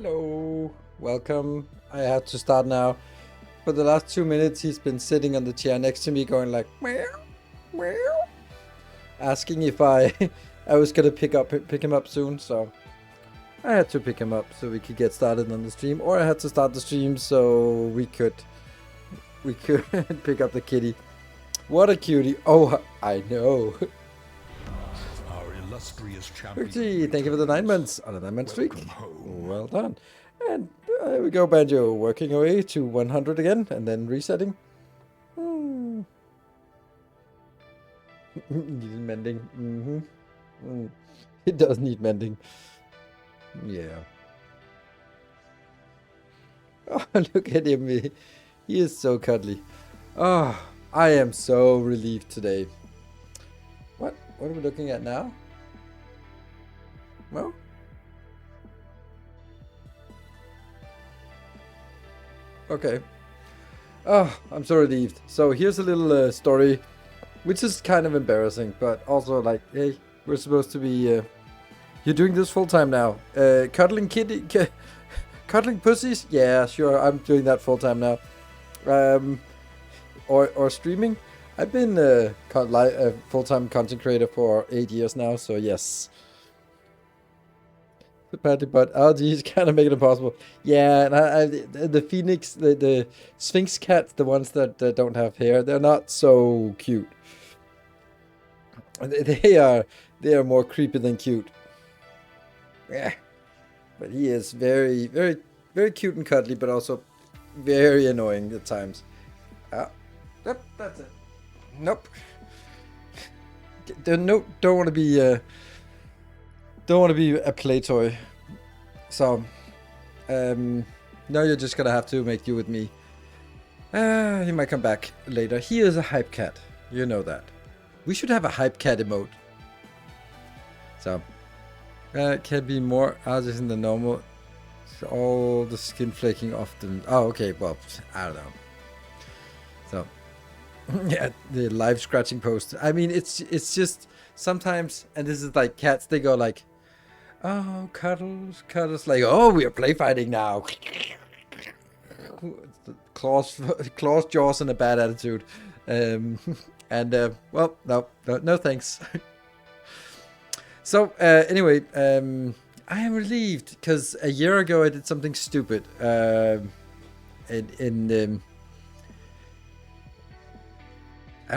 Hello, welcome. I have to start now. For the last 2 minutes, he's been sitting on the chair next to me, going like meow, meow, asking if I was gonna pick him up soon. So I had to pick him up so we could get started on the stream, or I had to start the stream so we could pick up the kitty. What a cutie! Oh, I know. Our illustrious champion. Gee, thank you for the 9 months on a 9-month streak. Well done. And there we go, Banjo, working away to 100 again, and then resetting. Needs mending. It does need mending. Yeah. Oh, look at him. He is so cuddly. Oh, I am so relieved today. What are we looking at now? Well, okay. Oh, I'm so relieved. So here's a little story, which is kind of embarrassing, but also like, hey, we're supposed to be. You're doing this full time now. Cuddling cuddling pussies. Yeah, sure. I'm doing that full time now. Or streaming. I've been a full time content creator for 8 years now. So yes. But LG's kind of making it impossible. Yeah, and the Phoenix, the Sphinx cats, the ones that don't have hair, they're not so cute. They are more creepy than cute. Yeah, but he is very, very, very cute and cuddly, but also very annoying at times. Yep, that's it. Nope. Don't want to be. Don't want to be a play toy. So, now you're just gonna have to make do with me. He might come back later. He is a hype cat. You know that. We should have a hype cat emote. So, can be more artists than the normal. So all the skin flaking off the. Oh, okay. Well, I don't know. So, yeah, the live scratching post. I mean, it's just sometimes, and this is like cats. They go like, "Oh, cuddles, like, oh, we are play fighting now." claws, jaws, and a bad attitude. Well, no, thanks. So anyway, I am relieved because a year ago I did something stupid. I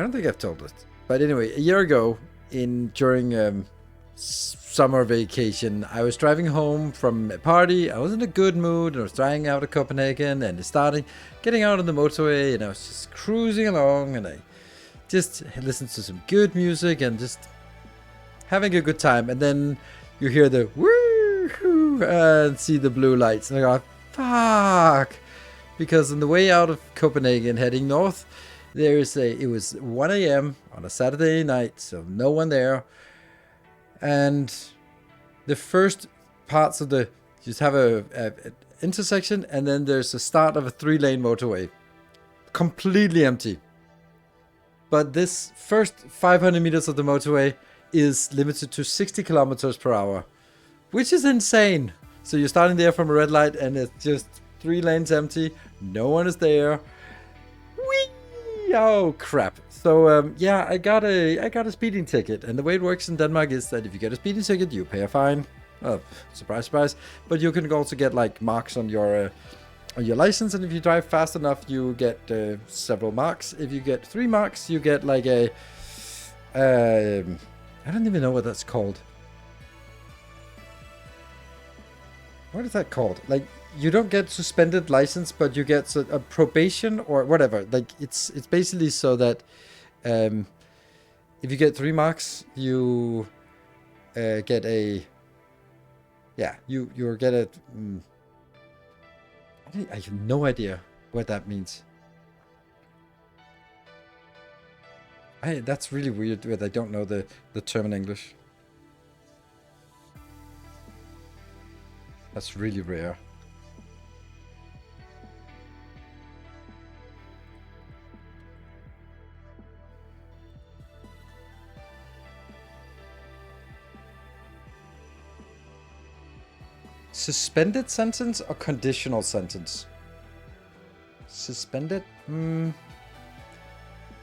don't think I've told this, but anyway, a year ago during summer vacation, I was driving home from a party. I was in a good mood, and I was driving out of Copenhagen, and getting out on the motorway, and I was just cruising along, and I just listened to some good music and just having a good time. And then you hear the woo and see the blue lights, and I go, fuck, because on the way out of Copenhagen heading north, it was 1 a.m. on a Saturday night, so no one there. And the first parts of you just have a intersection, and then there's a start of a 3-lane motorway. Completely empty. But this first 500 meters of the motorway is limited to 60 kilometers per hour, which is insane. So you're starting there from a red light, and it's just 3 lanes empty. No one is there. Whee! Oh crap! So yeah, I got a speeding ticket, and the way it works in Denmark is that if you get a speeding ticket, you pay a fine. Oh, surprise, surprise! But you can also get like marks on your license, and if you drive fast enough, you get several marks. If you get 3 marks, you get like a I don't even know what that's called. What is that called? Like, you don't get suspended license, but you get a probation or whatever. Like, it's basically so that if you get 3 marks, you get a you get a. I have no idea what that means. That's really weird that I don't know the term in English. That's really rare. suspended sentence or conditional sentence? Suspended? A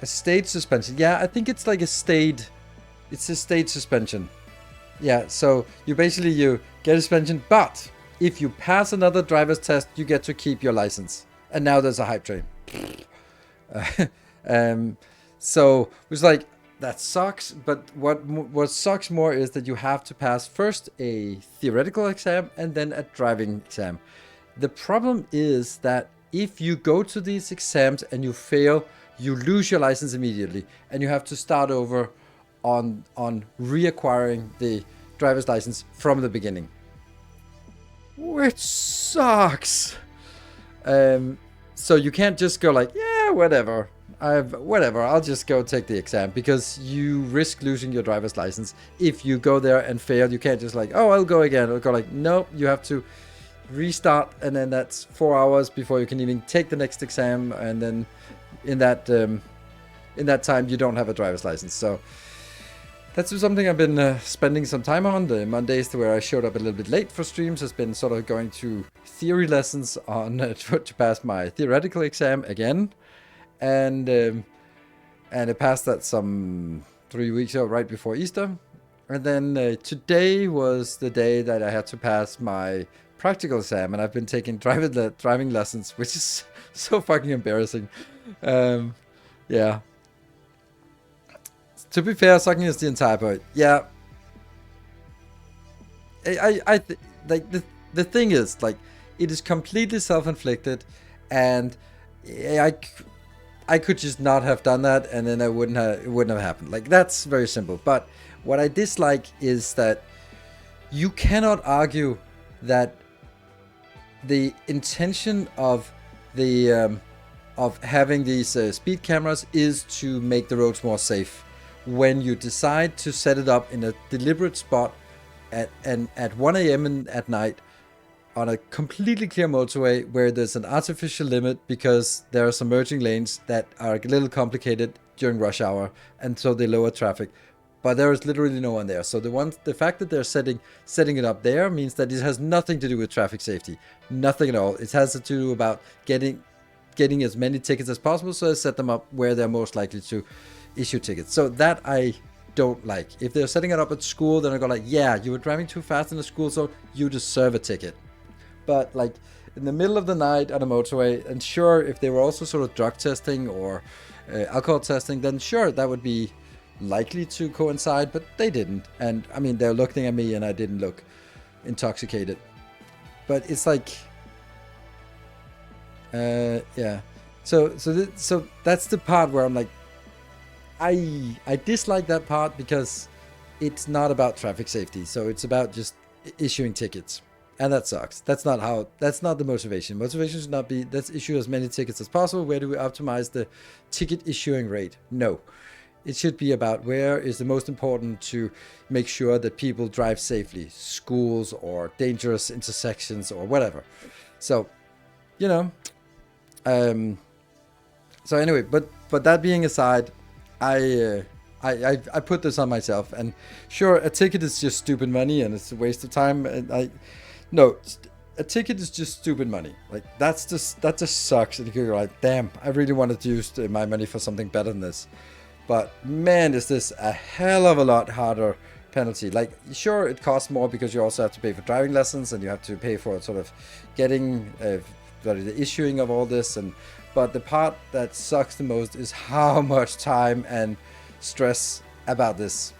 stayed suspension. Yeah, I think it's like a stayed. It's a stayed suspension. Yeah, so you basically get a suspension, but if you pass another driver's test, you get to keep your license. And now there's a hype train. So it was like, that sucks, but what sucks more is that you have to pass first a theoretical exam and then a driving exam. The problem is that if you go to these exams and you fail, you lose your license immediately, and you have to start over on reacquiring the driver's license from the beginning, which sucks. So you can't just go like, yeah, whatever. I'll just go take the exam, because you risk losing your driver's license. If you go there and fail, you can't just like, oh, I'll go again. It'll go like, nope, you have to restart, and then that's 4 hours before you can even take the next exam, and then in that time you don't have a driver's license. So that's something I've been spending some time on. The Mondays where I showed up a little bit late for streams has been sort of going to theory lessons on to pass my theoretical exam again. And I passed that some 3 weeks ago, right before Easter. And then today was the day that I had to pass my practical exam, and I've been taking driving lessons, which is so fucking embarrassing. Yeah. To be fair, sucking is the entire point. Yeah. Like the thing is, like, it is completely self-inflicted, and I could just not have done that, and then it wouldn't have happened. Like, that's very simple. But what I dislike is that you cannot argue that the intention of the of having these speed cameras is to make the roads more safe, when you decide to set it up in a deliberate spot at 1 a.m. at night on a completely clear motorway where there's an artificial limit because there are some merging lanes that are a little complicated during rush hour, and so they lower traffic. But there is literally no one there. So the fact that they're setting it up there means that it has nothing to do with traffic safety, nothing at all. It has to do about getting as many tickets as possible, so they set them up where they're most likely to issue tickets. So that I don't like. If they're setting it up at school, then I go like, yeah, you were driving too fast in the school zone, you deserve a ticket. But like in the middle of the night on a motorway, and sure, if they were also sort of drug testing or alcohol testing, then sure, that would be likely to coincide, but they didn't. And I mean, they're looking at me and I didn't look intoxicated. But it's like, yeah. So that's the part where I'm like, I dislike that part, because it's not about traffic safety. So it's about just issuing tickets. And that sucks. That's not the motivation. Motivation should not be, let's issue as many tickets as possible. Where do we optimize the ticket issuing rate? No. It should be about where is the most important to make sure that people drive safely. Schools or dangerous intersections or whatever. So, you know. So anyway, but that being aside, I put this on myself. And sure, a ticket is just stupid money and it's a waste of time. And no, a ticket is just stupid money. Like, that just sucks. And you're like, damn, I really wanted to use my money for something better than this. But man, is this a hell of a lot harder penalty. Like, sure, it costs more because you also have to pay for driving lessons, and you have to pay for sort of getting the issuing of all this. But the part that sucks the most is how much time and stress about this.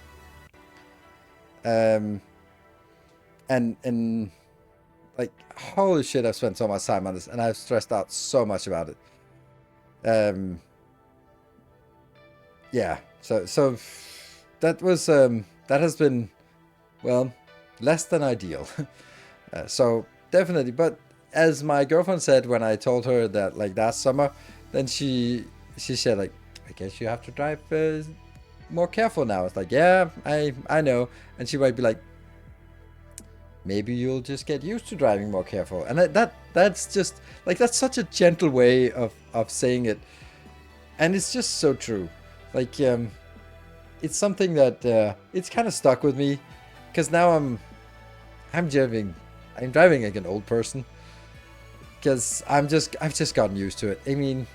And like, holy shit, I've spent so much time on this, and I've stressed out so much about it. Yeah, so that was that has been, well, less than ideal. So definitely, but as my girlfriend said when I told her that, like, last summer, then she said, like, I guess you have to drive more careful now. It's like, yeah, I know. And she might be like, maybe you'll just get used to driving more careful. And that's just, like, that's such a gentle way of saying it. And it's just so true. Like, it's something that it's kind of stuck with me, because now I'm driving I'm driving like an old person because I've just gotten used to it. I mean,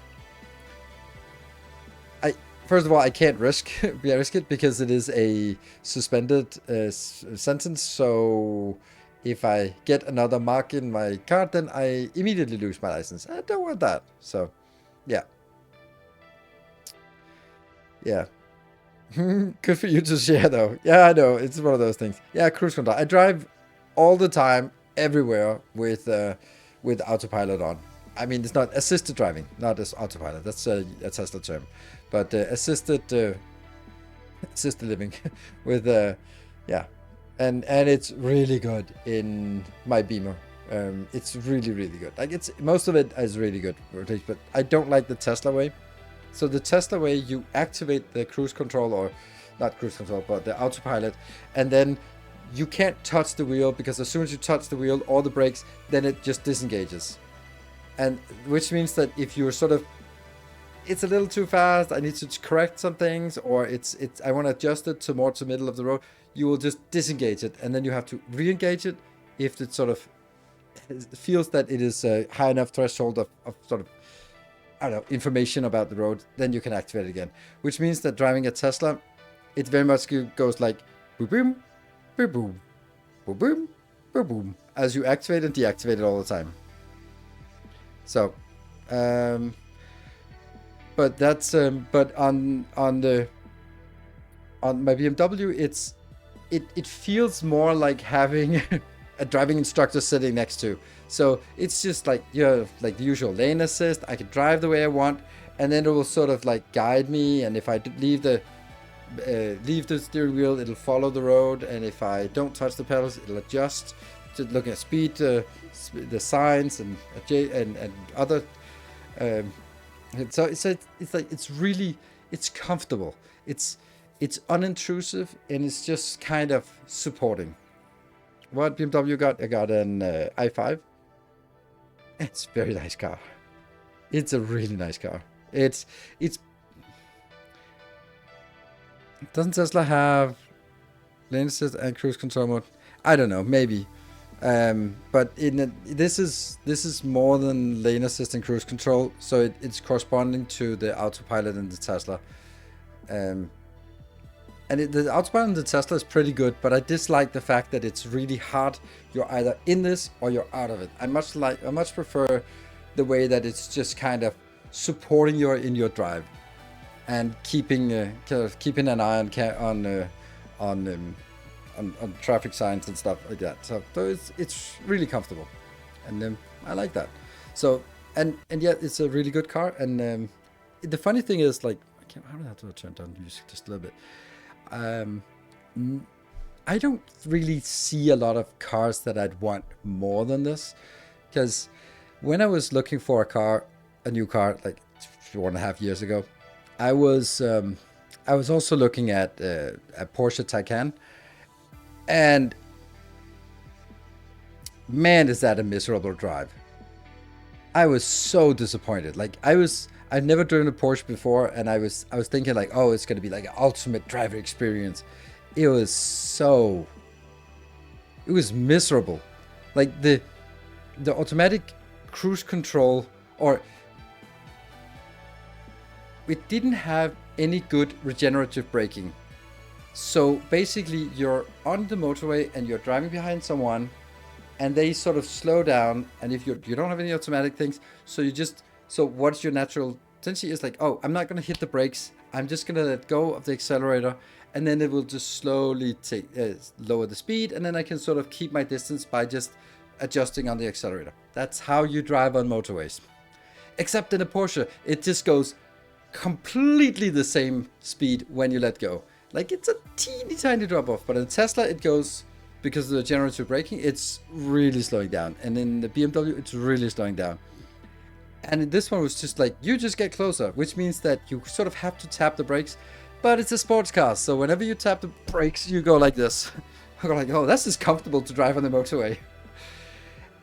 first of all, I can't risk it because it is a suspended sentence. So if I get another mark in my card, then I immediately lose my license. I don't want that. So, yeah. Yeah. Good for you to share, though. Yeah, I know. It's one of those things. Yeah, cruise control. I drive all the time, everywhere with autopilot on. I mean, it's not assisted driving, not as autopilot. That's a Tesla term, but assisted living with yeah, and it's really good in my Beamer. It's really good. Like most of it is really good, but I don't like the Tesla way. So the Tesla way, you activate the cruise control, or not cruise control, but the autopilot, and then you can't touch the wheel because as soon as you touch the wheel or the brakes, then it just disengages. And which means that if you're sort of, it's a little too fast, I need to correct some things, or I want to adjust it to more to middle of the road, you will just disengage it, and then you have to re-engage it if it sort of feels that it is a high enough threshold of sort of, I don't know, information about the road, then you can activate it again. Which means that driving a Tesla, it very much goes like boom, boom, boom, boom, boom, boom, boom, boom, as you activate and deactivate it all the time. So, but that's but on my BMW, it feels more like having a driving instructor sitting next to. So it's just like, you know, like the usual lane assist. I can drive the way I want, and then it will sort of like guide me. And if I leave the steering wheel, it'll follow the road. And if I don't touch the pedals, it'll adjust to looking at speed, the signs and other. So it's really comfortable. It's unintrusive, and it's just kind of supporting. What BMW got? I got an i5. It's a very nice car. It's a really nice car. Doesn't Tesla have lane assist and cruise control mode? I don't know, maybe. But this is more than lane assist and cruise control, so it's corresponding to the autopilot in the Tesla. And the autopilot in the Tesla is pretty good, but I dislike the fact that it's really hard. You're either in this or you're out of it. I much prefer the way that it's just kind of supporting you in your drive and keeping an eye on traffic signs and stuff like that. So it's really comfortable, and I like that. So and yeah, it's a really good car. And the funny thing is, like, how do I have to turn down the music just a little bit? I don't really see a lot of cars that I'd want more than this, because when I was looking for a new car, like 1.5 years ago, I was also looking at a Porsche Taycan, and man, is that a miserable drive. I was so disappointed. Like, I've never driven a Porsche before, and I was thinking like, oh, it's going to be like an ultimate driver experience. It was miserable. Like the automatic cruise control, or it didn't have any good regenerative braking. So basically, you're on the motorway and you're driving behind someone, and they sort of slow down, and if you don't have any automatic things, so what's your natural tendency is like, oh, I'm not going to hit the brakes. I'm just going to let go of the accelerator, and then it will just slowly lower the speed, and then I can sort of keep my distance by just adjusting on the accelerator. That's how you drive on motorways. Except in a Porsche, it just goes completely the same speed when you let go. Like, it's a teeny tiny drop off, but in Tesla it goes, because of the regenerative braking, it's really slowing down. And in the BMW, it's really slowing down. And this one was just like, you just get closer, which means that you sort of have to tap the brakes, but it's a sports car. So whenever you tap the brakes, you go like this. I go like, oh, that's just comfortable to drive on the motorway.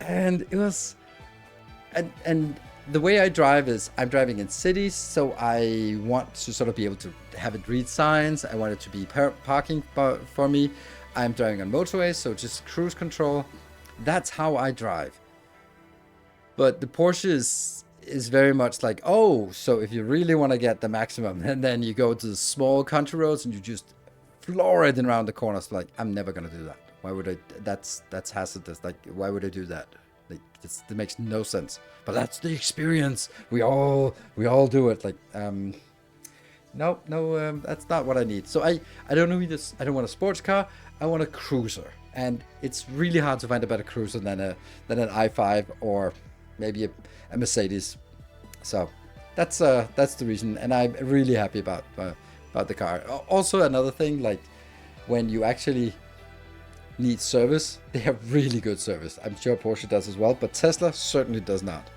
And it was, and the way I drive is, I'm driving in cities, so I want to sort of be able to have it read signs. I want it to be parking for me. I'm driving on motorways, so just cruise control. That's how I drive. But the Porsche is very much like, oh, so if you really want to get the maximum, and then you go to the small country roads and you just floor it around the corners. Like, I'm never gonna do that. Why would I? That's hazardous. Like, why would I do that? Like, it makes no sense. But that's the experience. We all do it. Like, no, that's not what I need. So I don't need this. I don't want a sports car. I want a cruiser, and it's really hard to find a better cruiser than an i5 or maybe a Mercedes. So that's the reason, and I'm really happy about the car. Also, another thing, like when you actually need service, they have really good service. I'm sure Porsche does as well, but Tesla certainly does not.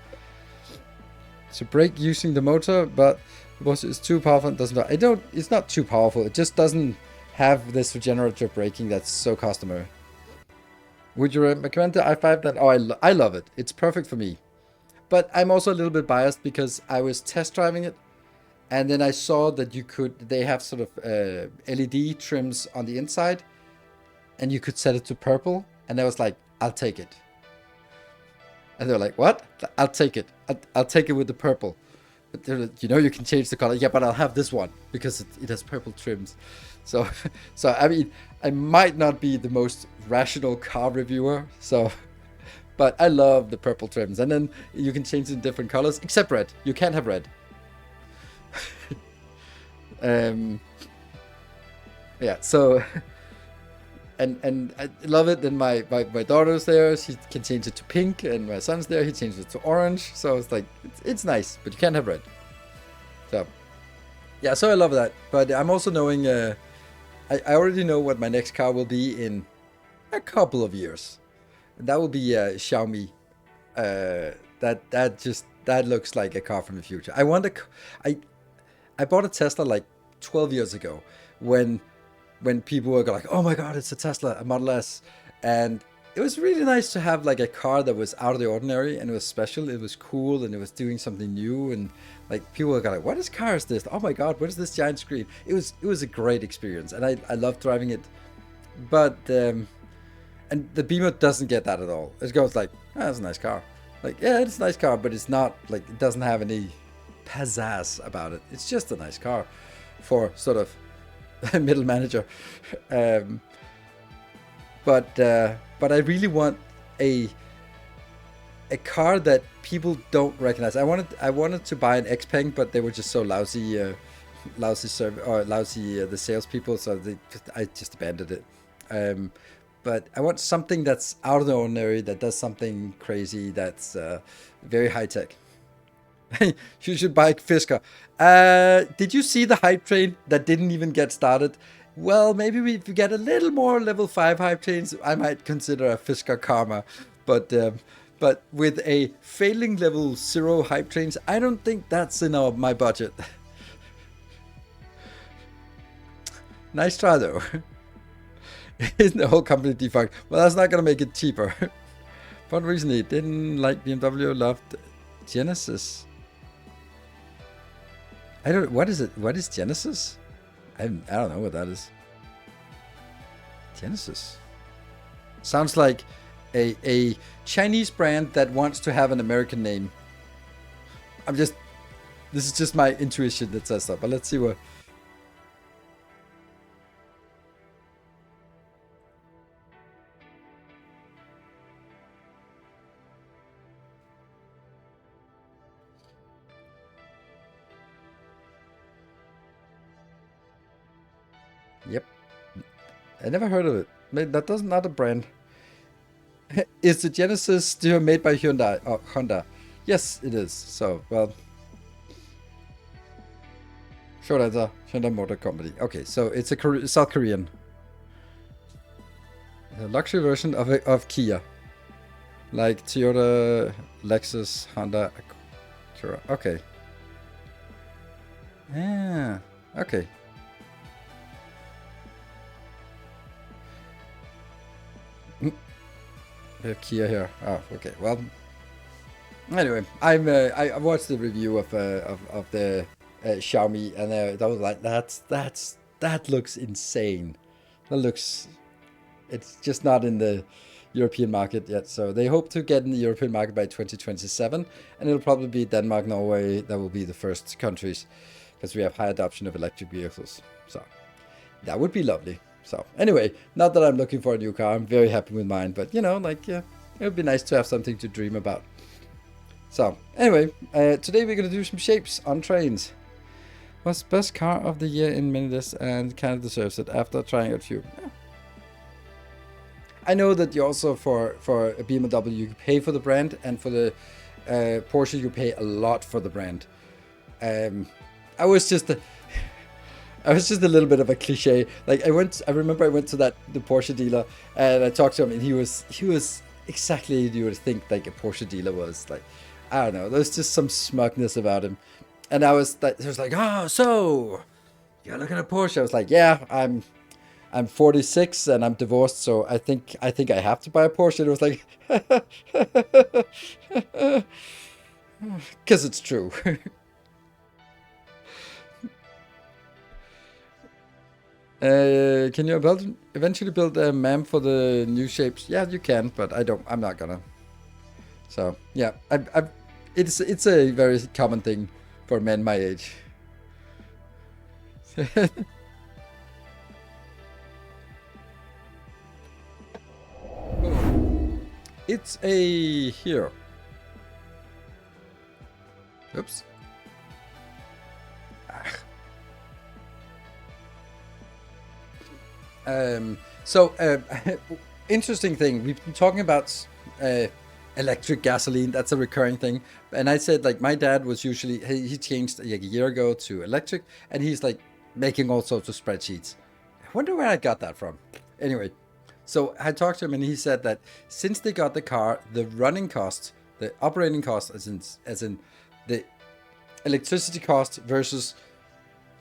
So brake using the motor, but because it's too powerful, it doesn't. It's not too powerful. It just doesn't have this regenerative braking that's so customary. Would you recommend the i5? Then I love it. It's perfect for me. But I'm also a little bit biased because I was test driving it, and then I saw that they have sort of LED trims on the inside, and you could set it to purple, and I was like, I'll take it. And they're like, what? I'll take it. I'll take it with the purple. But they're like, you can change the color. Yeah, but I'll have this one because it has purple trims. So I mean, I might not be the most rational car reviewer. But I love the purple trims. And then you can change it in different colors, except red. You can't have red. Yeah, so... And I love it. Then my daughter's there. She can change it to pink. And my son's there. He changes it to orange. So it's like, it's nice. But you can't have red. So, yeah, so I love that. But I'm also knowing... I already know what my next car will be in a couple of years. That will be a Xiaomi. That looks like a car from the future. I bought a Tesla like 12 years ago when people were like, oh my god, it's a Tesla, a Model S. And it was really nice to have like a car that was out of the ordinary, and it was special, it was cool, and it was doing something new. And like people were like, what car is this? Oh my god, what is this giant screen? It was a great experience, and I loved driving it. But and the Beamer doesn't get that at all. It goes like, oh, that's a nice car. Like, yeah, it's a nice car, but it's not like, it doesn't have any pizzazz about it. It's just a nice car for sort of a middle manager. But I really want a car that people don't recognize. I wanted to buy an Xpeng, but they were just so lousy, the salespeople, so I just abandoned it. But I want something that's out of the ordinary, that does something crazy, that's very high tech. You should buy Fisker. Did you see the hype train that didn't even get started? Well, maybe if we get a little more level 5 hype trains, I might consider a Fisker Karma. But with a failing level 0 hype trains, I don't think that's in my budget. Nice try though. Isn't the whole company defunct? Well, that's not going to make it cheaper. For one reason, he didn't like BMW, loved Genesis. What is it? What is Genesis? I don't know what that is. Genesis. Sounds like a Chinese brand that wants to have an American name. This is just my intuition that says that, but let's see what... Yep. I never heard of it. That does not a brand. Is the Genesis still made by Hyundai? Oh, Honda. Yes, it is. So, well. Sure, that's a Hyundai Motor Company. Okay, so it's a South Korean. A luxury version of Kia. Like Toyota, Lexus, Honda, Acura. Okay. Yeah. Okay. We have Kia here. Oh, okay. Well, anyway, I watched the review of the Xiaomi, and I was like, that looks insane. It's just not in the European market yet. So they hope to get in the European market by 2027, and it'll probably be Denmark, Norway that will be the first countries, because we have high adoption of electric vehicles. So that would be lovely. So anyway, not that I'm looking for a new car. I'm very happy with mine, but you know, like, yeah, it would be nice to have something to dream about. So anyway, today we're gonna do some shapes on trains. Was best car of the year in many lists and kind of deserves it after trying a few. Yeah. I know that you also for a BMW you pay for the brand, and for the Porsche you pay a lot for the brand. I was just a little bit of a cliche. Like I remember I went to the Porsche dealer and I talked to him, and he was exactly you would think like a Porsche dealer was. Like, I don't know, there's just some smugness about him. And I was like, oh, so you're looking at Porsche? I was like, yeah, I'm 46 and I'm divorced, so I think I have to buy a Porsche. And it was like, because it's true. Can you eventually build a MAM for the new shapes? Yeah, you can, but I'm not gonna. So yeah, it's a very common thing for men my age. It's a hero. Oops. Interesting thing. We've been talking about electric gasoline. That's a recurring thing. And I said, like, my dad was usually, he changed like a year ago to electric, and he's like making all sorts of spreadsheets. I wonder where I got that from. Anyway, so I talked to him, and he said that since they got the car, the running cost, the operating cost, as in the electricity cost versus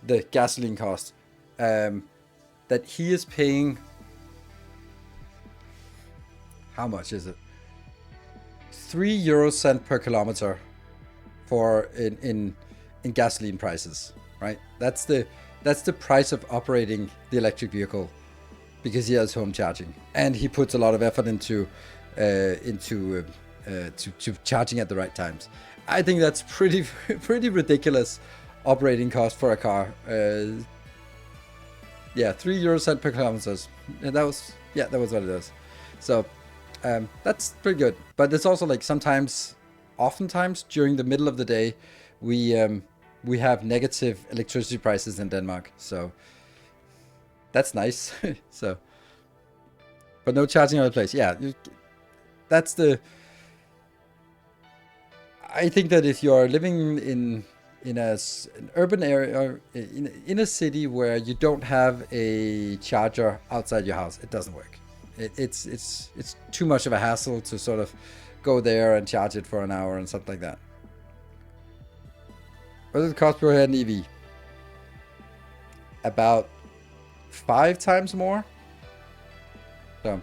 the gasoline cost, that he is paying, how much is it? 3 € per kilometer for in gasoline prices, right? That's the price of operating the electric vehicle, because he has home charging, and he puts a lot of effort into charging at the right times. I think that's pretty ridiculous operating cost for a car. Yeah, 3 € per kilometer. And that was what it is. So that's pretty good. But it's also like oftentimes during the middle of the day, we have negative electricity prices in Denmark. So that's nice. So, but no charging other place. Yeah, I think that if you're living in an urban area, or in a city where you don't have a charger outside your house, it doesn't work. It's too much of a hassle to sort of go there and charge it for an hour and something like that. What does it cost per head an EV? About 5 times more. So,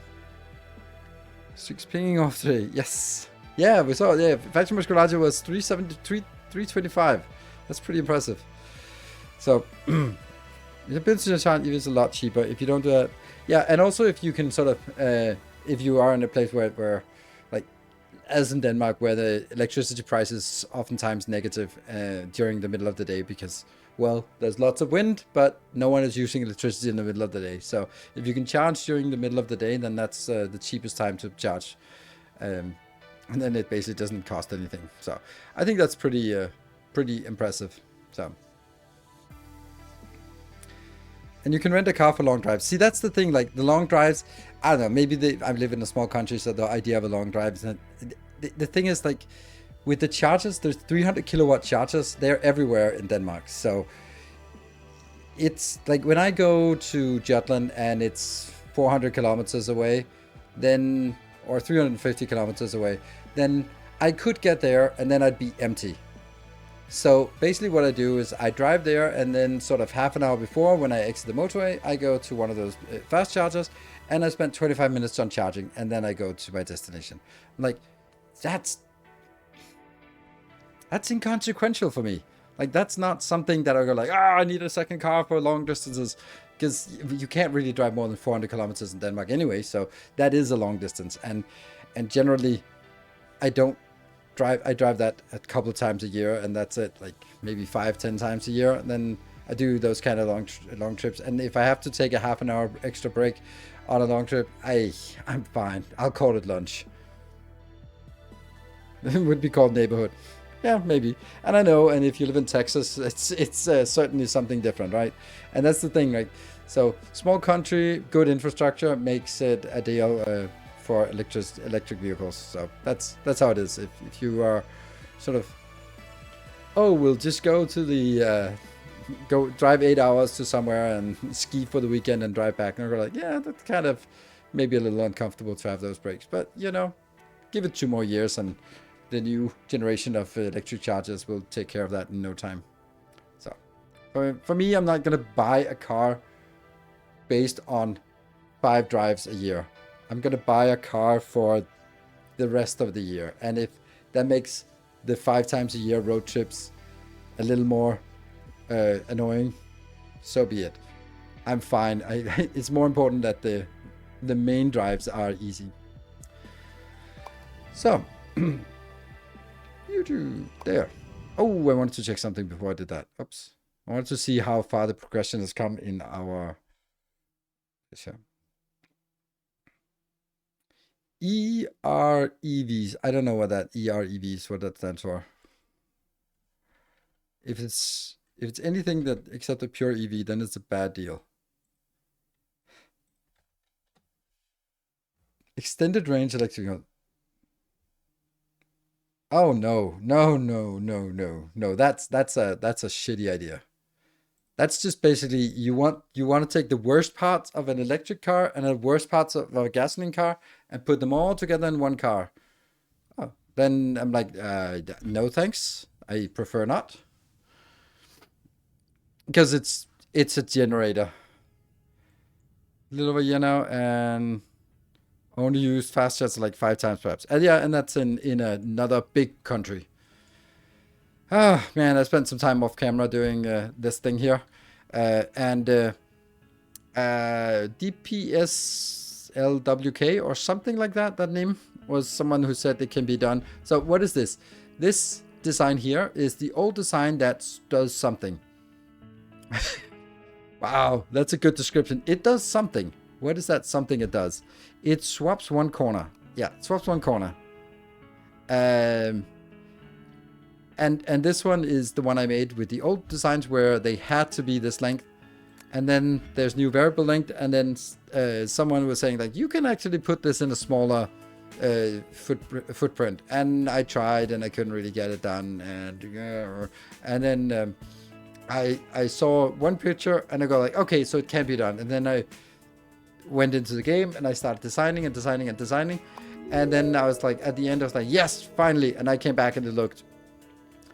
6 pinging off today. Yes. Yeah, we saw. Yeah, Factory Musculature was 325. That's pretty impressive. So, the business charge is a lot cheaper if you don't do that. Yeah, and also if you can sort of, if you are in a place where, like, as in Denmark, where the electricity price is oftentimes negative during the middle of the day because, well, there's lots of wind, but no one is using electricity in the middle of the day. So if you can charge during the middle of the day, then that's the cheapest time to charge. And then it basically doesn't cost anything. So I think that's pretty impressive. So, and you can rent a car for long drives. See, that's the thing. Like the long drives, I don't know. Maybe I live in a small country, so the idea of a long drive is the thing is like with the chargers. There's 300 kilowatt chargers. They're everywhere in Denmark. So it's like when I go to Jutland and it's 400 kilometers away, then, or 350 kilometers away, then I could get there and then I'd be empty. So basically what I do is I drive there, and then sort of half an hour before, when I exit the motorway, I go to one of those fast chargers, and I spend 25 minutes on charging, and then I go to my destination. I'm like, that's inconsequential for me. Like, that's not something that I go like, I need a second car for long distances. because you can't really drive more than 400 kilometers in Denmark anyway. So that is a long distance, and generally, I drive that a couple of times a year, and that's it. Like maybe 5-10 times a year. And then I do those kind of long trips. And if I have to take a half an hour extra break on a long trip, I'm fine. I'll call it lunch. It would be called neighborhood. Yeah, maybe. And I know, and if you live in Texas, it's certainly something different, right? And that's the thing, right? So small country, good infrastructure makes it ideal for electric vehicles. So that's how it is. If you are sort of, oh, we'll just go to the go drive 8 hours to somewhere and ski for the weekend and drive back, and we're like, yeah, that's kind of maybe a little uncomfortable to have those breaks. But you know, give it 2 more years and the new generation of electric chargers will take care of that in no time. So for me, I'm not gonna buy a car based on 5 drives a year. I'm gonna buy a car for the rest of the year, and if that makes the 5 times a year road trips a little more annoying, so be it. I'm fine. It's more important that the main drives are easy. So YouTube there. Oh, I wanted to check something before I did that. Oops. I wanted to see how far the progression has come in our EREVs. I don't know what that EREVs, what that stands for. If it's anything that except a pure EV, then it's a bad deal. Extended range electric. Oh no. That's a shitty idea. That's just basically you want to take the worst parts of an electric car and the worst parts of a gasoline car and put them all together in one car. Oh, then I'm like, no thanks. I prefer not. Because it's a generator. A little bit, you know, and only use fast charge like 5 times perhaps. And yeah, and that's in another big country. Ah, man, I spent some time off camera doing this thing here. And DPSLWK or something like that, that name was someone who said it can be done. So what is this? This design here is the old design that does something. Wow, that's a good description. It does something. What is that something it does? It swaps one corner. Yeah, it swaps one corner. And this one is the one I made with the old designs where they had to be this length. And then there's new variable length. And then someone was saying like, you can actually put this in a smaller footprint. And I tried and I couldn't really get it done. And then I saw one picture and I go like, okay, so it can be done. And then I went into the game and I started designing. And then I was like, at the end I was like, yes, finally. And I came back and it looked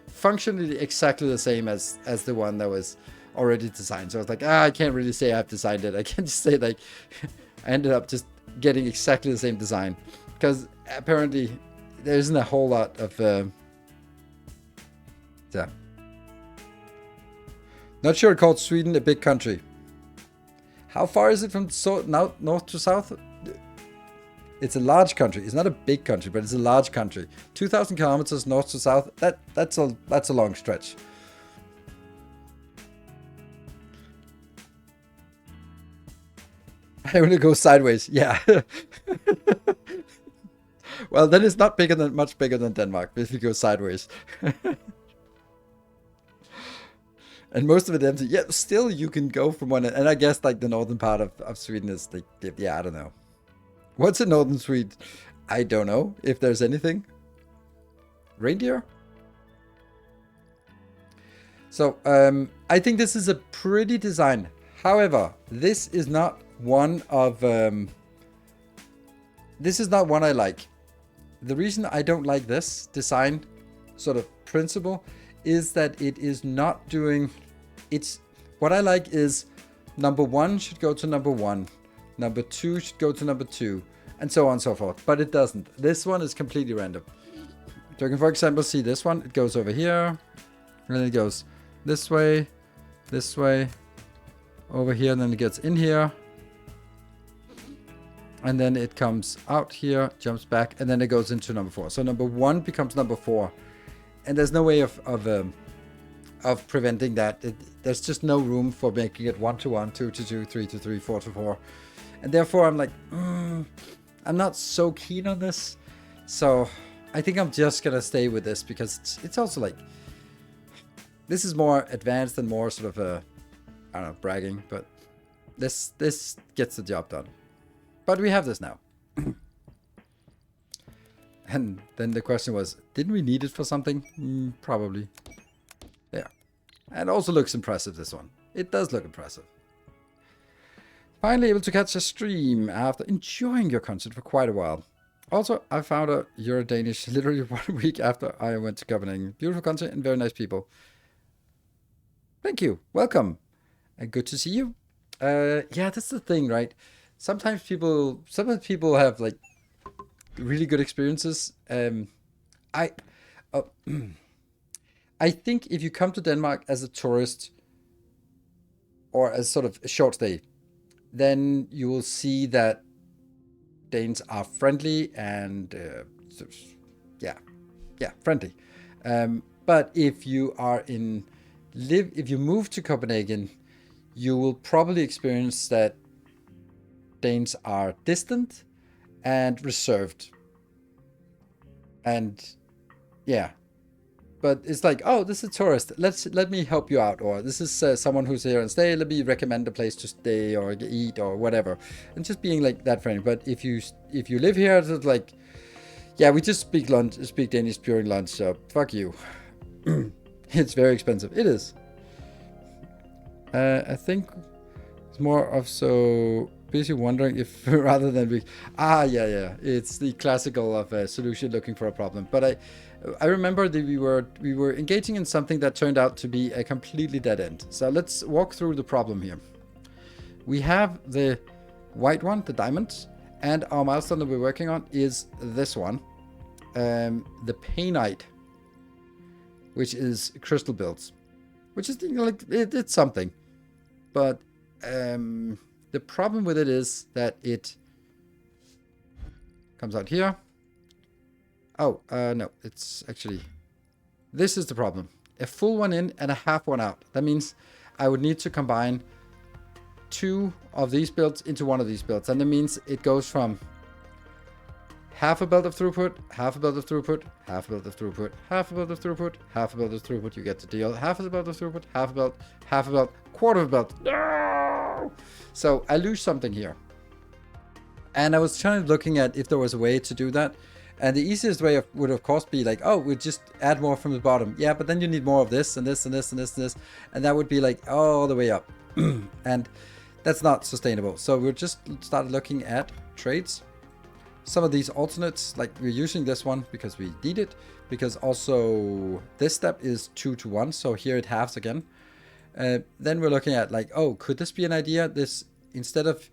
functionally exactly the same as the one that was already designed. So I was like, I can't really say I've designed it. I can just say like I ended up just getting exactly the same design, because apparently there isn't a whole lot of yeah. Not sure it called Sweden a big country. How far is it from north to south? It's a large country. It's not a big country, but it's a large country. 2,000 kilometers north to south. That's a long stretch. I want to go sideways. Yeah. Well, then it's not much bigger than Denmark if you go sideways. And most of it empty. Yeah, still you can go from one end. And I guess like the northern part of Sweden is like, yeah, I don't know. What's in northern Sweden? I don't know if there's anything. Reindeer? So, I think this is a pretty design. However, this is not one of... this is not one I like. The reason I don't like this design sort of principle is that it is not doing... What I like is number 1 should go to number 1. Number 2 should go to number 2. And so on and so forth. But it doesn't. This one is completely random. So you can, for example, see this one. It goes over here. And then it goes this way, over here, and then it gets in here. And then it comes out here, jumps back, and then it goes into number 4. So number 1 becomes number 4. And there's no way of preventing that. There's just no room for making it 1 to 1, 2 to 2, 3 to 3, 4 to 4. And therefore I'm like, I'm not so keen on this. So I think I'm just going to stay with this because it's also like, this is more advanced and more sort of I don't know, bragging, but this gets the job done. But we have this now. And then the question was, didn't we need it for something? Probably. Yeah. And also looks impressive, this one. It does look impressive. Finally able to catch a stream after enjoying your content for quite a while. Also, I found out you're Danish literally 1 week after I went to Copenhagen. Beautiful content and very nice people. Thank you. Welcome. And good to see you. Yeah, that's the thing, right? Sometimes people have like really good experiences. I think if you come to Denmark as a tourist or as sort of a short stay, then you will see that Danes are friendly and friendly. But if you are if you move to Copenhagen, you will probably experience that Danes are distant and reserved. And yeah, but it's like, oh, this is a tourist. Let me help you out, or this is someone who's here and stay. Let me recommend a place to stay or eat or whatever, and just being like that friendly. But if you live here, it's like, yeah, we just speak Danish during lunch. So fuck you. It's very expensive. It is. I think it's more of so busy wondering if rather than it's the classical of a solution looking for a problem. But I remember that we were engaging in something that turned out to be a completely dead end. So let's walk through the problem here. We have the white one, the diamonds, and our milestone that we're working on is this one, the painite, which is crystal builds, which is like it's something, but the problem with it is that it comes out here. Oh, no, it's actually, this is the problem. A full one in and a half one out. That means I would need to combine 2 of these builds into 1 of these builds. And that means it goes from half a belt of throughput, half a belt of throughput, half a belt of throughput, half a belt of throughput, half a belt of throughput. You get the deal. Half a belt of throughput, half a belt, quarter of a belt. No! So I lose something here. And I was trying looking at if there was a way to do that. And the easiest way would of course be like, oh, we just add more from the bottom. Yeah, but then you need more of this and this and this and this and this. And that would be like all the way up. And that's not sustainable. So we just started looking at trades. Some of these alternates, like we're using this one because we need it. Because also this step is 2 to 1. So here it halves again. Then we're looking at like, oh, could this be an idea? This, instead of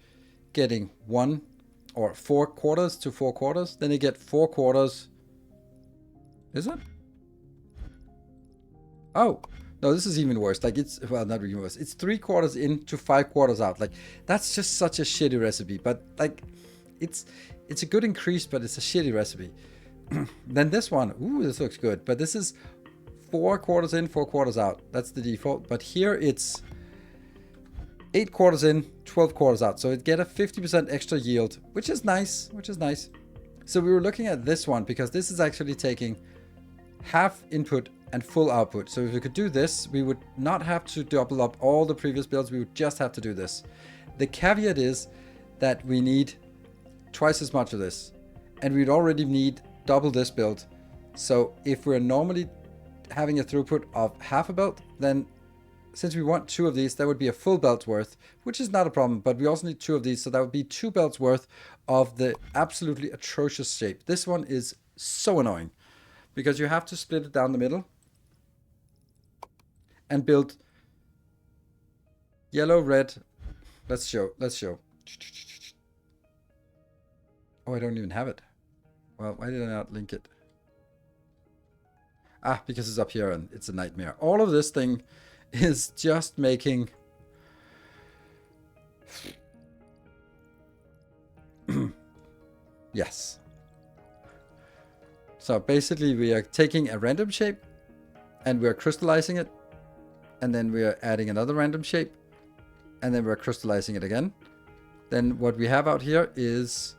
getting 1 or 4 quarters to 4 quarters, then you get 4 quarters. Is it? Oh, no, this is even worse. Like it's, well, not even worse. It's 3 quarters in to 5 quarters out. Like that's just such a shitty recipe. But like, it's a good increase, but it's a shitty recipe. Then this one, ooh, this looks good. But this is 4 quarters in, 4 quarters out. That's the default. But here it's 8 quarters in, 12 quarters out. So it get a 50% extra yield, which is nice, So we were looking at this one because this is actually taking half input and full output. So if we could do this, we would not have to double up all the previous builds. We would just have to do this. The caveat is that we need twice as much of this, and we'd already need double this build. So if we're normally having a throughput of half a belt, then since we want 2 of these, that would be a full belt's worth, which is not a problem, but we also need 2 of these, so that would be 2 belts worth of the absolutely atrocious shape. This one is so annoying because you have to split it down the middle and build yellow, red. Let's show. Oh, I don't even have it. Well, why did I not link it? Ah, because it's up here and it's a nightmare. All of this thing is just making Yes. So basically we are taking a random shape and we're crystallizing it, and then we are adding another random shape, and then we're crystallizing it again. Then what we have out here is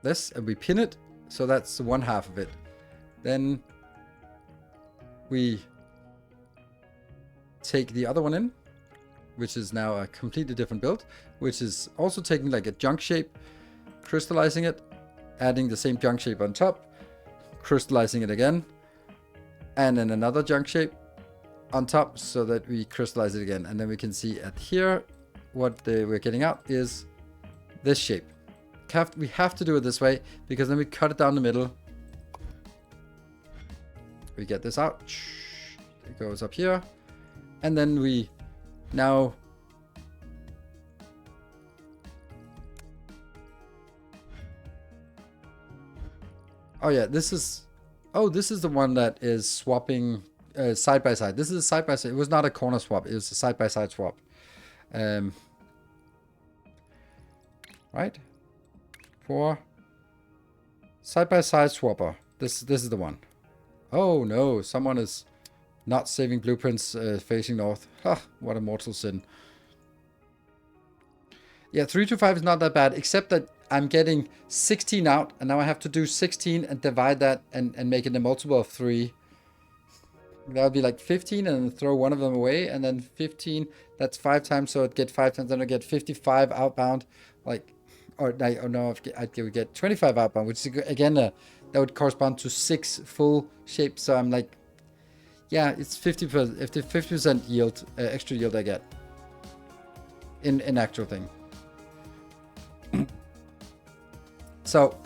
this, and we pin it, so that's one half of it. Then we take the other one in, which is now a completely different build, which is also taking like a junk shape, crystallizing it, adding the same junk shape on top, crystallizing it again, and then another junk shape on top so that we crystallize it again. And then we can see at here what we're getting out is this shape. We have to do it this way because then we cut it down the middle. We get this out. It goes up here. And then we now oh yeah, this is the one that is swapping side by side. This is side by side. It was not a corner swap. It was a side by side swap. Right? For side by side swapper. This is the one. Oh no, someone is not saving blueprints facing north. Ha, what a mortal sin. Yeah, 3 to 5 is not that bad, except that I'm getting 16 out, and now I have to do 16 and divide that and make it a multiple of 3. That would be like 15 and then throw one of them away, and then 15, that's 5 times, so I'd get 5 times, then I get 55 outbound, like, or no, I would get 25 outbound, which is, again, that would correspond to 6 full shapes, so I'm like, yeah, it's 50%, if the 50% yield, extra yield I get in actual thing. So,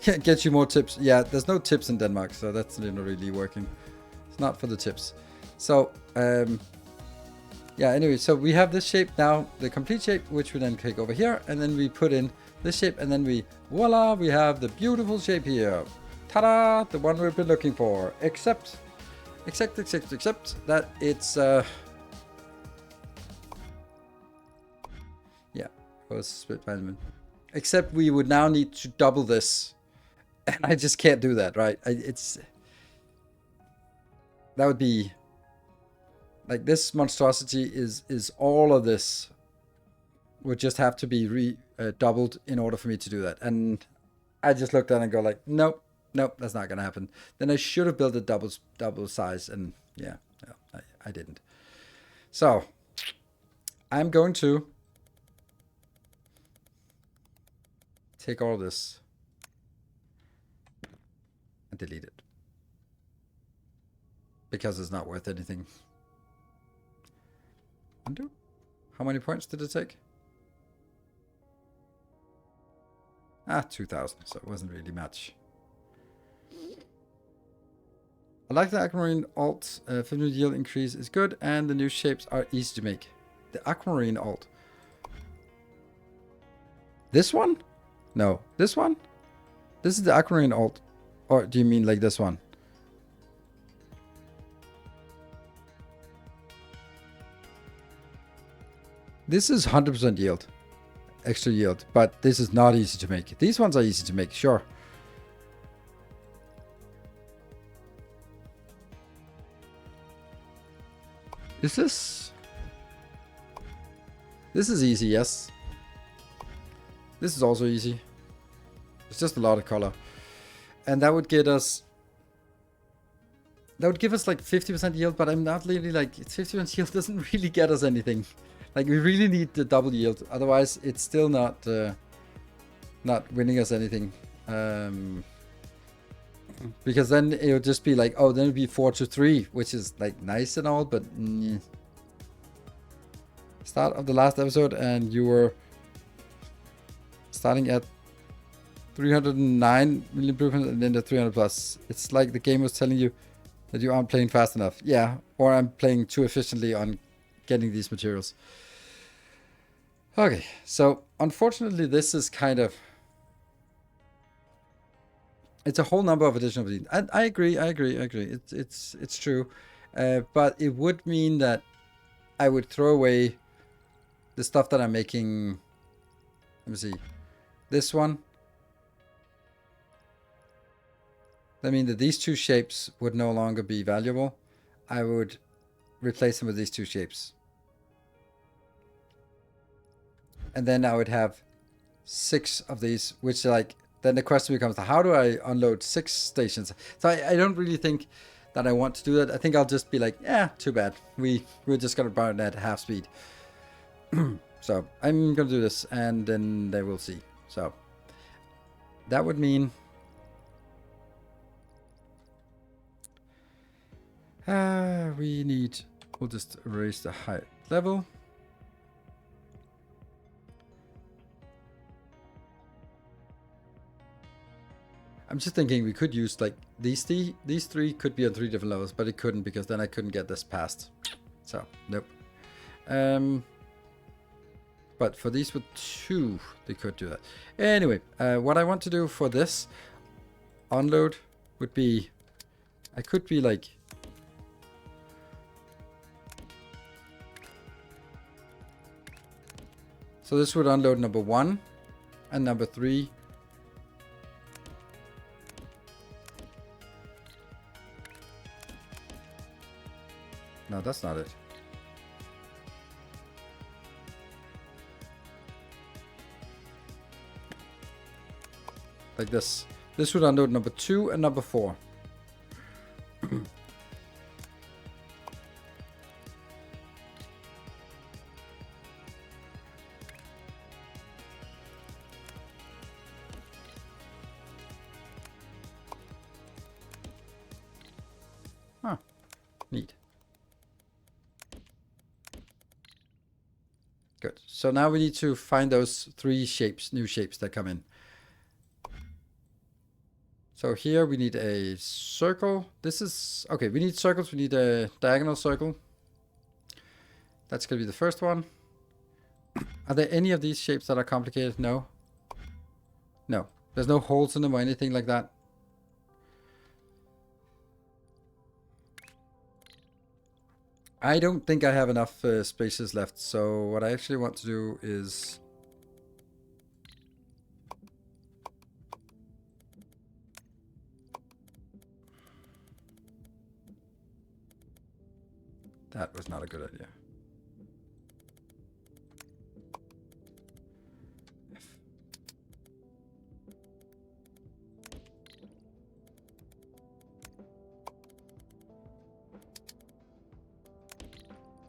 get you more tips. Yeah, there's no tips in Denmark, so that's not really working. It's not for the tips. So, yeah, anyway, so we have this shape now, the complete shape, which we then click over here, and then we put in this shape, and then voila, we have the beautiful shape here. Ta-da! The one we've been looking for. Except that it's, yeah, it was split by the except we would now need to double this. And I just can't do that, right? That would be... Like, this monstrosity is all of this would just have to be doubled in order for me to do that. And I just looked at it and go like, nope, that's not going to happen. Then I should have built a double size, and yeah, no, I didn't. So, I'm going to take all of this and delete it because it's not worth anything. Undo. How many points did it take? 2,000, so it wasn't really much. I like the aquamarine alt. 50 yield increase is good, and the new shapes are easy to make. The aquamarine alt. This one? No, this one? This is the aquamarine alt. Or do you mean like this one? This is 100% yield. Extra yield. But this is not easy to make. These ones are easy to make, sure. Is this? This is easy, yes. This is also easy. It's just a lot of color. And that would get us... That would give us like 50% yield, but I'm not really like... 50% yield doesn't really get us anything. Like, we really need the double yield. Otherwise, it's still not winning us anything. Because then it would just be like, oh, then it would be 4-3, which is like nice and all, but... Start of the last episode, and you were... starting at 309 million blueprints and then the 300 plus. It's like the game was telling you that you aren't playing fast enough. Yeah, or I'm playing too efficiently on getting these materials. Okay, so unfortunately this is kind of... It's a whole number of additional... I agree. It's true. But it would mean that I would throw away the stuff that I'm making. Let me see. This one. That means that these two shapes would no longer be valuable. I would replace them with these two shapes. And then I would have 6 of these, which like, then the question becomes, how do I unload 6 stations? So I don't really think that I want to do that. I think I'll just be like, yeah, too bad. We're just going to burn at half speed. So I'm going to do this and then they will see. So that would mean we'll just raise the height level. I'm just thinking we could use like these 3 could be on 3 different levels, but it couldn't because then I couldn't get this past. So nope. But for these with 2, they could do that. Anyway, what I want to do for this unload would be, I could be like, so this would unload number 1 and number 3. No, that's not it. Like this. This would unload number 2 and number 4. Huh. Neat. Good. So now we need to find those 3 shapes, new shapes that come in. So here we need a circle. This is, okay, we need circles. We need a diagonal circle. That's going to be the first one. Are there any of these shapes that are complicated? No. No. There's no holes in them or anything like that. I don't think I have enough spaces left. So what I actually want to do is... That was not a good idea.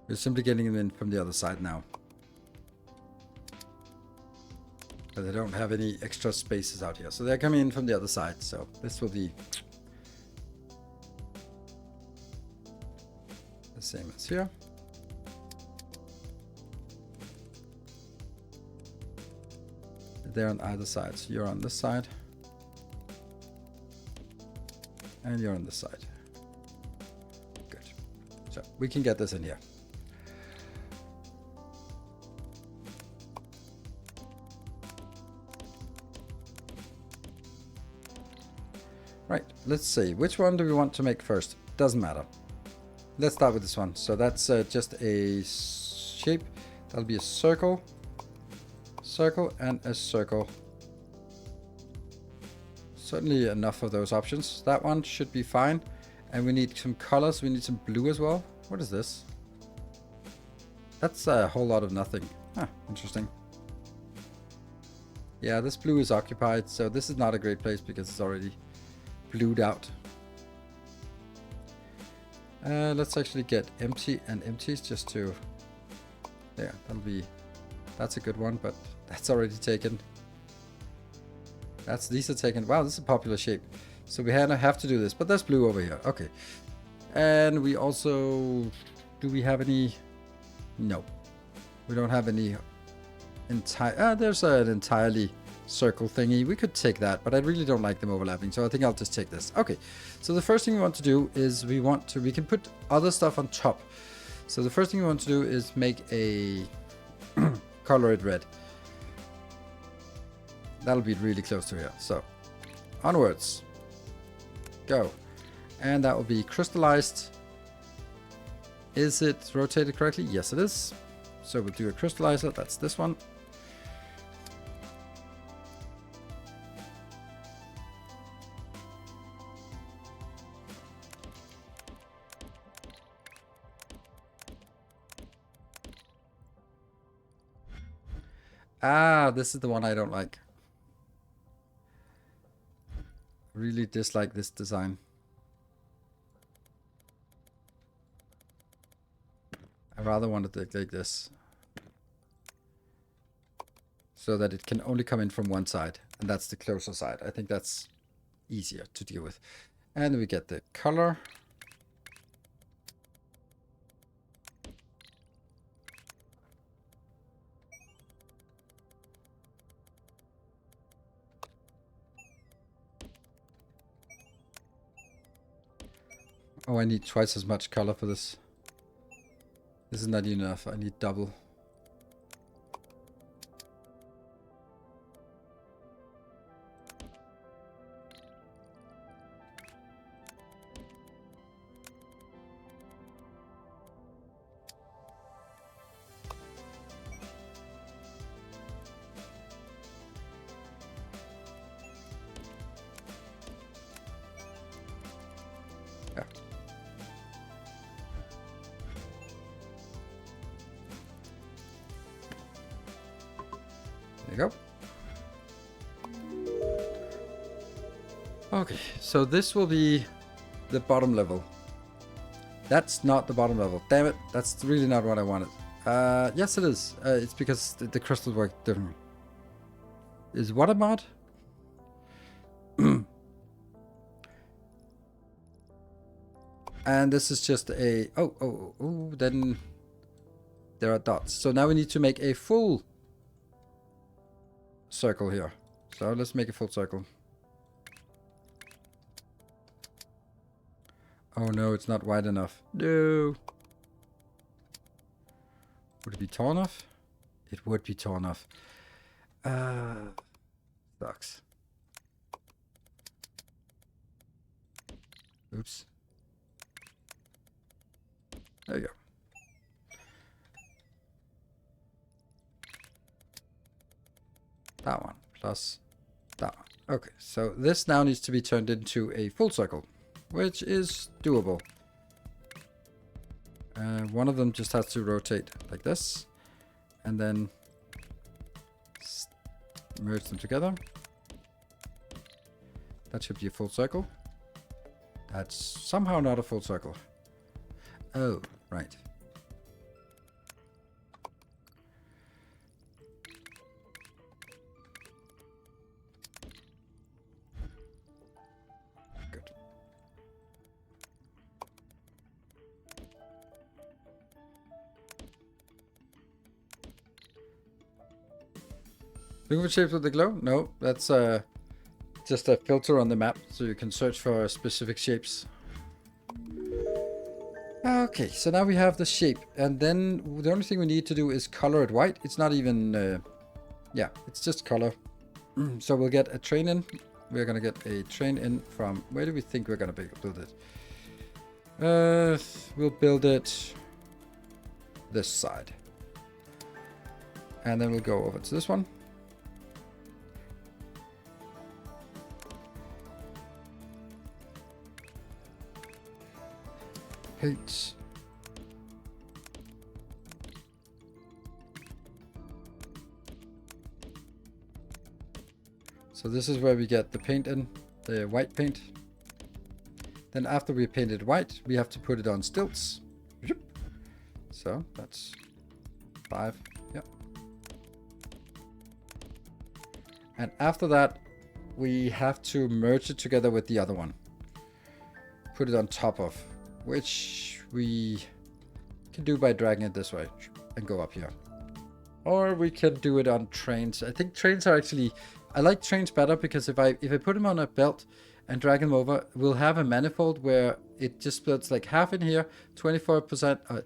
We're simply getting them in from the other side now. But they don't have any extra spaces out here. So they're coming in from the other side. So this will be the same as here. They're on either side. So you're on this side. And you're on this side. Good. So we can get this in here. Right, let's see. Which one do we want to make first? Doesn't matter. Let's start with this one. So that's just a shape. That'll be a circle. Circle and a circle. Certainly enough of those options. That one should be fine. And we need some colors. We need some blue as well. What is this? That's a whole lot of nothing. Huh, interesting. Yeah, this blue is occupied. So this is not a great place because it's already blued out. Let's actually get empty and empties just to... There, that's a good one, but that's already taken. These are taken. Wow, this is a popular shape. So we have to do this, but there's blue over here. Okay. And we also... Do we have any... No. We don't have any entire... there's an entirely circle thingy. We could take that, but I really don't like them overlapping, so I think I'll just take this. Okay. So the first thing we want to do is we can put other stuff on top. So the first thing we want to do is make a color it red. That'll be really close to here. So onwards. Go. And that will be crystallized Is it rotated correctly? Yes, it is. So we'll do a crystallizer. That's this one. Ah, this is the one I don't like. Really dislike this design. I rather want it like this. So that it can only come in from one side. And that's the closer side. I think that's easier to deal with. And we get the color. Oh, I need twice as much color for this. This is not enough. I need double. Yeah. There you go. Okay, so this will be the bottom level. That's not the bottom level. Damn it, that's really not what I wanted. Yes it is. It's because the crystals work differently. Is what a mod? And this is just a... Oh, then there are dots. So now we need to make a full circle here. So let's make a full circle. Oh no, it's not wide enough. No. Would it be tall enough? It would be tall enough. Sucks. Oops. There you go. That one plus that one. Okay, so this now needs to be turned into a full circle, which is doable. One of them just has to rotate like this, and then merge them together. That should be a full circle. That's somehow not a full circle. Oh, right. Good. Looking for shapes with the glow? No, that's just a filter on the map, so you can search for specific shapes. Okay, so now we have the shape, and then the only thing we need to do is color it white. It's not even, yeah, it's just color. So we'll get a train in. We're gonna get a train in from, where do we think we're gonna build it? We'll build it this side. And then we'll go over to this one. Paint. So this is where we get the paint in, the white paint. Then after we painted white, we have to put it on stilts. So that's 5, yep. And after that, we have to merge it together with the other one. Put it on top of, which we can do by dragging it this way and go up here. Or we can do it on trains. I think trains are actually, I like trains better because if I put them on a belt and drag them over, we'll have a manifold where it just splits like half in here, 24%,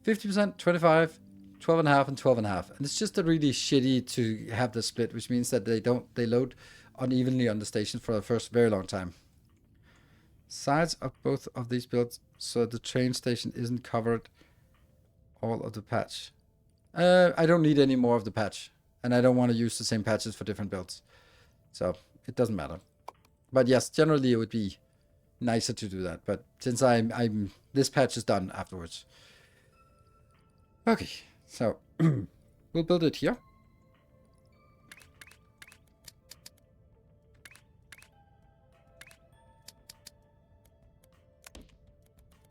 50%, 25, 12.5 and 12.5. And it's just a really shitty to have the split, which means that they load unevenly on the station for the first very long time. Sides of both of these builds so the train station isn't covered all of the patch. I don't need any more of the patch. And I don't want to use the same patches for different builds. So it doesn't matter. But yes, generally it would be nicer to do that. But since I'm this patch is done afterwards. Okay, so we'll build it here.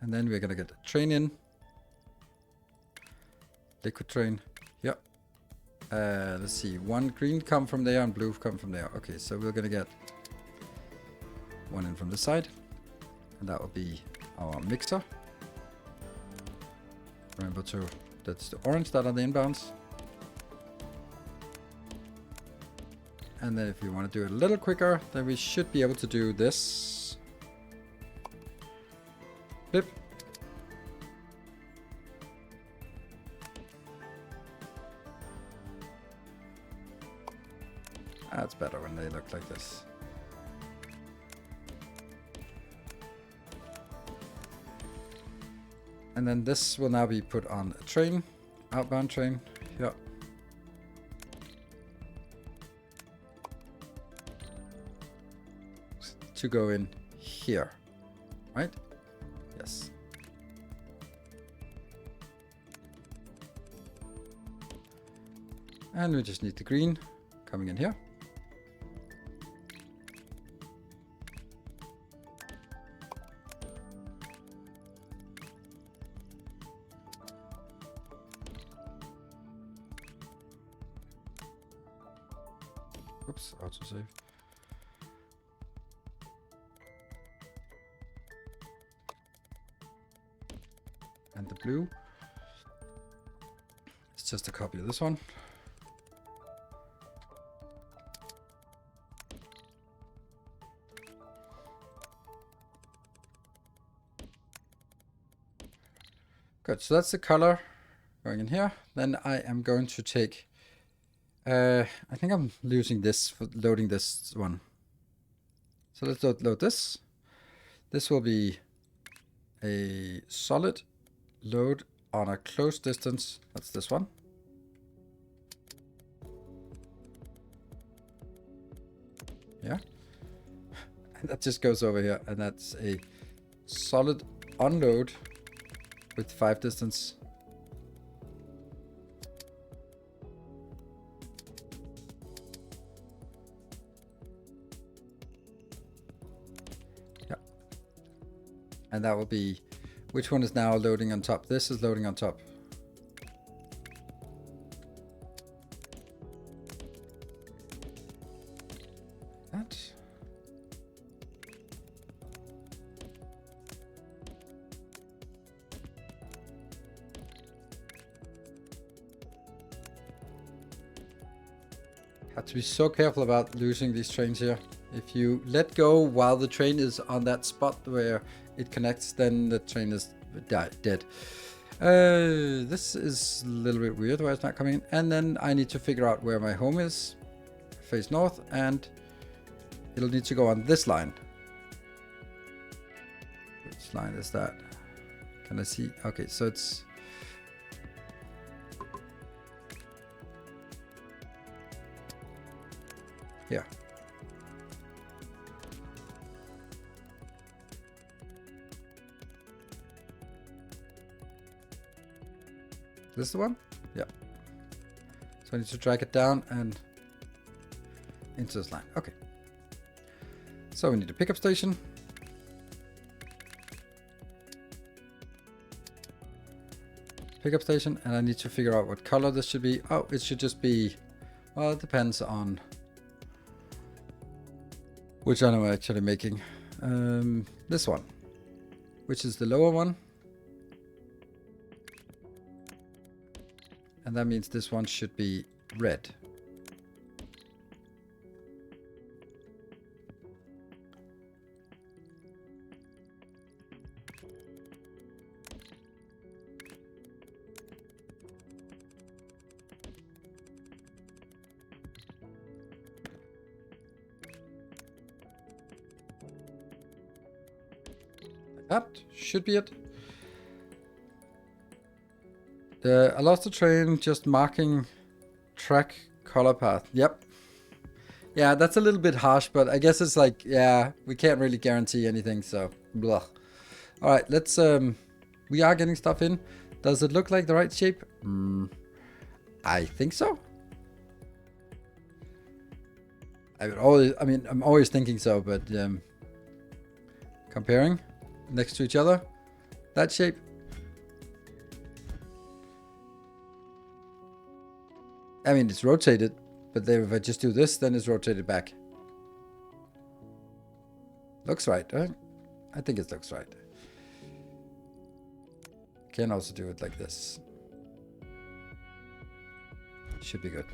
And then we're gonna get a train in. Liquid train. Yep. Let's see. One green come from there and blue come from there. Okay, so we're gonna get one in from the side. And that will be our mixer. Remember to, that's the orange that are the inbounds. And then if you want to do it a little quicker, then we should be able to do this. Flip. That's better when they look like this. And then this will now be put on a train, outbound train. Yeah. To go in here, right? Yes. And we just need the green coming in here. Oops, autosave. And the blue. It's just a copy of this one. Good, so that's the color going in here. Then I am going to take, I think I'm using this for loading this one. So let's load this. This will be a solid load on a close distance. That's this one. Yeah. And that just goes over here. And that's a solid unload with 5 distance. Yeah. And that will be, which one is now loading on top? This is loading on top. That. Have to be so careful about losing these trains here. If you let go while the train is on that spot where it connects, then the train is dead. This is a little bit weird why it's not coming in. And then I need to figure out where my home is. Face north, and it'll need to go on this line. Which line is that? Can I see? Okay, so it's... here. This is the one? Yeah. So I need to drag it down and into this line. Okay. So we need a pickup station. Pickup station, and I need to figure out what color this should be. Oh, it should just be, well, it depends on which one I'm actually making. This one, which is the lower one. And that means this one should be red. That should be it. I lost the train just marking track color path. Yep. Yeah, that's a little bit harsh, but I guess it's like, yeah, we can't really guarantee anything, so blah. All right, let's, we are getting stuff in. Does it look like the right shape? I think so. I'm always thinking so, but comparing next to each other, that shape. I mean, it's rotated, but then if I just do this, then it's rotated back. Looks right, right? I think it looks right. Can also do it like this. Should be good.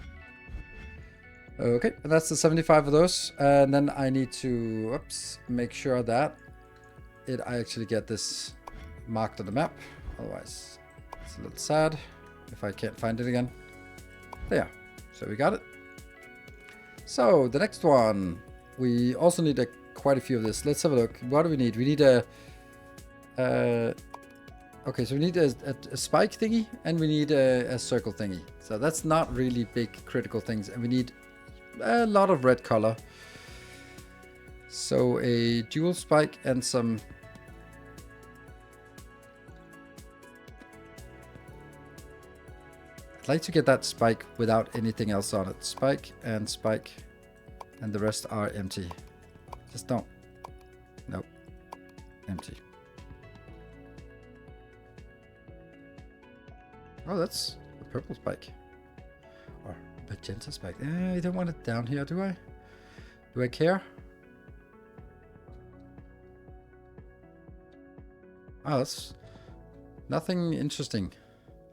Okay, and that's the 75 of those. And then I need to, make sure that I actually get this marked on the map. Otherwise, it's a little sad if I can't find it again. There. So we got it. So the next one, we also need quite a few of this. Let's have a look. What do we need? We need a okay, so we need a spike thingy and we need a circle thingy. So that's not really big critical things, and we need a lot of red color. So a dual spike and some. I'd like to get that spike without anything else on it. Spike, and the rest are empty. Just don't. Nope. Empty. Oh, that's a purple spike. Or magenta spike. I don't want it down here, do I? Do I care? Oh, that's nothing interesting.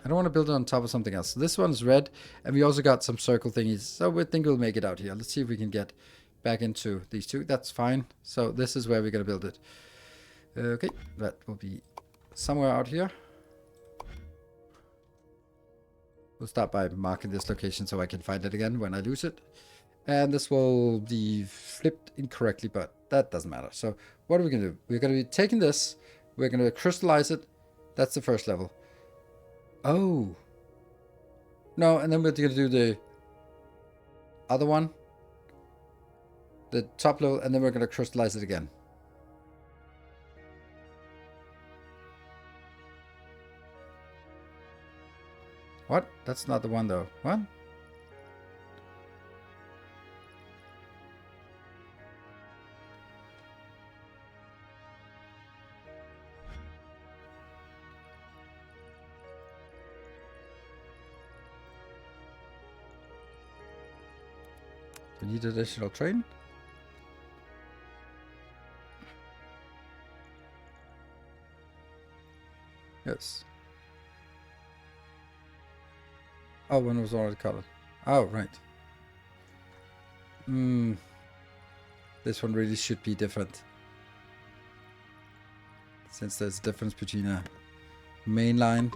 I don't want to build it on top of something else. So this one's red, and we also got some circle thingies. So we think we'll make it out here. Let's see if we can get back into these two. That's fine. So this is where we're going to build it. Okay, that will be somewhere out here. We'll start by marking this location so I can find it again when I lose it. And this will be flipped incorrectly, but that doesn't matter. So what are we going to do? We're going to be taking this. We're going to crystallize it. That's the first level. Oh. No, and then we're going to do the other one. The top level, and then we're going to crystallize it again. What? That's not the one though. What? We need additional train? Yes. Oh, one was already colored. Oh, right. This one really should be different. Since there's a difference between a main line.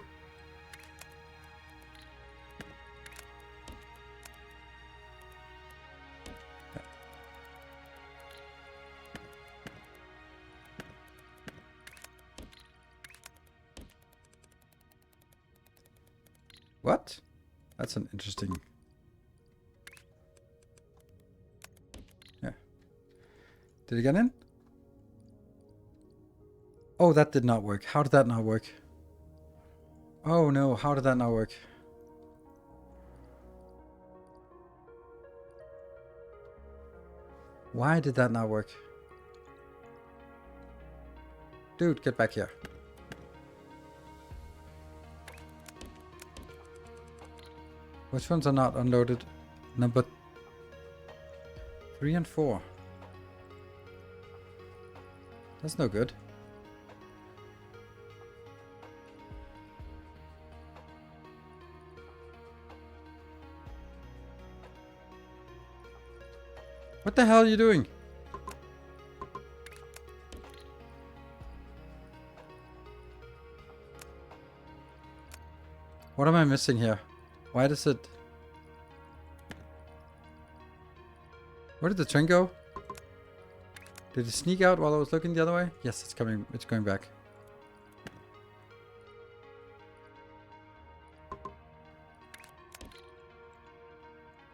What? That's an interesting... Yeah. Did it get in? Oh, that did not work. How did that not work? Oh no, how did that not work? Why did that not work? Dude, get back here. Which ones are not unloaded? Number 3 and 4. That's no good. What the hell are you doing? What am I missing here? Why does it... Where did the train go? Did it sneak out while I was looking the other way? Yes, it's coming. It's going back.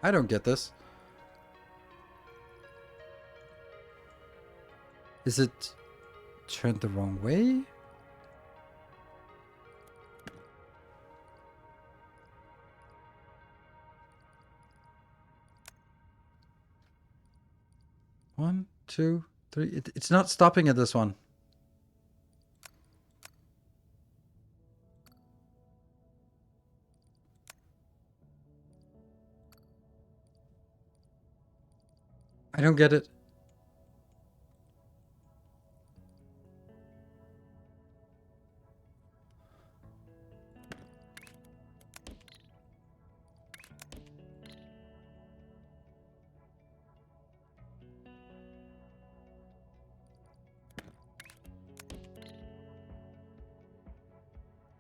I don't get this. Is it turned the wrong way? One, two, three. It's not stopping at this one. I don't get it.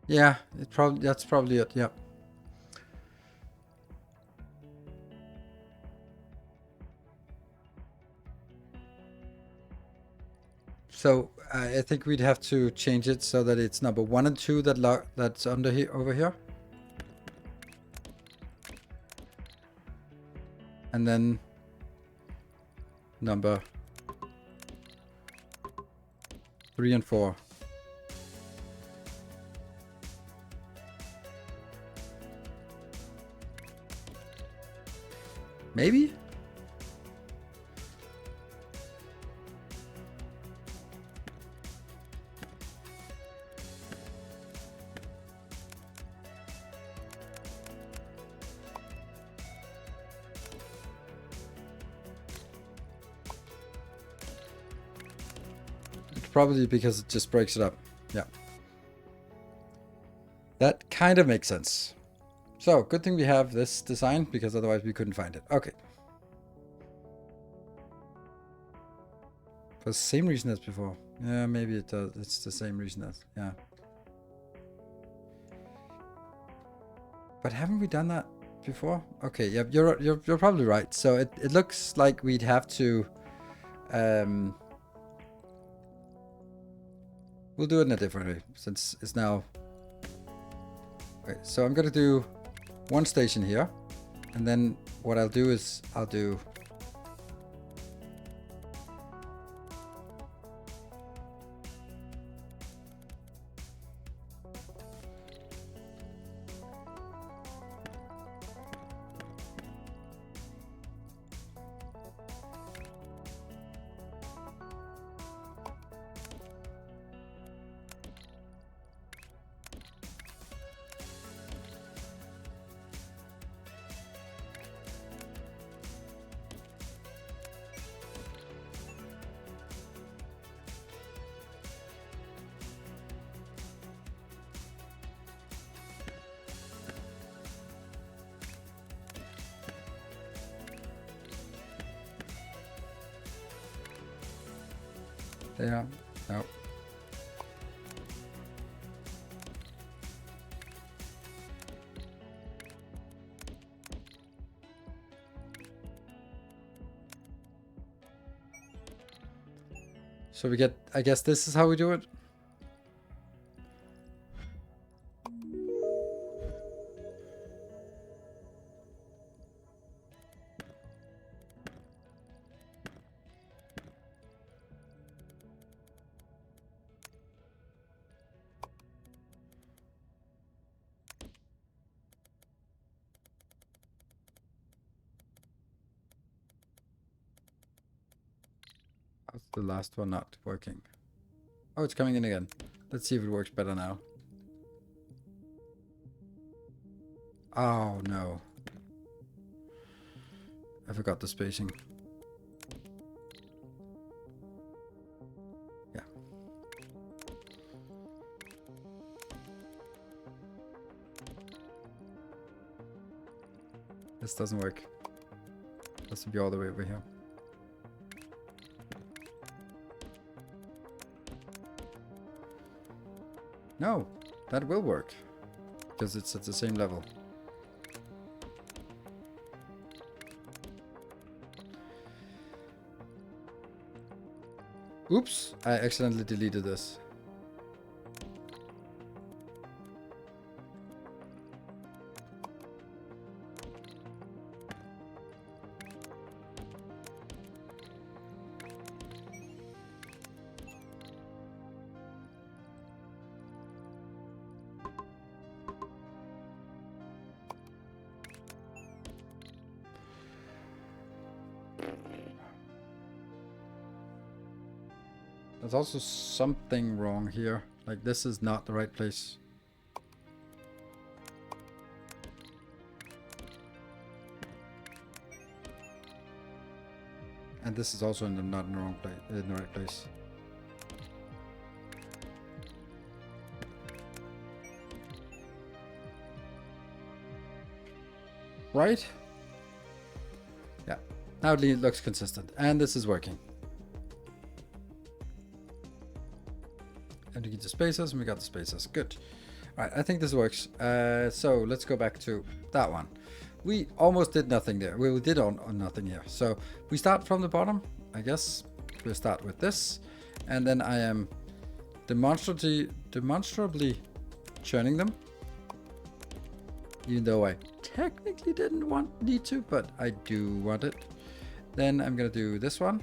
Yeah, that's probably it. Yeah. So I think we'd have to change it so that it's number 1 and 2 that's under here over here, and then number 3 and 4. Maybe? It's probably because it just breaks it up. Yeah. That kind of makes sense. So, good thing we have this design, because otherwise we couldn't find it. Okay. For the same reason as before. Yeah, maybe it does. It's the same reason as, yeah. But haven't we done that before? Okay, yeah, you're probably right. So it looks like we'd have to, we'll do it in a different way, since it's now, okay, so I'm gonna do one station here, and then what I'll do is I'll do there. No. So we get, I guess this is how we do it. How's the last one not working? Oh, it's coming in again. Let's see if it works better now. Oh, no. I forgot the spacing. Yeah. This doesn't work. It has to be all the way over here. No, that will work, because it's at the same level. Oops, I accidentally deleted this. There's also something wrong here. Like, this is not the right place. And this is also not in the wrong place, in the right place. Right? Yeah. Now it looks consistent. And this is working. And we get the spacers, and we got the spacers. Good. All right, I think this works. So let's go back to that one. We almost did nothing there. We did on nothing here. So we start from the bottom. I guess we'll start with this. And then I am demonstrably churning them. Even though I technically didn't need to, but I do want it. Then I'm going to do this one.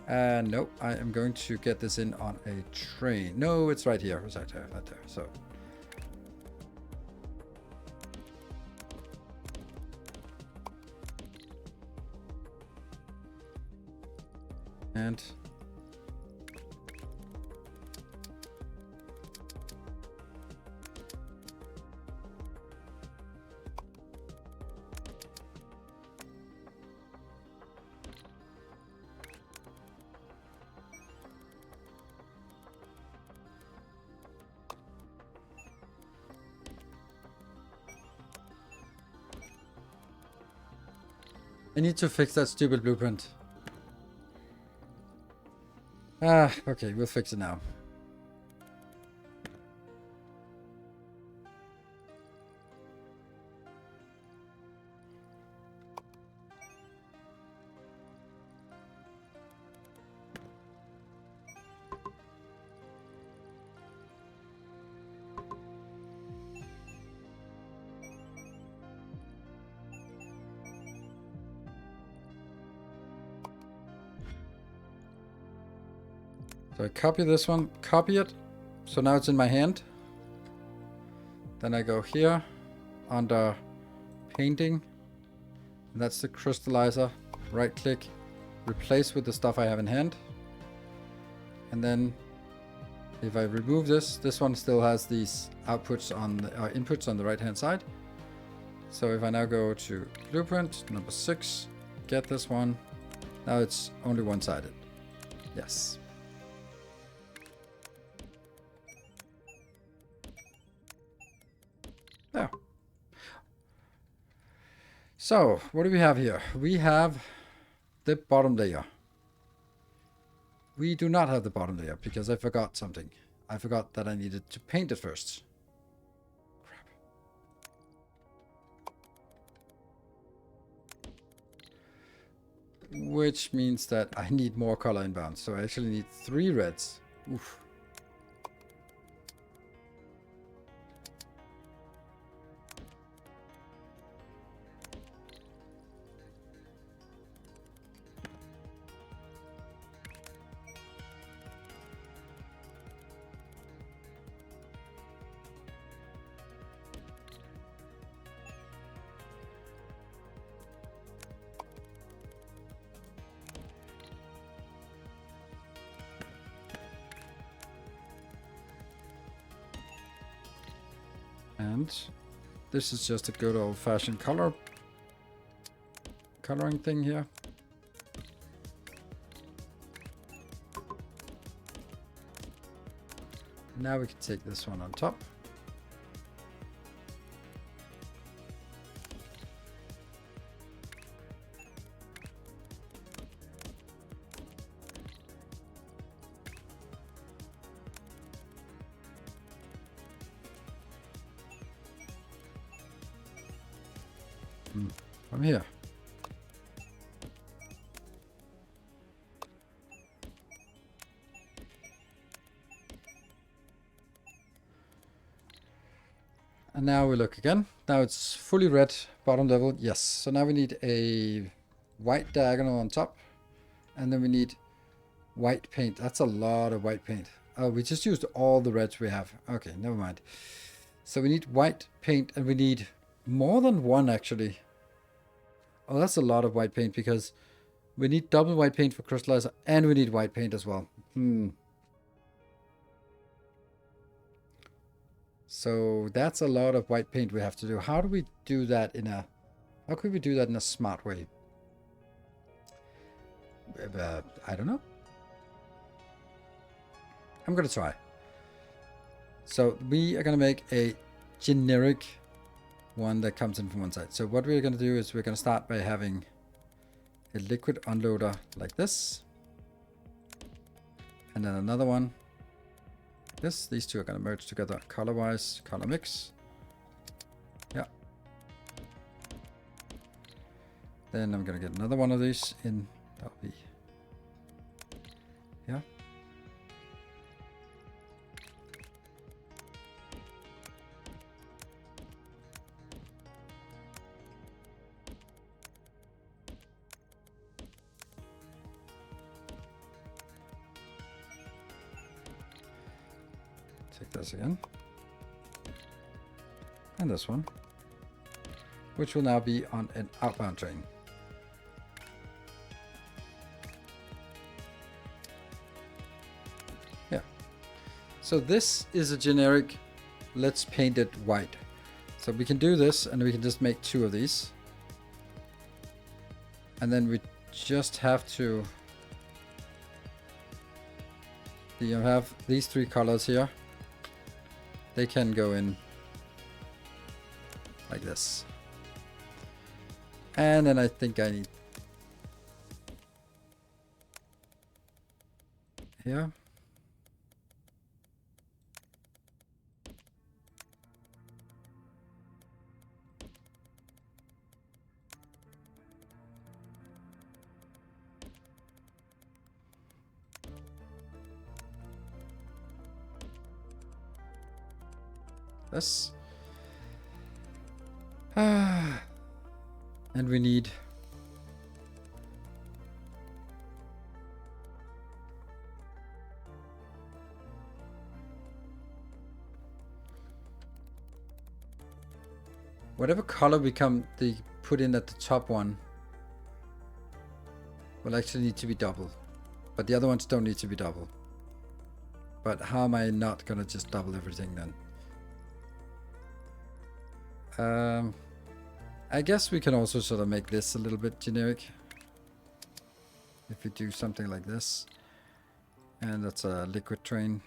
No, I am going to get this in on a train. No, it's right here. It's right there, right there. So. And. I need to fix that stupid blueprint. Okay, we'll fix it now. So I copy this one, copy it. So now it's in my hand. Then I go here under painting. And that's the crystallizer. Right click, replace with the stuff I have in hand. And then if I remove this one still has these outputs on the inputs on the right hand side. So if I now go to blueprint number 6, get this one. Now it's only one-sided. Yes. Yeah. So, what do we have here? We have the bottom layer. We do not have the bottom layer because I forgot something. I forgot that I needed to paint it first. Crap. Which means that I need more color inbound. So I actually need 3 reds. Oof. And this is just a good old-fashioned coloring thing here. Now we can take this one on top. From here. And now we look again. Now it's fully red, bottom level. Yes. So now we need a white diagonal on top. And then we need white paint. That's a lot of white paint. Oh, we just used all the reds we have. Okay, never mind. So we need white paint and we need more than one actually. Oh, that's a lot of white paint because we need double white paint for crystallizer and we need white paint as well. So that's a lot of white paint we have to do. How do we do that in a... How could we do that in a smart way? I don't know. I'm gonna try. So we are gonna make a generic one that comes in from one side. So what we're gonna do is we're gonna start by having a liquid unloader like this. And then another one. These two are gonna merge together color-wise, color mix. Yeah. Then I'm gonna get another one of these in. That'll be. Yeah. Take this again. And this one. Which will now be on an outbound train. Yeah. So this is a generic, let's paint it white. So we can do this and we can just make 2 of these. And then we just have to, you have these 3 colors here. They can go in like this. And then I think I need here. This. And we need whatever color we put in at the top one will actually need to be double, but the other ones don't need to be double. But how am I not gonna just double everything then? I guess we can also sort of make this a little bit generic. If we do something like this. And that's a liquid train.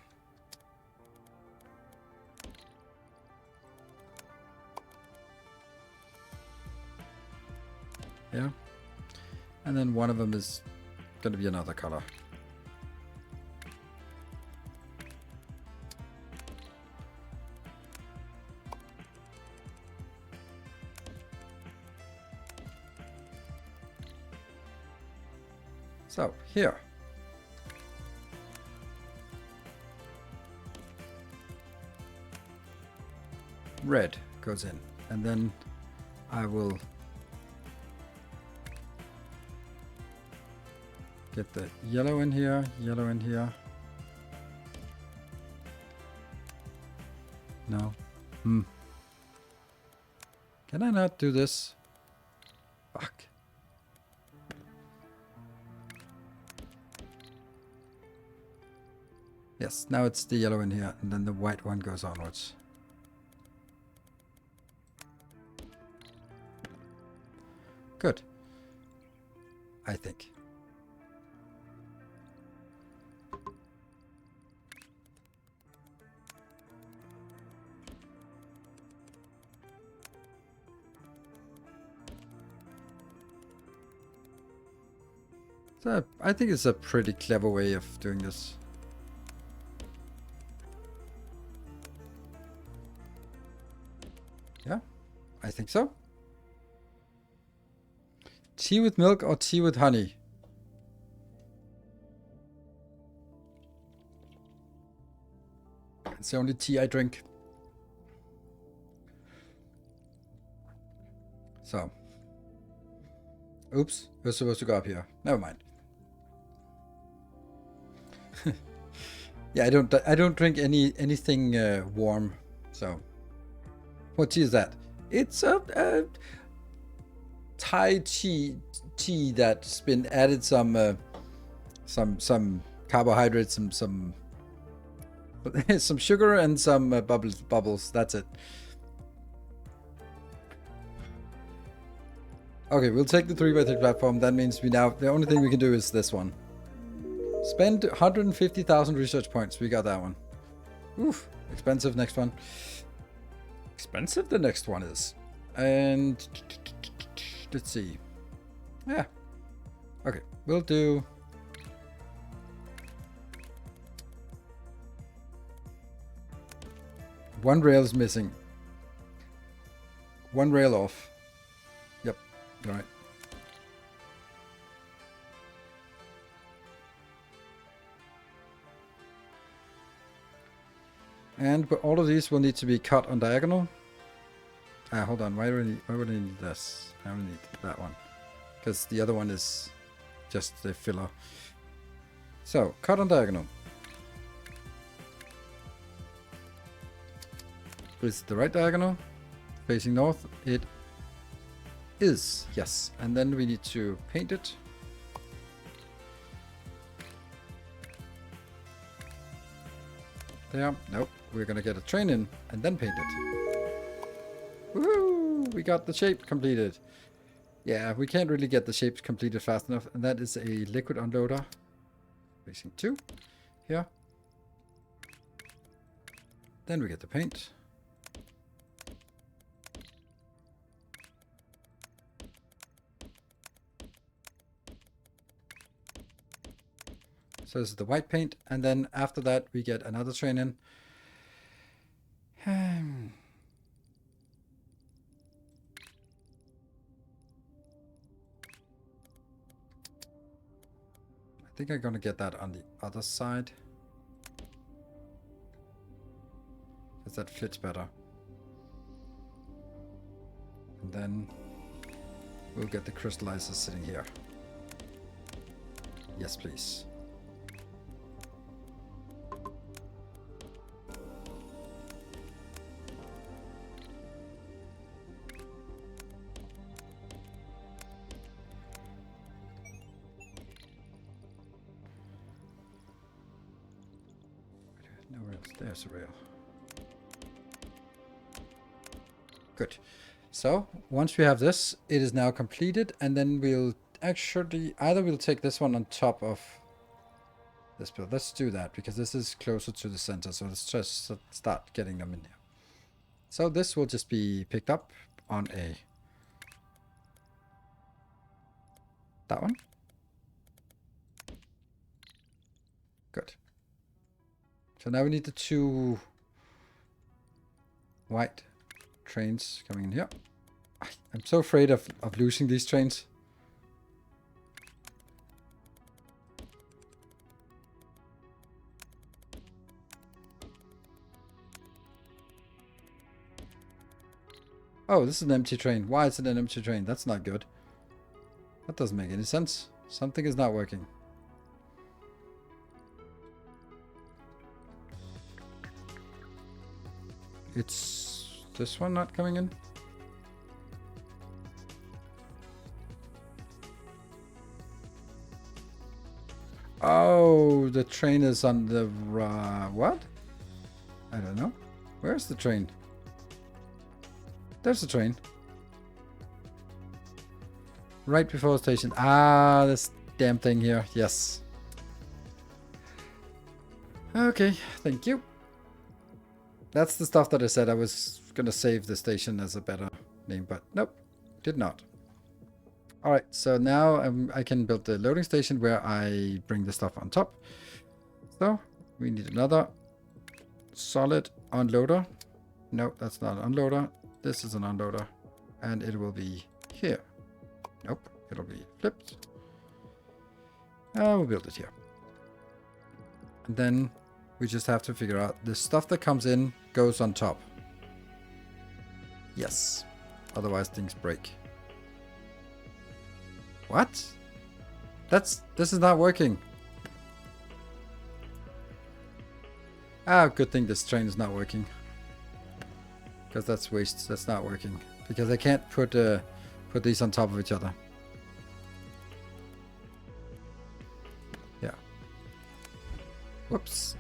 Yeah. And then one of them is going to be another color. So here, red goes in, and then I will get the yellow in here, yellow in here. No. Can I not do this? Fuck. Yes, now it's the yellow in here, and then the white one goes onwards. Good. I think. So I think it's a pretty clever way of doing this. Yeah, I think so. Tea with milk or tea with honey? It's the only tea I drink. So. Oops, we're supposed to go up here. Never mind. Yeah, I don't drink anything warm. So. What tea is that? It's a Thai tea that's been added some carbohydrates, some some sugar and some bubbles. That's it. Okay, we'll take the 3x3 platform. That means we now, the only thing we can do is this one. Spend 150,000 research points. We got that one. Oof, expensive. Next one. Expensive the next one is. And let's see. Yeah. Okay, we'll do... One rail is missing. One rail off. Yep, all right. And but all of these will need to be cut on diagonal. Hold on. Why would I need this? I don't need that one, because the other one is just the filler. So cut on diagonal. Is the right diagonal facing north? It is, yes. And then we need to paint it. There. Nope. We're gonna get a train in and then paint it. Woohoo! We got the shape completed. Yeah, we can't really get the shapes completed fast enough. And that is a liquid unloader. Facing 2. Here. Then we get the paint. So this is the white paint, and then after that we get another train in. I think I'm gonna get that on the other side, because that fits better. And then we'll get the crystallizers sitting here. Yes, please. There's a rail. Good. So once we have this, it is now completed, and then we'll actually either we'll take this one on top of this build. Let's do that because this is closer to the center. So let's just start getting them in here. So this will just be picked up on that one. Good. So now we need the 2 white trains coming in here. I'm so afraid of losing these trains. Oh, this is an empty train. Why is it an empty train? That's not good. That doesn't make any sense. Something is not working. It's this one not coming in. Oh, the train is on the what? I don't know. Where's the train? There's the train. Right before the station. Ah, this damn thing here. Yes. Okay, thank you. That's the stuff that I said I was going to save the station as a better name, but nope, did not. Alright, so now I can build the loading station where I bring the stuff on top. So, we need another solid unloader. No, that's not an unloader. This is an unloader. And it will be here. Nope, it'll be flipped. We'll build it here. And then we just have to figure out the stuff that comes in goes on top. Yes. Otherwise things break. What? This is not working. Ah, good thing this train is not working. Because that's waste. That's not working. Because I can't put these on top of each other. Yeah. Whoops.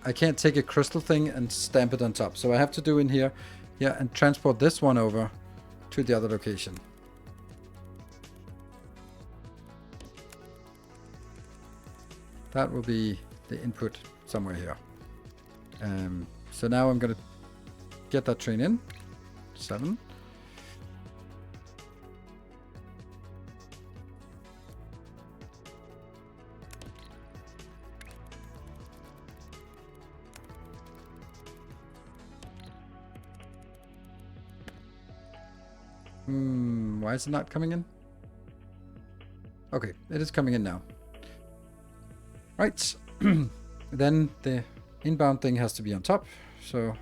I can't take a crystal thing and stamp it on top. So I have to do in here, yeah, and transport this one over to the other location. That will be the input somewhere here. So now I'm going to get that train in. 7. Why is it not coming in? Okay, it is coming in now. Right. Then the inbound thing has to be on top. So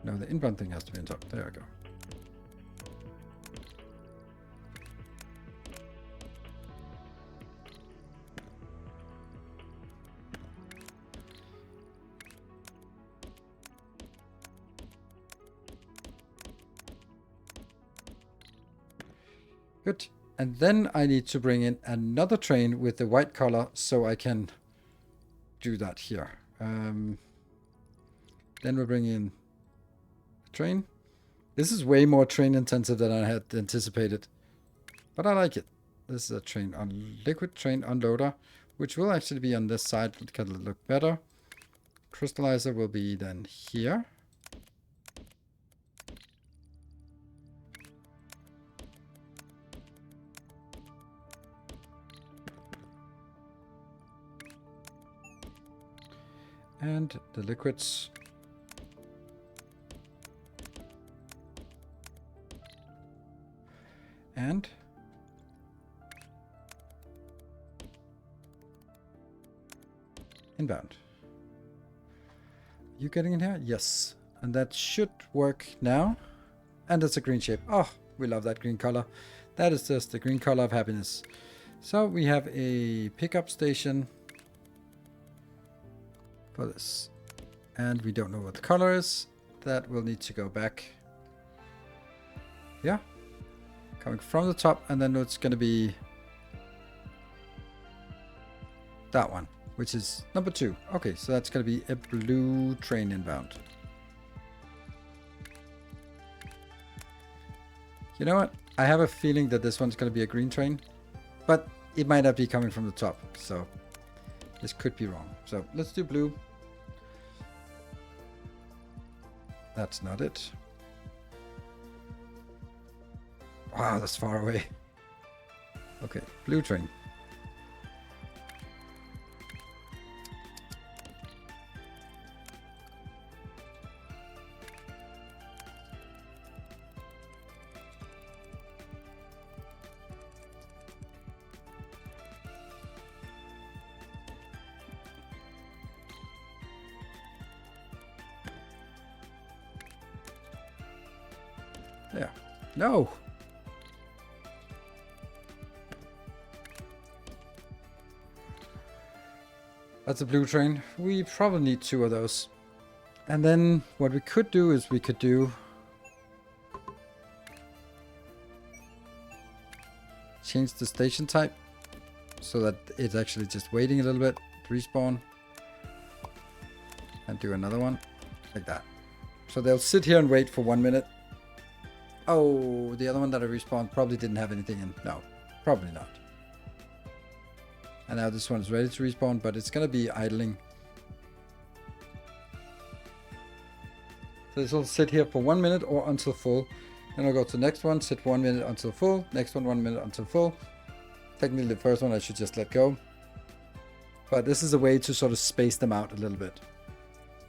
no, the inbound thing has to be on top. There we go. Good. And then I need to bring in another train with the white color so I can do that here. Then we'll bring in a train. This is way more train intensive than I had anticipated, but I like it. This is a train on liquid train unloader, which will actually be on this side because it'll look better. Crystallizer will be then here. And the liquids and inbound. You getting in here? Yes. And that should work now. And it's a green shape. Oh, we love that green color. That is just the green color of happiness. So we have a pickup station for this. And we don't know what the color is. That will need to go back. Yeah. Coming from the top, and then it's going to be that one, which is number 2. Okay, so that's going to be a blue train inbound. You know what? I have a feeling that this one's going to be a green train, but it might not be coming from the top, so this could be wrong. So let's do blue. That's not it. Wow, that's far away. Okay, blue train. There. No! That's a blue train. We probably need 2 of those. And then what we could do is we could do... change the station type so that it's actually just waiting a little bit. Respawn. And do another one. Like that. So they'll sit here and wait for 1 minute. Oh, the other one that I respawned probably didn't have anything in. No, probably not. And now this one is ready to respawn, but it's going to be idling. So this will sit here for 1 minute or until full. Then I'll go to the next one, sit 1 minute until full. Next one, 1 minute until full. Technically the first one I should just let go. But this is a way to sort of space them out a little bit.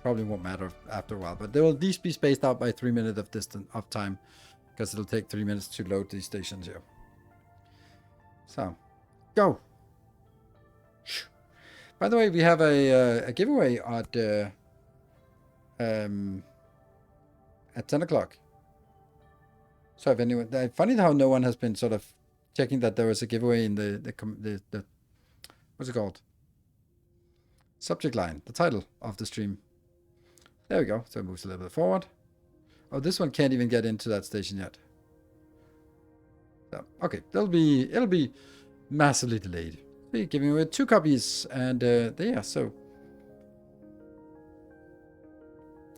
Probably won't matter after a while, but they will at least be spaced out by 3 minutes of time. Because it'll take 3 minutes to load these stations here. So, go! By the way, we have a giveaway at 10 o'clock. So if anyone, funny how no one has been sort of checking that there was a giveaway in the what's it called? Subject line, the title of the stream. There we go. So it moves a little bit forward. Oh, this one can't even get into that station yet. So, okay, it'll be massively delayed. We're giving away 2 copies, and yeah, so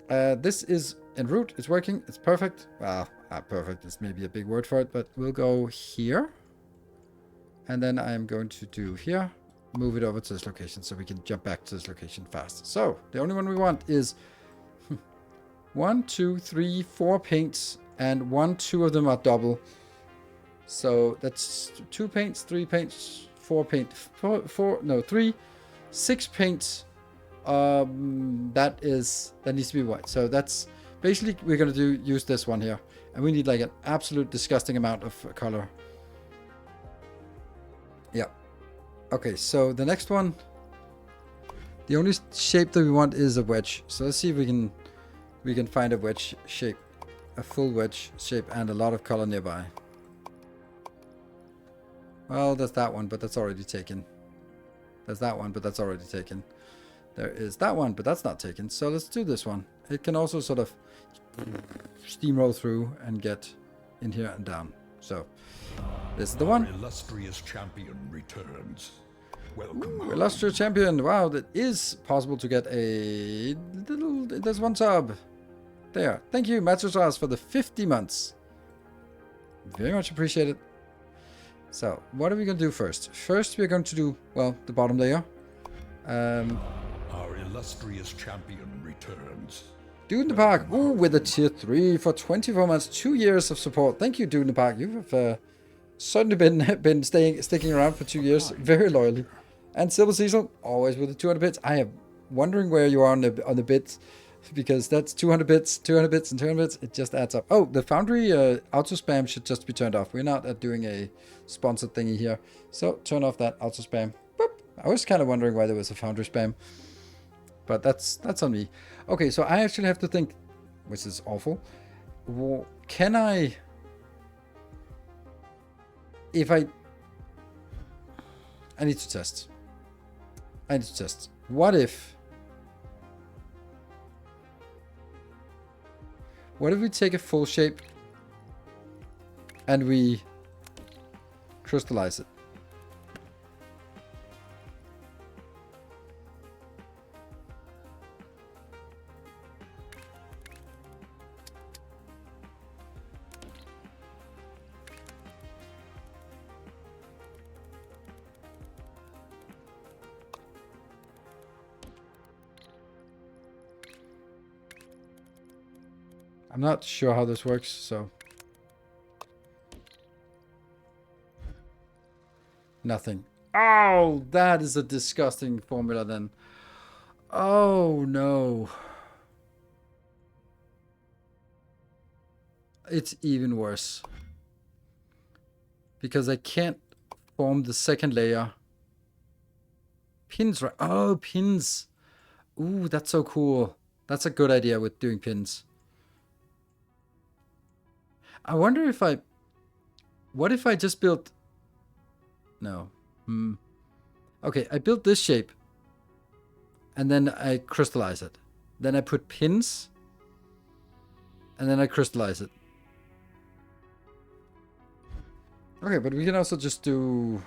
this is en route. It's working. It's perfect. Well, perfect is maybe a big word for it, but we'll go here, and then I'm going to do here. Move it over to this location so we can jump back to this location fast. So the only one we want is 1, 2, 3, 4 paints, and 1, 2 of them are double. So that's 2 paints, 3 paints, 4 paint, 3, 6 paints. That needs to be white. So that's basically we're gonna use this one here, and we need like an absolute disgusting amount of color. Yeah. Okay, so the next one, the only shape that we want is a wedge. So let's see if we can find a wedge shape, a full wedge shape, and a lot of color nearby. Well, there's that one, but that's already taken. There's that one, but that's already taken. There is that one, but that's not taken. So let's do this one. It can also sort of steamroll through and get in here and down. So this is the one. Our illustrious champion returns. Welcome. Ooh, illustrious champion. Wow, that is possible to get a little. There's one sub. There. Thank you, Matsuras, for the 50 months. Very much appreciated. So, what are we going to do first? First, we're going to do, well, the bottom layer. Our illustrious champion returns. Dude in the Park. Ooh, with a tier 3 for 24 months, 2 years of support. Thank you, Dude in the Park. You have certainly been sticking around for 2 years very loyally. And Silver Cecil, always with the 200 bits. I am wondering where you are on the bits, because that's 200 bits, 200 bits, and 200 bits. It just adds up. Oh, the Foundry auto spam should just be turned off. We're not doing a sponsored thingy here. So turn off that auto spam. Boop. I was kind of wondering why there was a Foundry spam. But that's on me. Okay, so I actually have to think, which is awful. Can I... If I need to test. I need to test. What if we take a full shape and we crystallize it? I'm not sure how this works, so... Nothing. Oh, that is a disgusting formula then. Oh, no. It's even worse. Because I can't form the second layer. Pins, right? Oh, pins. Ooh, that's so cool. That's a good idea with doing pins. I wonder if what if I just built... No. Okay, I built this shape. And then I crystallize it. Then I put pins. And then I crystallize it. Okay, but we can also just do...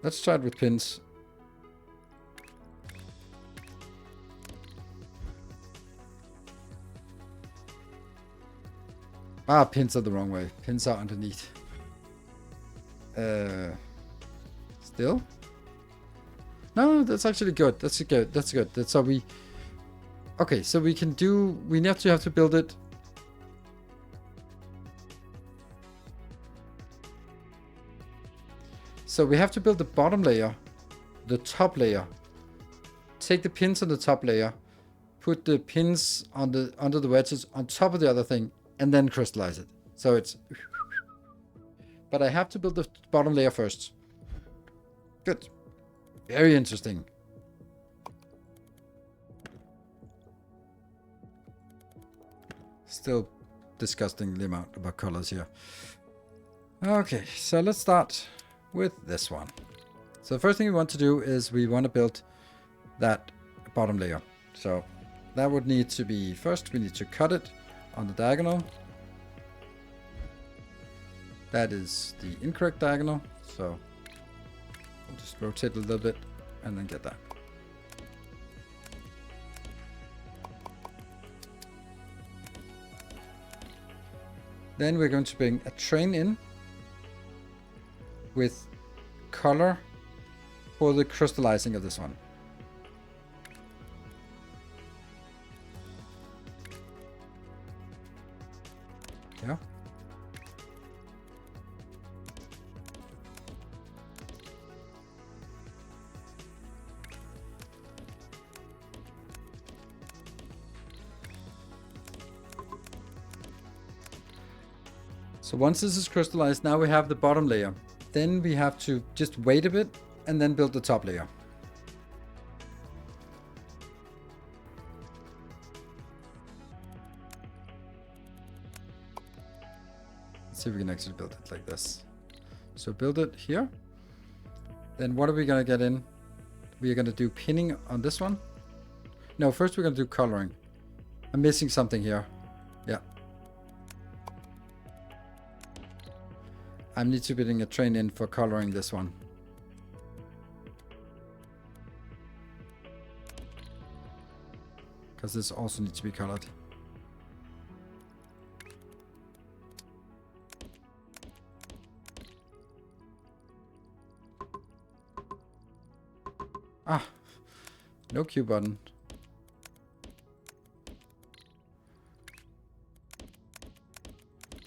Let's try it with pins. Ah, pins are the wrong way. Pins are underneath. Still? No, that's actually good. That's good. That's good. That's how we... Okay, so we can do... We have to build it. So we have to build the bottom layer, the top layer. Take the pins on the top layer, put the pins on the under the wedges on top of the other thing, and then crystallize it. So it's... But I have to build the bottom layer first. Good. Very interesting. Still disgusting the amount about colors here. Okay, so let's start with this one. So the first thing we want to do is we want to build that bottom layer. So that would need to be... First we need to cut it on the diagonal That is the incorrect diagonal, so we'll just rotate a little bit and then get that. Then we're going to bring a train in with color for the crystallizing of this one. Yeah. So once this is crystallized, now we have the bottom layer. Then we have to just wait a bit and then build the top layer. Let's see if we can actually build it like this. So build it here. Then what are we going to get in? We are going to do pinning on this one. No, first we're going to do coloring. I'm missing something here. Yeah. I need to bring a train in for coloring this one. Because this also needs to be colored. Ah, no Q button.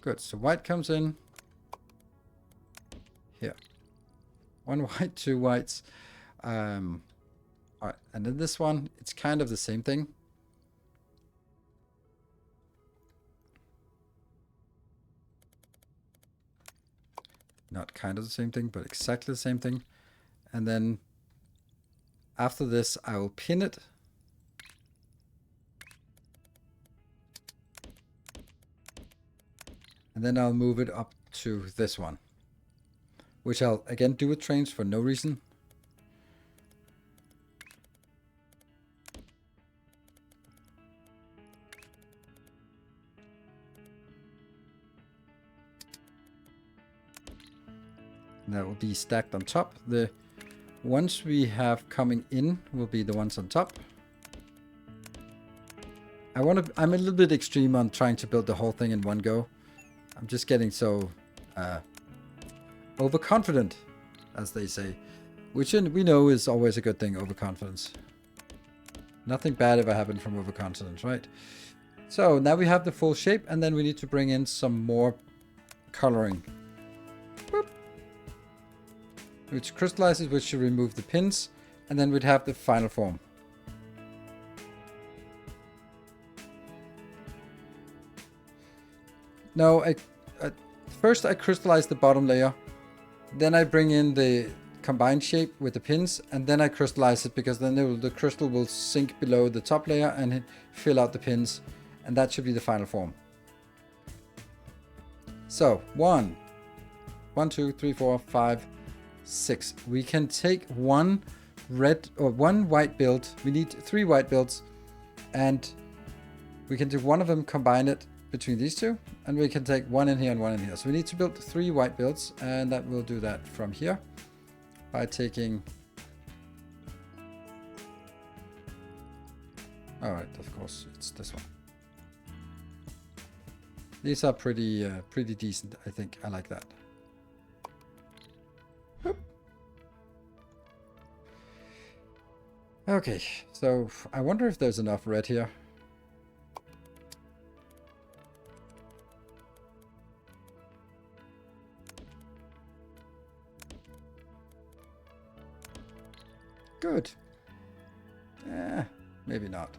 Good, so white comes in. Here. One white, two whites. Alright, and then this one, it's kind of the same thing. Not kind of the same thing, but exactly the same thing. And then after this, I will pin it. And then I'll move it up to this one, which I'll again do with trains for no reason. And that will be stacked on top. The ones we have coming in will be the ones on top. I'm a little bit extreme on trying to build the whole thing in one go. I'm just getting so overconfident, as they say, which we know is always a good thing, overconfidence. Nothing bad ever happened from overconfidence, right? So now we have the full shape, and then we need to bring in some more coloring. Boop. Which crystallizes, which should remove the pins, and then we'd have the final form. No, first I crystallize the bottom layer, then I bring in the combined shape with the pins, and then I crystallize it, because then the crystal will sink below the top layer and fill out the pins, and that should be the final form. So 1, 2, 3, 4, 5, 6. We can take one red or one white build. We need 3 white builds, and we can do one of them, combine it between these two, and we can take one in here and one in here. So we need to build 3 white builds, and that will do that from here by taking. All right, of course it's this one. These are pretty decent, I think. I like that. Oop. Okay, so I wonder if there's enough red here. Good. Maybe not.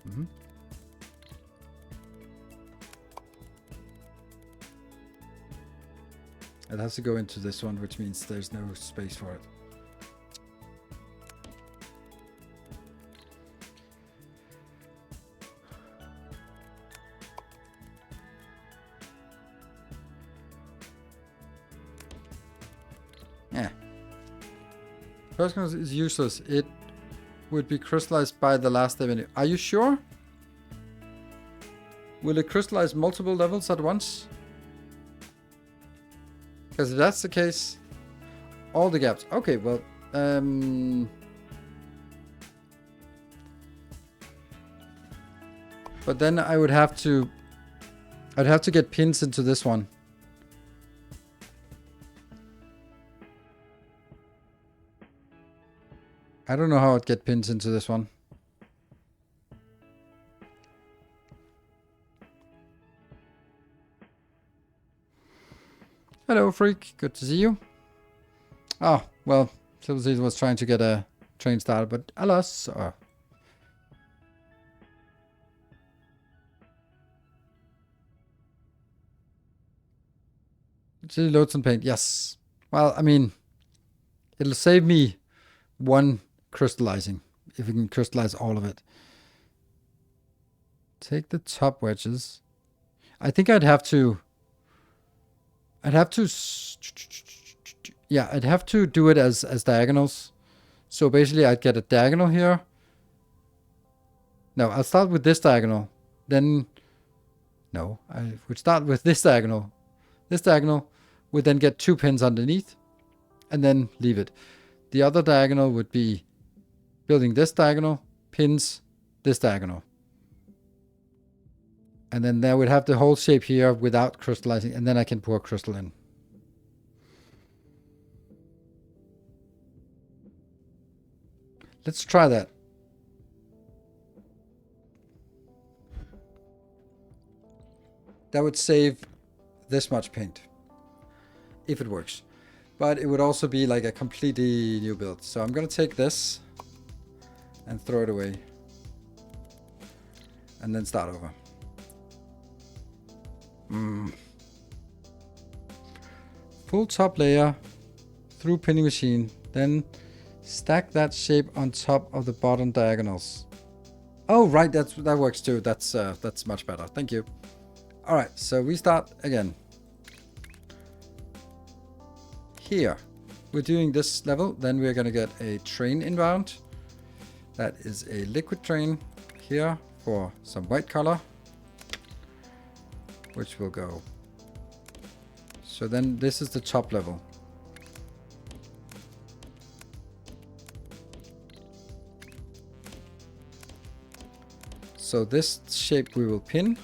Mm-hmm. It has to go into this one, which means there's no space for it. Yeah. First one is useless. It would be crystallized by the last avenue. Are you sure? Will it crystallize multiple levels at once? Because if that's the case, all the gaps. Okay, well, but then I would have to, I'd have to get pins into this one. I don't know how I'd get pins into this one. Hello, freak. Good to see you. Oh, well, Silver Season was trying to get a train started, but alas. She loads some paint. Yes. Well, I mean, it'll save me one crystallizing, if we can crystallize all of it. Take the top wedges. I think I'd have to yeah, I'd have to do it as diagonals. So basically I'd get a diagonal here. No, I'll start with this diagonal. Then, no, I would start with this diagonal. This diagonal would then get 2 pins underneath and then leave it. The other diagonal would be building this diagonal, pins, this diagonal. And then there would have the whole shape here without crystallizing, and then I can pour crystal in. Let's try that. That would save this much paint, if it works. But it would also be like a completely new build. So I'm going to take this and throw it away. And then start over. Full top layer through pinning machine. Then stack that shape on top of the bottom diagonals. Oh, right. That works too. That's much better. Thank you. All right. So we start again. Here, we're doing this level, then we're going to get a train inbound. That is a liquid train here for some white color, which will go. So then this is the top level. So this shape we will pin.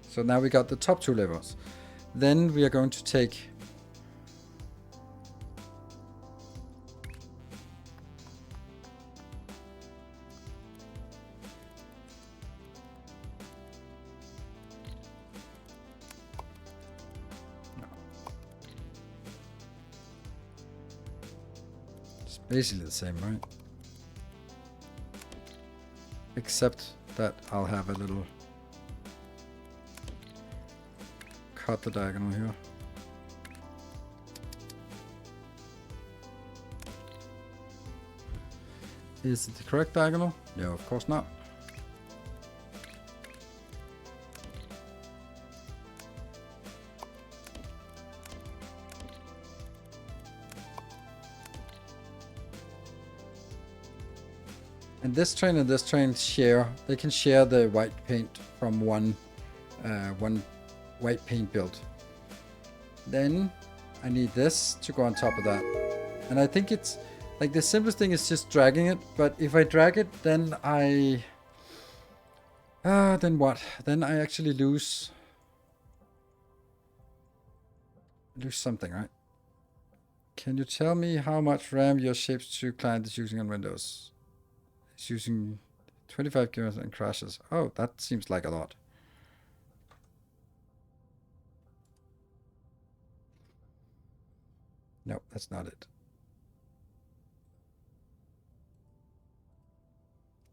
So now we got the top 2 levels. Then we are going to take it's basically the same, right? Except that I'll have a little cut the diagonal here. Is it the correct diagonal? No, of course not. And this train share, they can share the white paint from one white paint build. Then I need this to go on top of that. And I think it's like the simplest thing is just dragging it, but if I drag it, then then what? Then I actually lose something, right? Can you tell me how much RAM your Shapez 2 client is using on Windows? It's using 25 gigabytes and crashes. Oh, that seems like a lot. No, that's not it.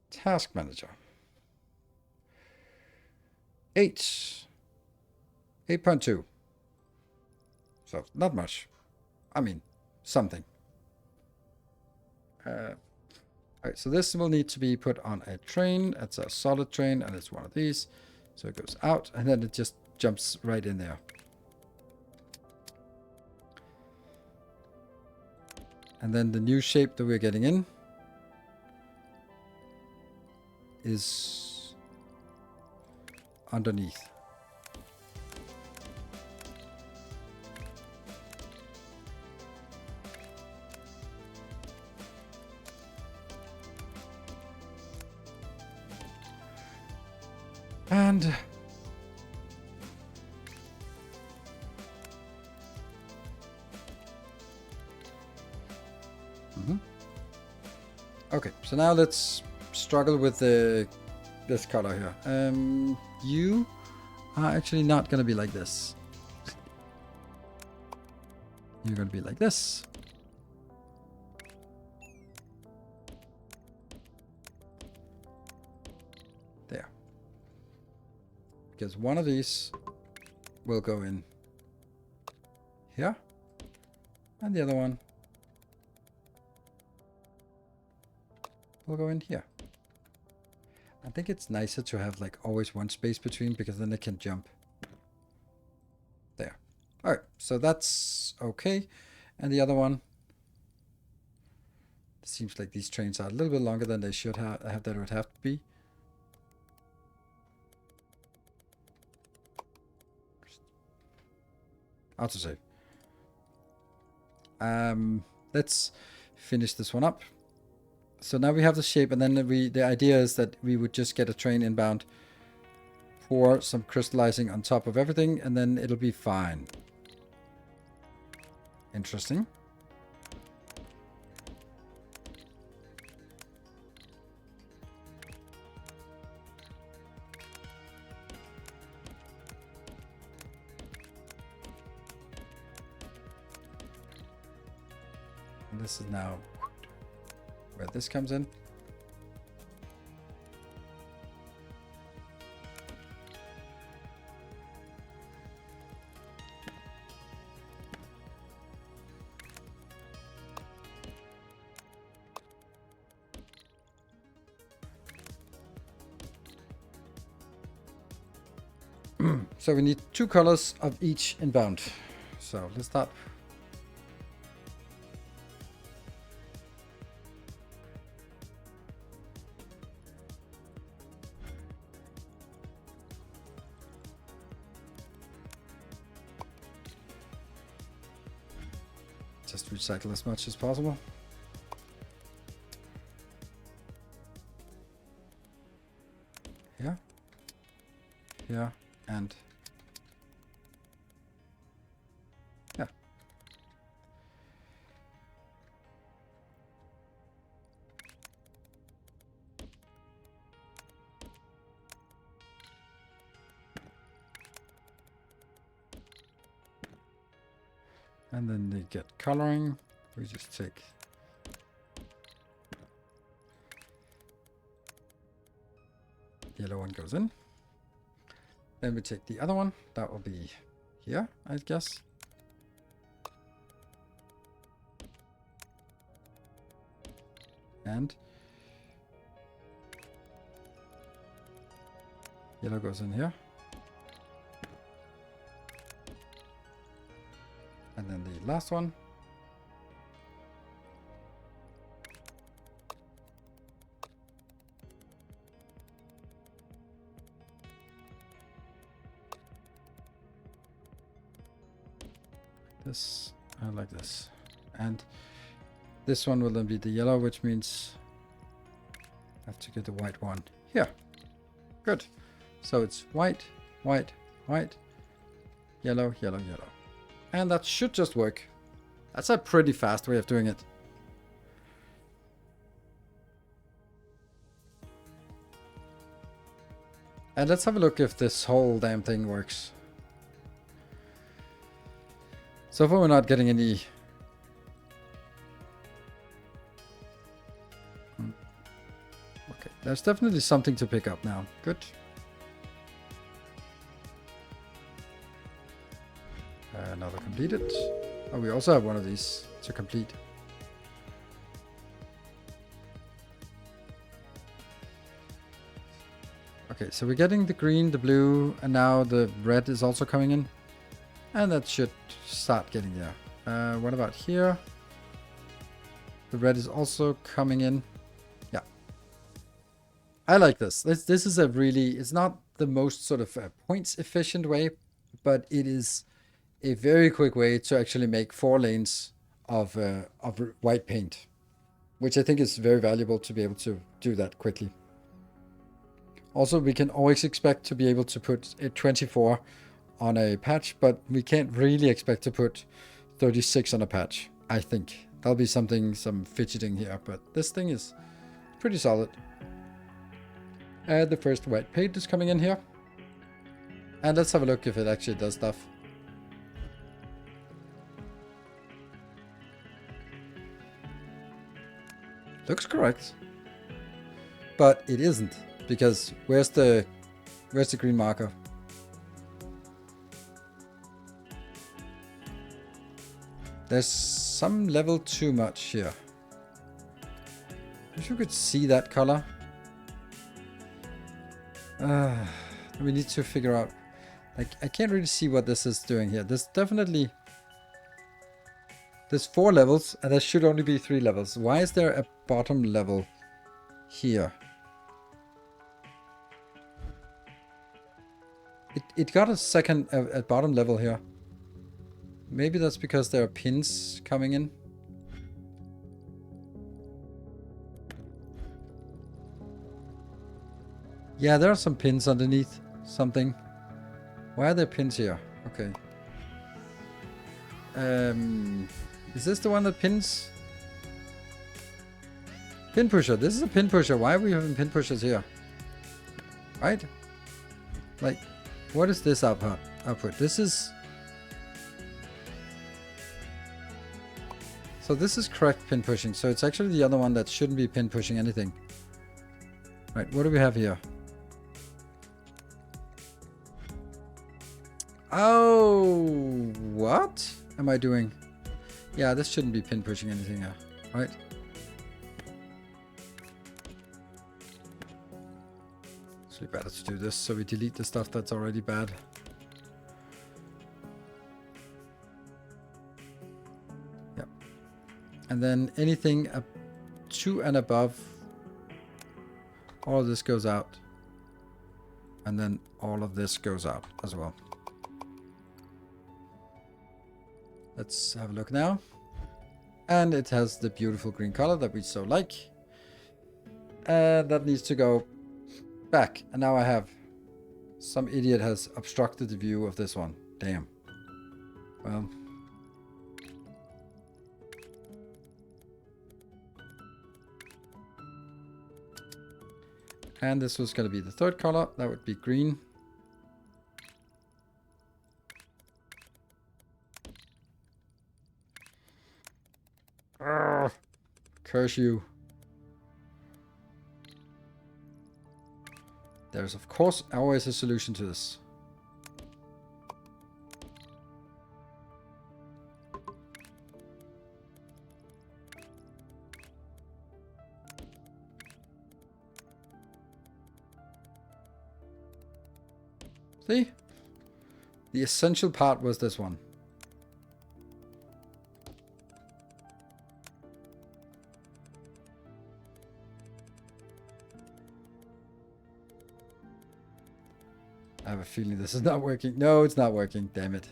Task Manager. 8.2. So, not much. I mean, something. Alright, so this will need to be put on a train. It's a solid train, and it's one of these. So it goes out, and then it just jumps right in there. And then the new shape that we're getting in is underneath. And okay, so now let's struggle with this color here. You are actually not going to be like this. You're going to be like this. There. Because one of these will go in here, and the other one will go in here. I think it's nicer to have like always one space between, because then it can jump. There. Alright, so that's okay. And the other one, it seems like these trains are a little bit longer than they should have that would have to be. Autosave. Let's finish this one up. So now we have the shape, and then the idea is that we would just get a train inbound, pour some crystallizing on top of everything, and then it'll be fine. Interesting. And this is now where this comes in. So we need 2 colors of each inbound. So let's start. Just recycle as much as possible. Here. Here. And yeah. And then they get coloring. We just take yellow one goes in. Then we take the other one. That will be here, I guess. And yellow goes in here. And then the last one. This, I like this. And this one will then be the yellow, which means I have to get the white one here. Good. So it's white, white, white, yellow, yellow, yellow. And that should just work. That's a pretty fast way of doing it. And let's have a look if this whole damn thing works. So far we're not getting any... Okay, there's definitely something to pick up now. Good. Another completed. Oh, we also have one of these to complete. Okay, so we're getting the green, the blue, and now the red is also coming in. And that should start getting there. What about here? The red is also coming in. Yeah. I like this. This is a really, it's not the most sort of points efficient way, but it is a very quick way to actually make 4 lanes of white paint, which I think is very valuable to be able to do that quickly. Also, we can always expect to be able to put a 24 on a patch, but we can't really expect to put 36 on a patch, I think. That'll be some fidgeting here, but this thing is pretty solid. The first white paint is coming in here. And let's have a look if it actually does stuff. Looks correct. But it isn't, because where's the green marker? There's some level too much here. Wish you could see that color. We need to figure out. Like, I can't really see what this is doing here. There's 4 levels, and there should only be 3 levels. Why is there a bottom level here? It got a bottom level here. Maybe that's because there are pins coming in. Yeah, there are some pins underneath something. Why are there pins here? Okay. Is this the one that pins? Pin pusher. This is a pin pusher. Why are we having pin pushers here? Right? Like, what is this output? This is... So this is correct pin pushing. So it's actually the other one that shouldn't be pin pushing anything. Right, what do we have here? Oh, what am I doing? Yeah, this shouldn't be pin pushing anything here, right? It's really better to do this so we delete the stuff that's already bad. Yep. And then anything up to and above, all of this goes out. And then all of this goes out as well. Let's have a look now. And it has the beautiful green color that we so like. And that needs to go back. And now I have... Some idiot has obstructed the view of this one. Damn. Well... And this was going to be the third color. That would be green. Urgh. Curse you. There's of course always a solution to this. See? The essential part was this one. I have a feeling this is not working. No, it's not working. Damn it.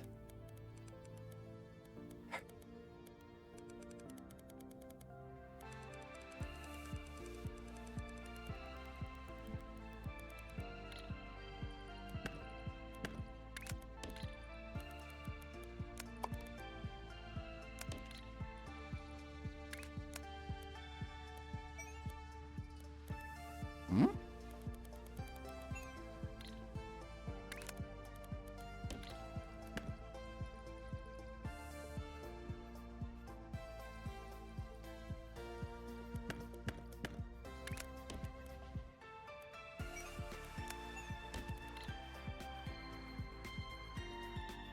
Hmm?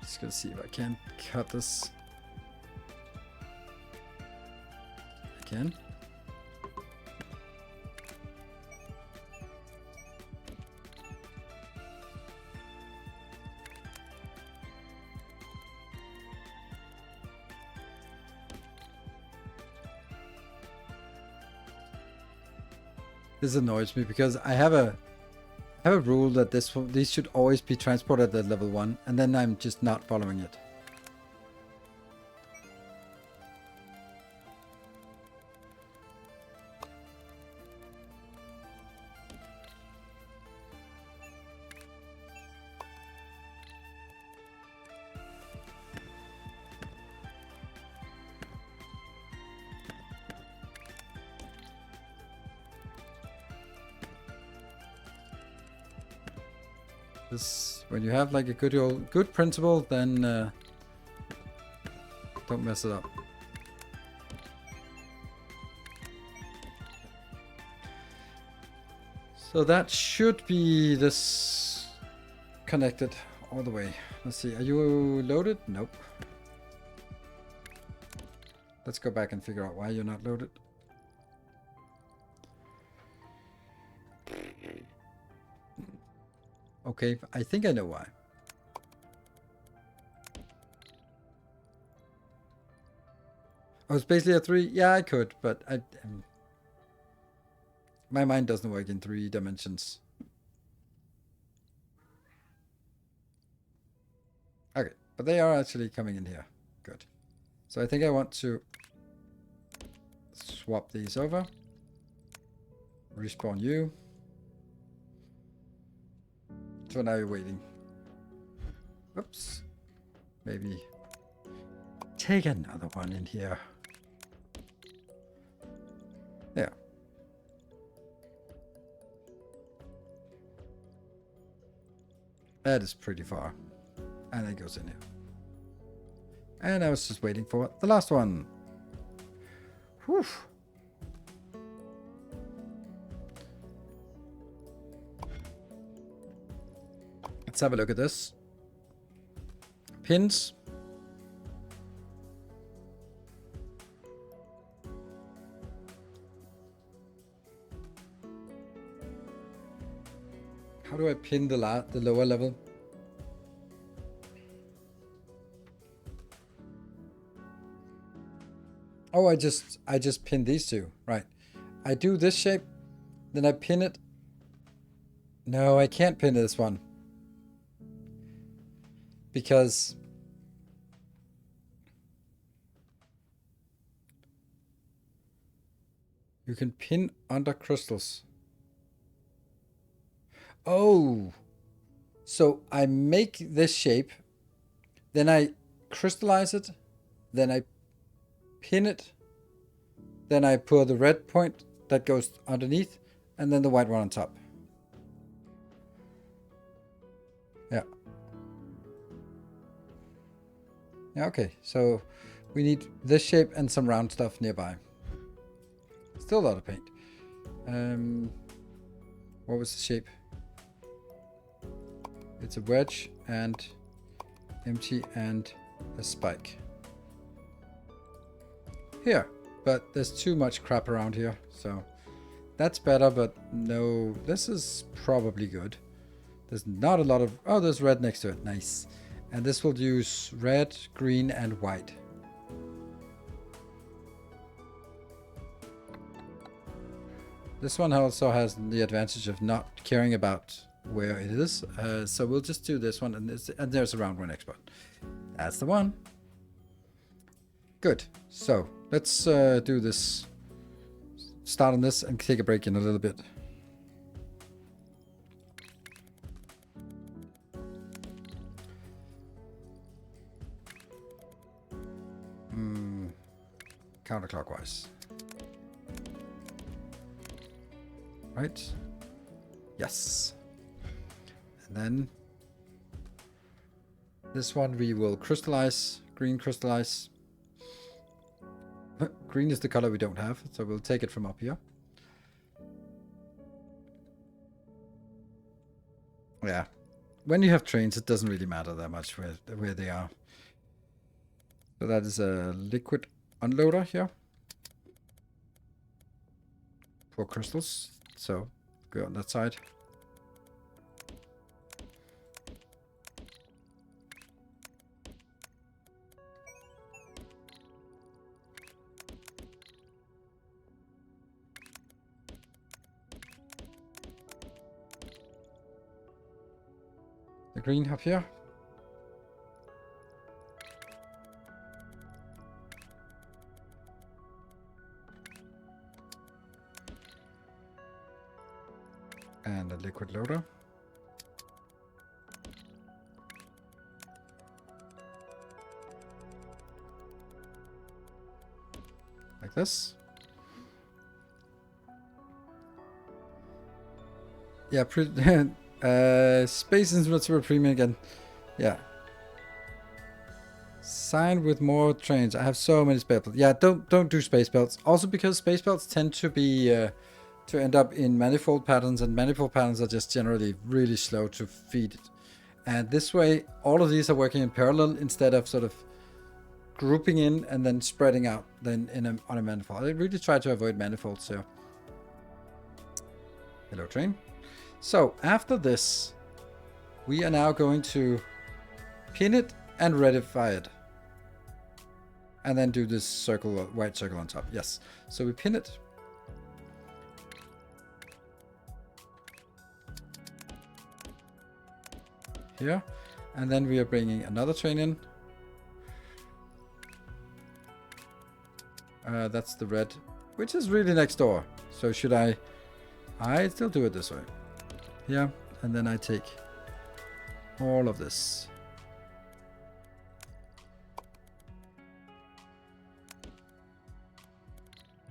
Just gonna see if I can cut this. I can. This annoys me because I have a rule that these should always be transported at level 1, and then I'm just not following it. This, when you have like a good principle, then don't mess it up. So that should be this connected all the way. Let's see, are you loaded? Nope. Let's go back and figure out why you're not loaded. Okay, I think I know why. Oh, it's basically a 3? Yeah, I could, but my mind doesn't work in 3 dimensions. Okay, but they are actually coming in here. Good. So I think I want to swap these over. Respawn you. So now you're waiting. Oops. Maybe take another one in here. Yeah. That is pretty far. And it goes in here. And I was just waiting for the last one. Whew. Let's have a look at this. Pins. How do I pin the lower level? Oh, I just pin these two. Right. I do this shape, then I pin it. No, I can't pin this one. Because you can pin under crystals. Oh, so I make this shape, then I crystallize it, then I pin it, then I put the red point that goes underneath, and then the white one on top. Yeah. Yeah, okay, so we need this shape and some round stuff nearby. Still a lot of paint. What was the shape? It's a wedge and empty and a spike. Here, but there's too much crap around here, so that's better, but no, this is probably good. There's not a lot of, oh, there's red next to it, nice. And this will use red, green, and white. This one also has the advantage of not caring about where it is. So we'll just do this one, and there's a round one export. That's the one. Good. So let's do this. Start on this and take a break in a little bit. Counterclockwise. Right? Yes. And then this one we will crystallize, green crystallize. Green is the color we don't have, so we'll take it from up here. Yeah. When you have trains, it doesn't really matter that much where they are. So that is a liquid unloader here for crystals. So go on that side. The green up here. And a liquid loader. Like this. Yeah, space inventory premium again. Yeah. Sign with more trains. I have so many space belts. Yeah, don't do space belts. Also because space belts tend to be to end up in manifold patterns, and manifold patterns are just generally really slow to feed it. And this way, all of these are working in parallel instead of sort of grouping in and then spreading out then on a manifold. I really try to avoid manifolds here. Hello, train. So after this, we are now going to pin it and redify it. And then do this circle, white circle on top. Yes. So we pin it. Here. And then we are bringing another train in. That's the red, which is really next door. So should I still do it this way. Yeah. And then I take all of this.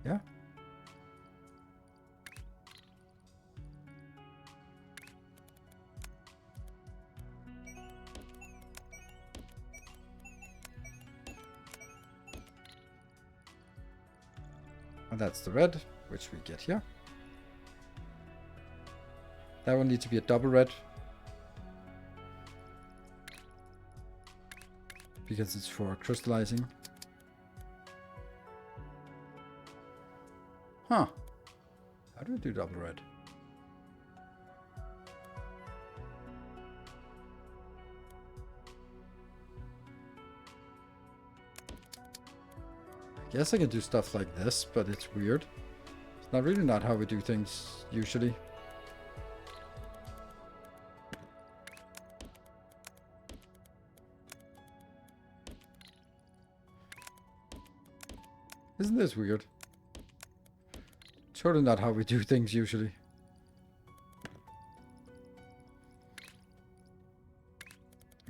Yeah. And that's the red, which we get here. That will need to be a double red. Because it's for crystallizing. Huh. How do we do double red? I guess I can do stuff like this, but it's weird. It's not really not how we do things usually. Isn't this weird? Totally not how we do things usually.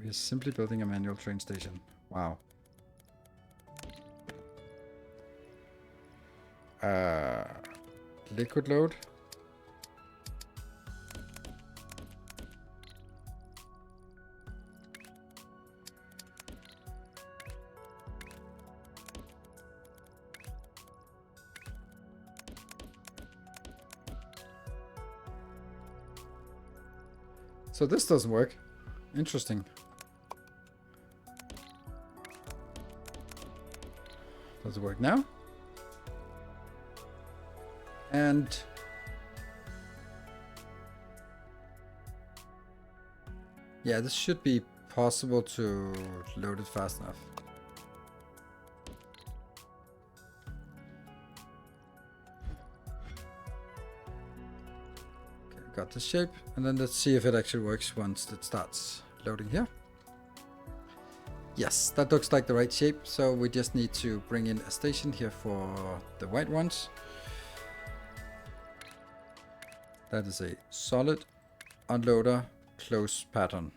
We are simply building a manual train station. Wow. Liquid load. So this doesn't work. Interesting. Does it work now? And yeah, this should be possible to load it fast enough. Okay, got the shape, and then let's see if it actually works once it starts loading here. Yes, that looks like the right shape, so we just need to bring in a station here for the white ones. That is a solid unloader close pattern.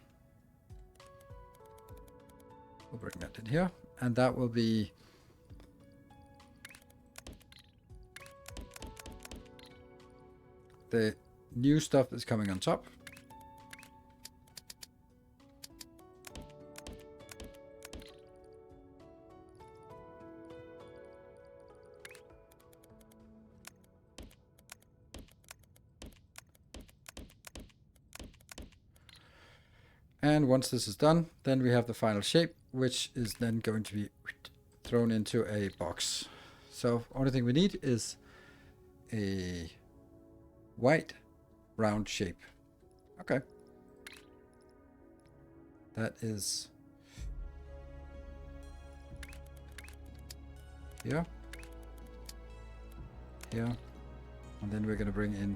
We'll bring that in here, and that will be the new stuff is coming on top. And once this is done, then we have the final shape, which is then going to be thrown into a box. So only thing we need is a white round shape. Okay. That is here, here, and then we're going to bring in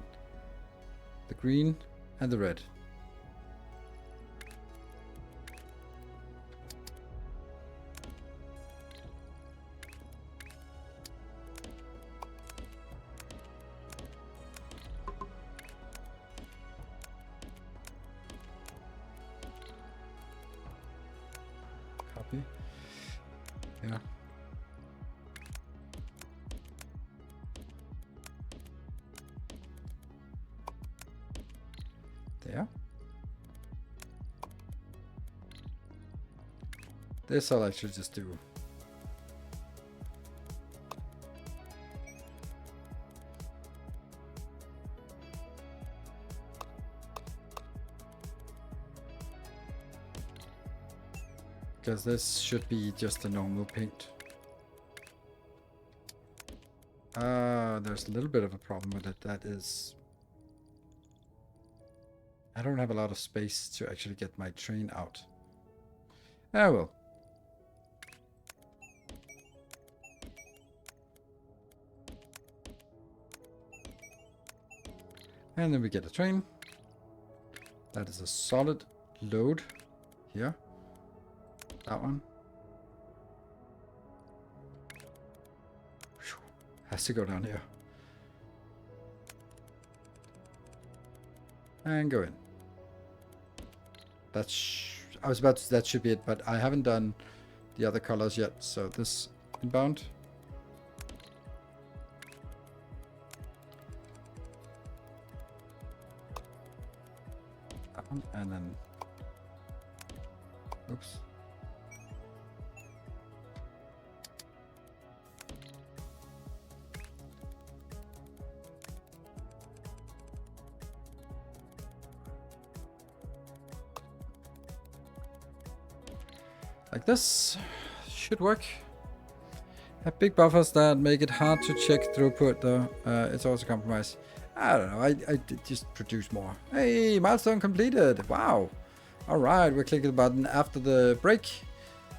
the green and the red. maybe. Yeah. There. This I'll actually just do. Because this should be just a normal paint. There's a little bit of a problem with it. That is, I don't have a lot of space to actually get my train out. Ah, well. And then we get a train. That is a solid load here. That one. Whew. Has to go down here. And go in. I was about to, that should be it, but I haven't done the other colors yet. So this inbound. That one, and then, oops. Like this should work. Have big buffers that make it hard to check throughput though. It's also a compromise. I don't know, I did just produce more. Hey, milestone completed. Wow. Alright, we're clicking the button after the break.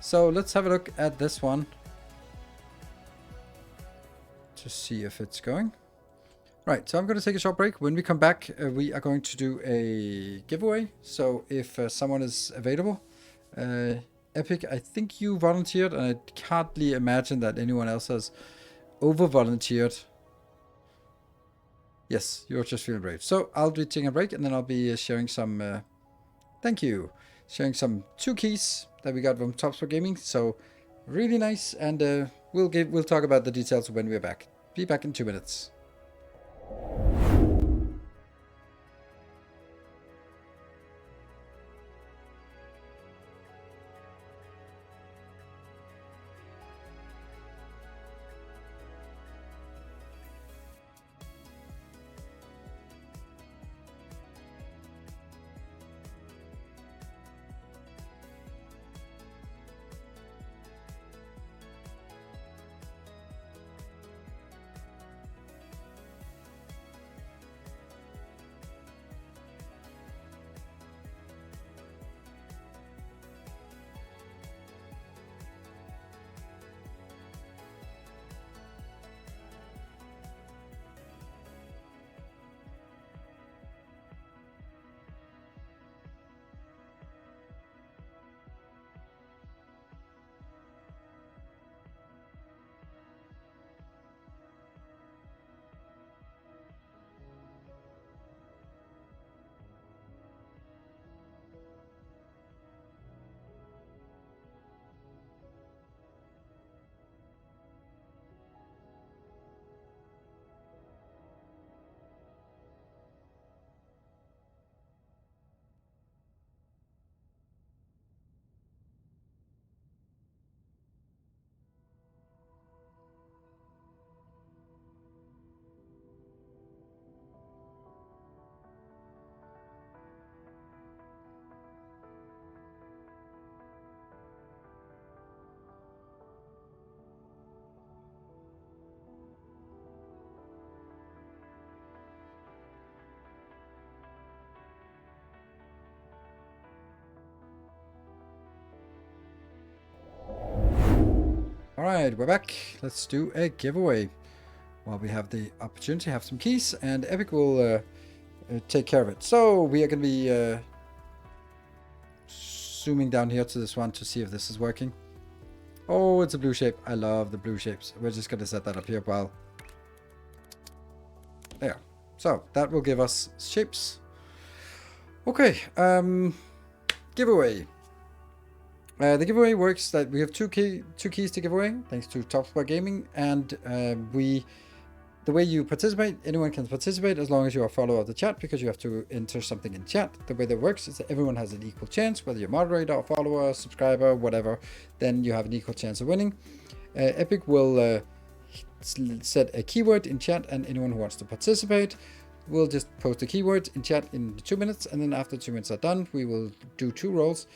So let's have a look at this one. To see if it's going. Right, so I'm going to take a short break. When we come back, we are going to do a giveaway. So if someone is available, Epic, I think you volunteered, and I hardly imagine that anyone else has over-volunteered. Yes, you're just feeling brave. So I'll be taking a break, and then I'll be sharing some, thank you, sharing some 2 keys that we got from Top Spot Gaming. So really nice, and we'll talk about the details when we're back. Be back in 2 minutes. Alright, we're back. Let's do a giveaway. While we have the opportunity to have some keys, and Epic will take care of it. So we are going to be zooming down here to this one to see if this is working. Oh, it's a blue shape. I love the blue shapes. We're just going to set that up here while... There. So that will give us shapes. Okay, giveaway. The giveaway works that we have two keys to give away, thanks to Top Spot Gaming, and the way you participate, anyone can participate as long as you are a follower of the chat, because you have to enter something in chat. The way that works is that everyone has an equal chance, whether you're moderator or follower, subscriber, whatever, then you have an equal chance of winning. Epic will set a keyword in chat, and anyone who wants to participate will just post a keyword in chat in 2 minutes, and then after 2 minutes are done, we will do 2 rolls.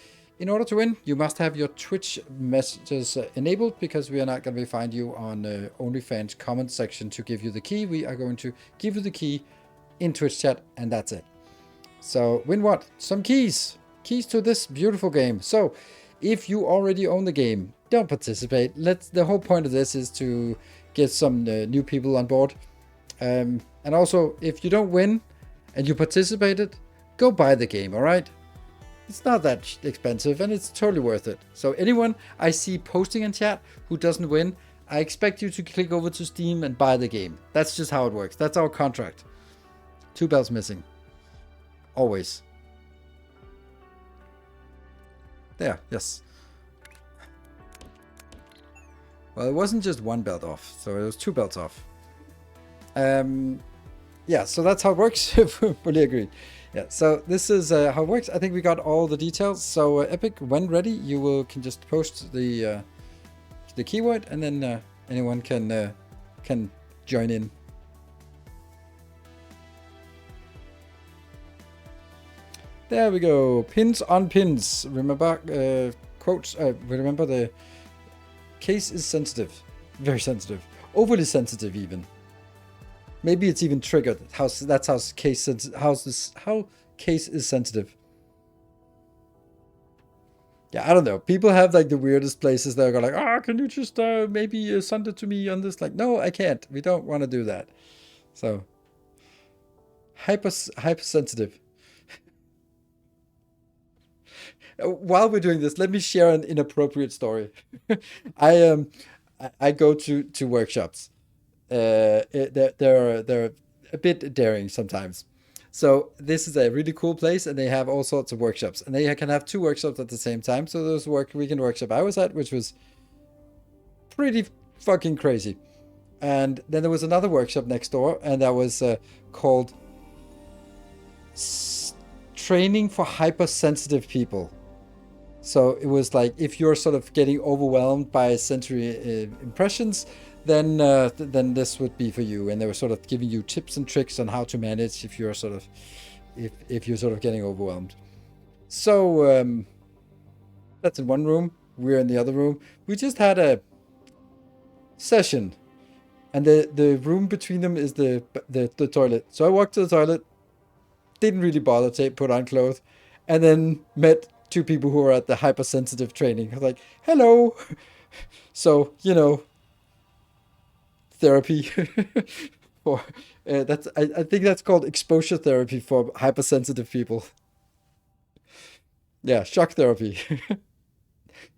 In order to win, you must have your Twitch messages enabled, because we are not going to find you on OnlyFans comment section to give you the key. We are going to give you the key in Twitch chat, and that's it. So win what? Some keys. Keys to this beautiful game. So if you already own the game, don't participate. The whole point of this is to get some new people on board. And also, if you don't win and you participated, go buy the game, all right? It's not that expensive, and it's totally worth it. So anyone I see posting in chat who doesn't win, I expect you to click over to Steam and buy the game. That's just how it works. That's our contract. 2 bells missing. Always. There, yes. Well, it wasn't just 1 belt off, so it was 2 belts off. Yeah, so that's how it works. Fully agreed. Yeah, so this is how it works. I think we got all the details. So Epic, when ready, you can just post the keyword, and then anyone can join in. There we go. Pins on pins. Remember quotes. Remember the case is sensitive, very sensitive, overly sensitive even. Maybe it's even triggered. That's how case is sensitive. Yeah, I don't know. People have like the weirdest places. They're like, "Ah, can you just maybe send it to me on this?" Like, no, I can't. We don't want to do that. So hypersensitive. While we're doing this, let me share an inappropriate story. I go to workshops. They're a bit daring sometimes. So this is a really cool place, and they have all sorts of workshops, and they can have 2 workshops at the same time. So there's weekend workshop I was at, which was pretty fucking crazy. And then there was another workshop next door, and that was called Training for Hypersensitive People. So it was like, if you're sort of getting overwhelmed by sensory impressions, then this would be for you. And they were sort of giving you tips and tricks on how to manage if you're sort of getting overwhelmed. So that's in one room. We're in the other room. We just had a session, and the room between them is the toilet. So I walked to the toilet, didn't really bother to put on clothes, and then met 2 people who were at the hypersensitive training. I was like, hello. So, therapy for I think that's called exposure therapy for hypersensitive people. Yeah, shock therapy.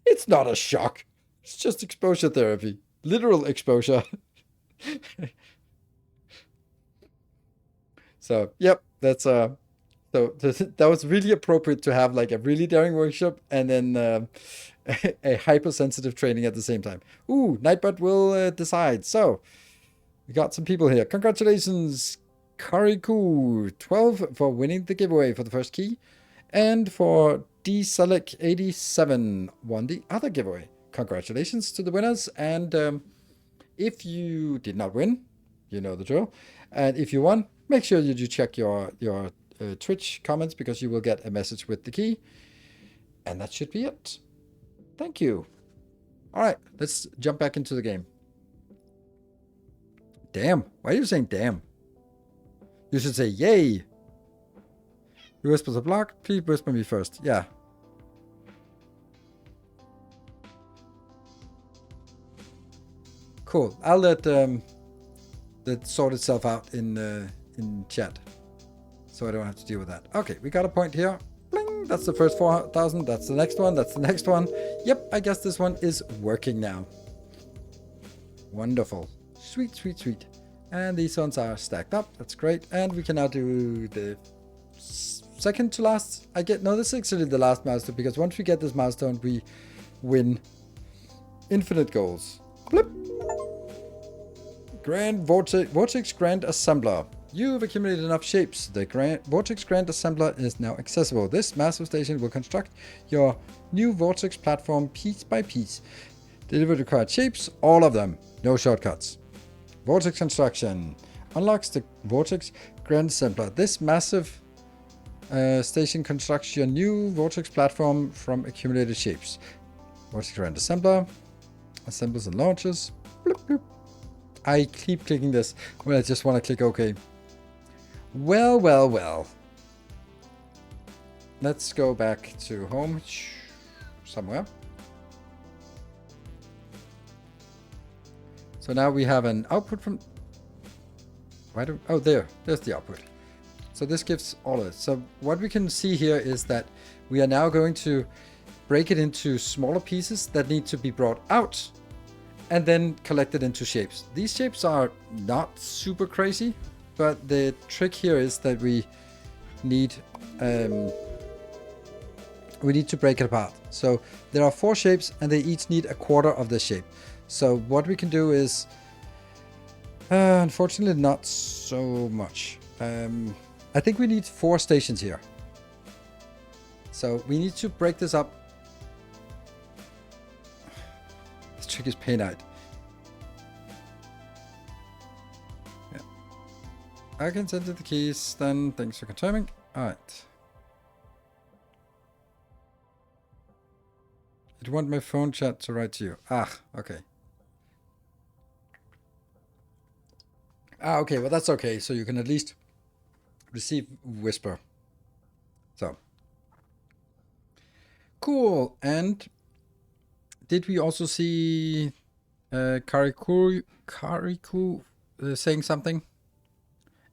It's not a shock. It's just exposure therapy. Literal exposure. So, yep, that's so that was really appropriate to have like a really daring workshop, and then a hypersensitive training at the same time. Ooh, Nightbot will decide. So we got some people here. Congratulations, Kariku 12 for winning the giveaway for the first key, and for DSelec87 won the other giveaway. Congratulations to the winners. And if you did not win, you know the drill. And if you won, make sure you do check your Twitch comments, because you will get a message with the key. And that should be it. Thank you. All right, let's jump back into the game. Damn. Why are you saying damn? You should say yay. You whisper the block. Please whisper me first. Yeah. Cool. I'll let that sort itself out in chat, so I don't have to deal with that. Okay, we got a point here. Bling, that's the first 4,000. That's the next one. That's the next one. Yep, I guess this one is working now. Wonderful. Sweet, sweet, sweet. And these ones are stacked up. That's great. And we can now do the second to last. No, this is actually the last milestone, because once we get this milestone, we win infinite goals. Blip. Grand Vortex Grand Assembler. You've accumulated enough shapes. The Vortex Grand Assembler is now accessible. This massive station will construct your new Vortex platform piece by piece. Deliver required shapes, all of them. No shortcuts. Vortex construction. Unlocks the Vortex Grand Assembler. This massive station constructs your new Vortex platform from accumulated shapes. Vortex Grand Assembler. Assembles and launches. Bloop, bloop. I keep clicking this when I just want to click OK. Well, well, well. Let's go back to home somewhere. So now we have an output from... there's the output. So this gives all of it. So what we can see here is that we are now going to break it into smaller pieces that need to be brought out and then collected into shapes. These shapes are not super crazy, but the trick here is that we need to break it apart. So there are 4 shapes and they each need a quarter of the shape. So what we can do is, unfortunately not so much. I think we need 4 stations here. So we need to break this up. This trick is painite. Yeah. I can send you the keys then. Thanks for confirming. Alright. You want my phone chat to write to you. Okay. Okay, well that's okay. So you can at least receive whisper. So. Cool. And did we also see Kariku saying something?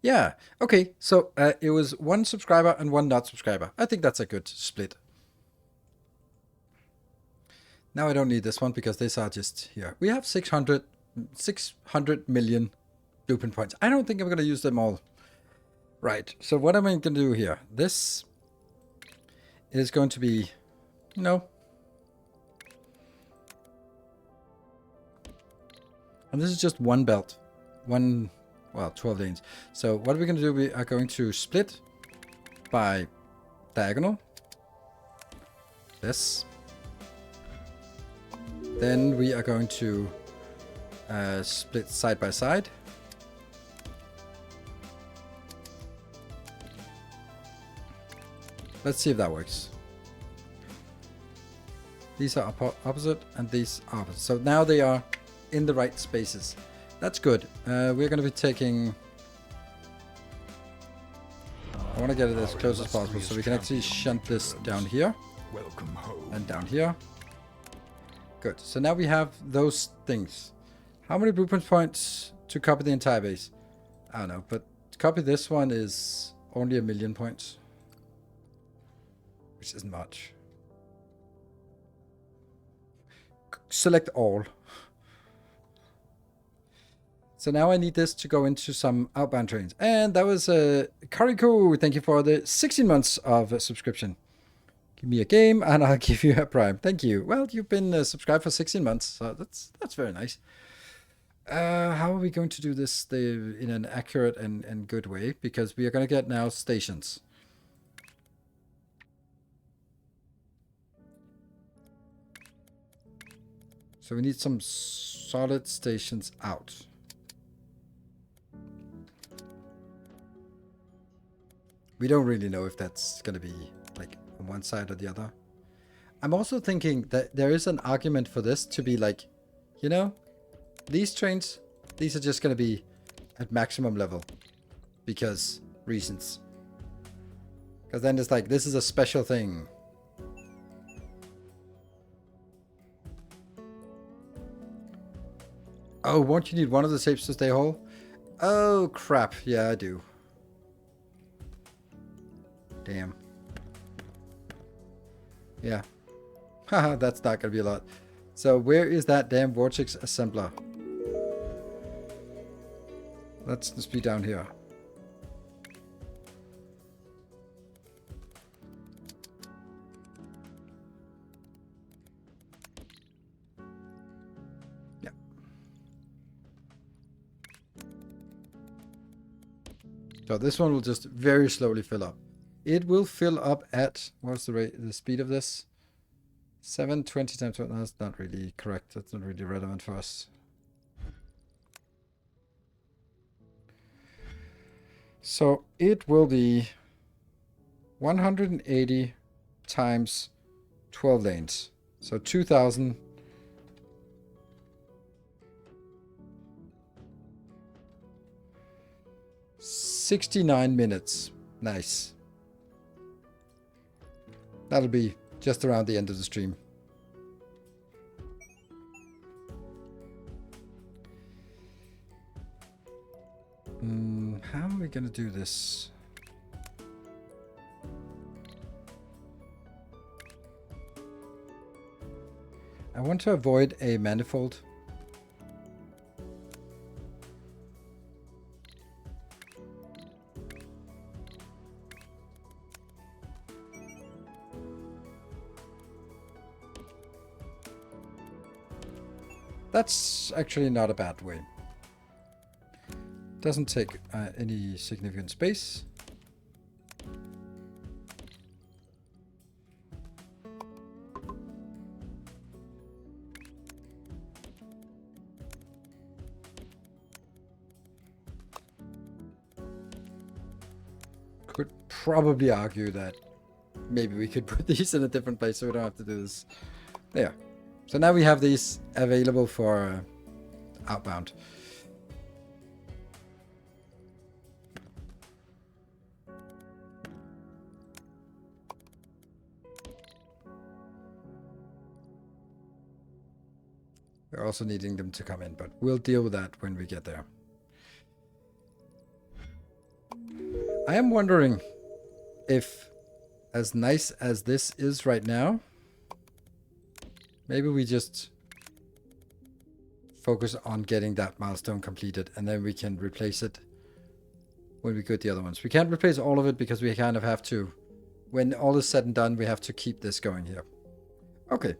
Yeah. Okay. So it was 1 subscriber and 1 not subscriber. I think that's a good split. Now I don't need this one because these are just here. We have 600 million blueprint points. I don't think I'm going to use them all. Right. So what am I going to do here? This is going to be, and this is just 1 belt. 12 lanes. So what we're going to do, we are going to split by diagonal. This. Then we are going to split side by side. Let's see if that works. These are opposite and these are opposite. So now they are in the right spaces. That's good. We're going to be taking... I want to get it as close as possible so we can actually shunt this down here. Welcome home. And down here. Good. So now we have those things. How many blueprint points to copy the entire base? I don't know, but to copy this one is only 1,000,000 points. Which isn't much. Select all. So now I need this to go into some outbound trains. And that was Kariku. Thank you for the 16 months of subscription. Give me a game and I'll give you a prime. Thank you. Well, you've been subscribed for 16 months, so that's very nice. How are we going to do this in an accurate and good way? Because we are going to get now stations. So we need some solid stations out. We don't really know if that's going to be like on one side or the other. I'm also thinking that there is an argument for this to be like, these trains, these are just going to be at maximum level because reasons. Because then it's like, this is a special thing. Oh, won't you need one of the shapes to stay whole? Oh, crap. Yeah, I do. Damn. Yeah. Haha, that's not going to be a lot. So where is that damn Vortex assembler? Let's just be down here. So this one will just very slowly fill up. It will fill up at, what's the rate, the speed of this? 720 times 12. That's not really correct. That's not really relevant for us. So it will be 180 times 12 lanes. So 2000. 69 minutes. Nice. That'll be just around the end of the stream. How are we gonna do this? I want to avoid a manifold. That's actually not a bad way. Doesn't take any significant space. Could probably argue that maybe we could put these in a different place so we don't have to do this. There. So now we have these available for outbound. We're also needing them to come in, but we'll deal with that when we get there. I am wondering if, as nice as this is right now, maybe we just focus on getting that milestone completed, and then we can replace it when we get the other ones. We can't replace all of it because we kind of have to, when all is said and done, we have to keep this going here. Okay.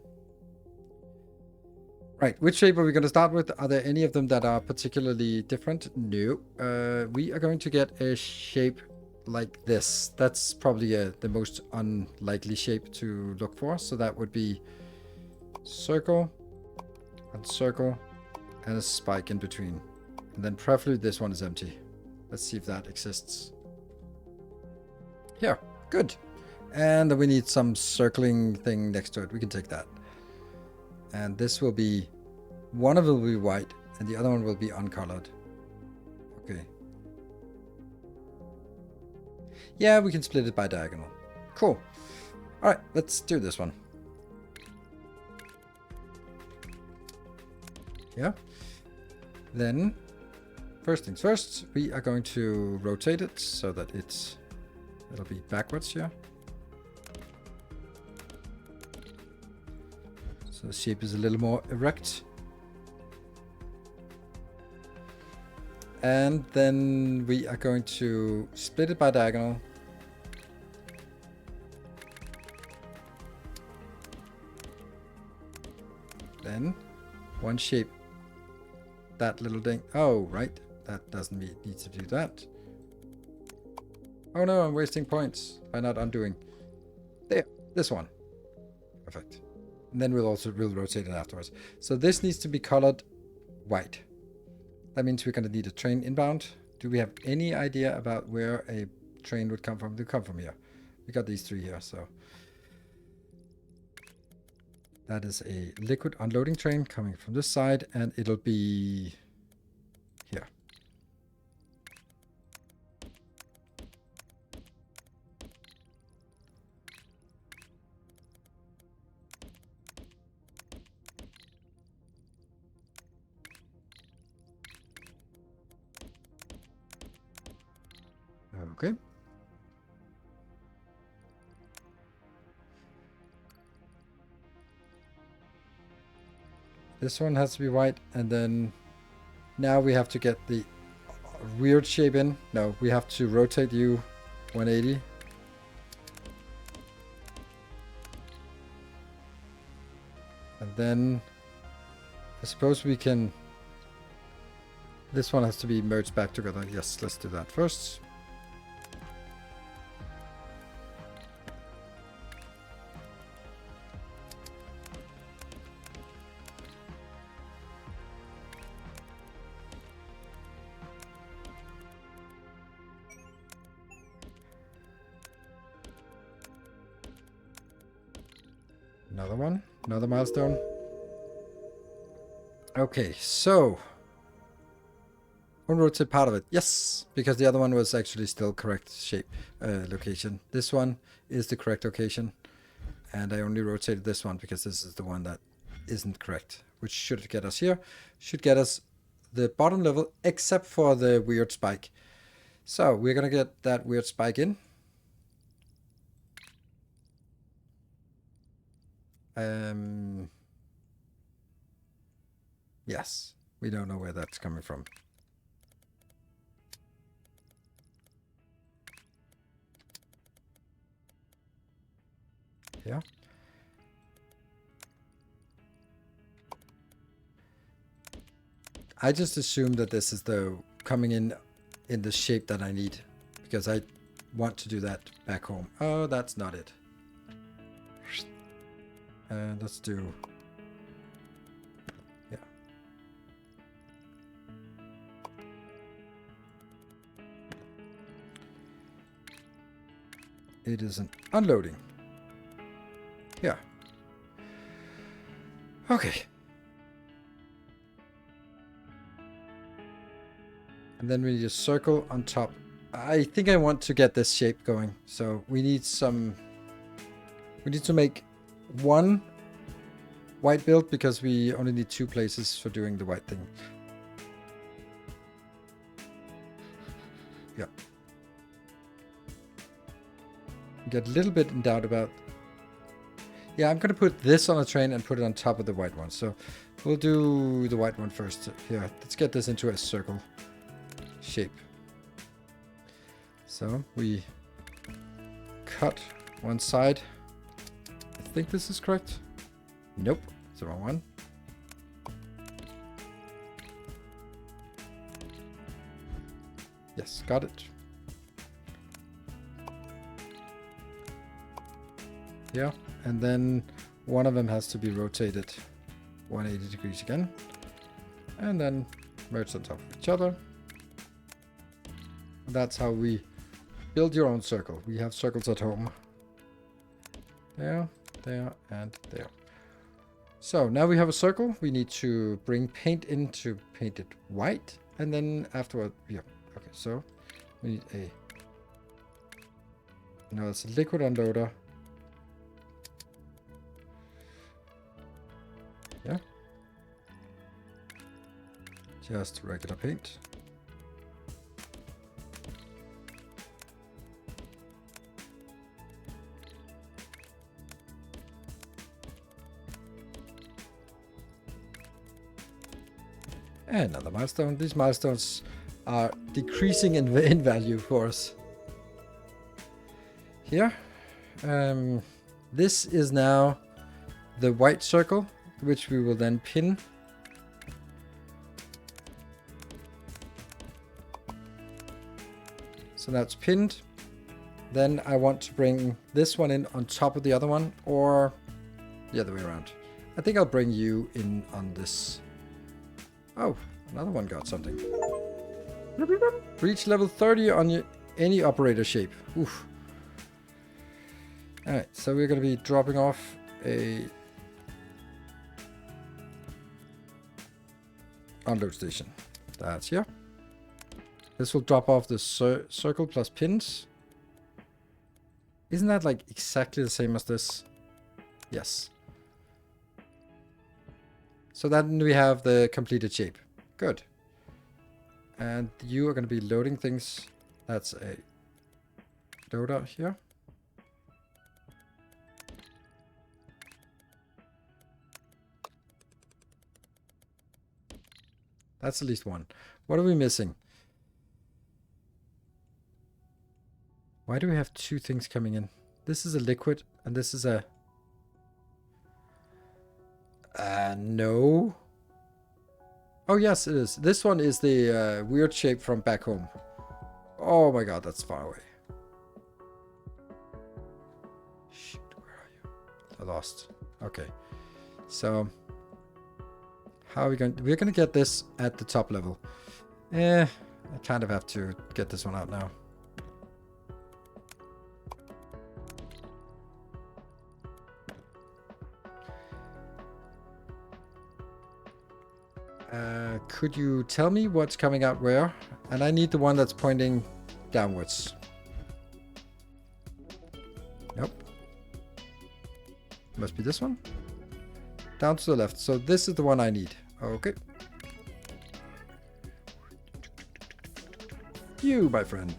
Right, which shape are we going to start with? Are there any of them that are particularly different? No. We are going to get a shape like this. That's probably the most unlikely shape to look for. So that would be circle, and circle, and a spike in between. And then preferably this one is empty. Let's see if that exists. Here, good. And then we need some circling thing next to it. We can take that. And this will be, one of them will be white, and the other one will be uncolored. Okay. Yeah, we can split it by diagonal. Cool. Alright, let's do this one. Yeah. Then, first things first, we are going to rotate it so that it'll be backwards here. So the shape is a little more erect. And then we are going to split it by diagonal. Then one shape, that little thing. Oh, right. That doesn't need to do that. Oh no, I'm wasting points by not undoing. There, this one. Perfect. And then we'll rotate it afterwards. So this needs to be colored white. That means we're going to need a train inbound. Do we have any idea about where a train would come from? They come from here. We got these three here, so. That is a liquid unloading train coming from this side, and it'll be here. Okay. This one has to be white, and then now we have to get the weird shape in. No, we have to rotate you 180. And then I suppose we can... This one has to be merged back together. Yes, let's do that first. Another one. Another milestone. Okay, so... Unrotate part of it. Yes! Because the other one was actually still correct shape location. This one is the correct location. And I only rotated this one because this is the one that isn't correct. Which should get us here. Should get us the bottom level except for the weird spike. So we're going to get that weird spike in. Yes, we don't know where that's coming from. Yeah. I just assume that this is the coming in the shape that I need because I want to do that back home. Oh, that's not it. Let's do... Yeah. It isn't unloading. Yeah. Okay. And then we need a circle on top. I think I want to get this shape going. So we need some... We need to make one white build because we only need 2 places for doing the white thing. Yeah. Get a little bit in doubt about... Yeah, I'm going to put this on a train and put it on top of the white one. So we'll do the white one first. Here, let's get this into a circle shape. So we cut one side. I think this is correct. Nope, it's the wrong one. Yes, got it. Yeah, and then one of them has to be rotated 180 degrees again. And then merge on top of each other. That's how we build your own circle. We have circles at home. There, there, and there. So now we have a circle. We need to bring paint in to paint it white. And then afterward, yeah. Okay, so we need a... Now it's a liquid unloader. Yeah. Just regular paint. Another milestone. These milestones are decreasing in value for us. Here. This is now the white circle, which we will then pin. So that's pinned. Then I want to bring this one in on top of the other one, or the other way around. I think I'll bring you in on this. Oh, another one got something. Reach level 30 on any operator shape. Oof. Alright, so we're going to be dropping off a unload station. That's here. This will drop off the circle plus pins. Isn't that like exactly the same as this? Yes. So then we have the completed shape. Good. And you are going to be loading things. That's a loader here. That's at least one. What are we missing? Why do we have 2 things coming in? This is a liquid and this is a... no. Oh, yes, it is. This one is the weird shape from back home. Oh my god, that's far away. Shoot, where are you? I lost. Okay. So, how are we going? We're going to get this at the top level. I kind of have to get this one out now. Could you tell me what's coming out where? And I need the one that's pointing downwards. Nope. Must be this one. Down to the left. So this is the one I need. Okay. You, my friend.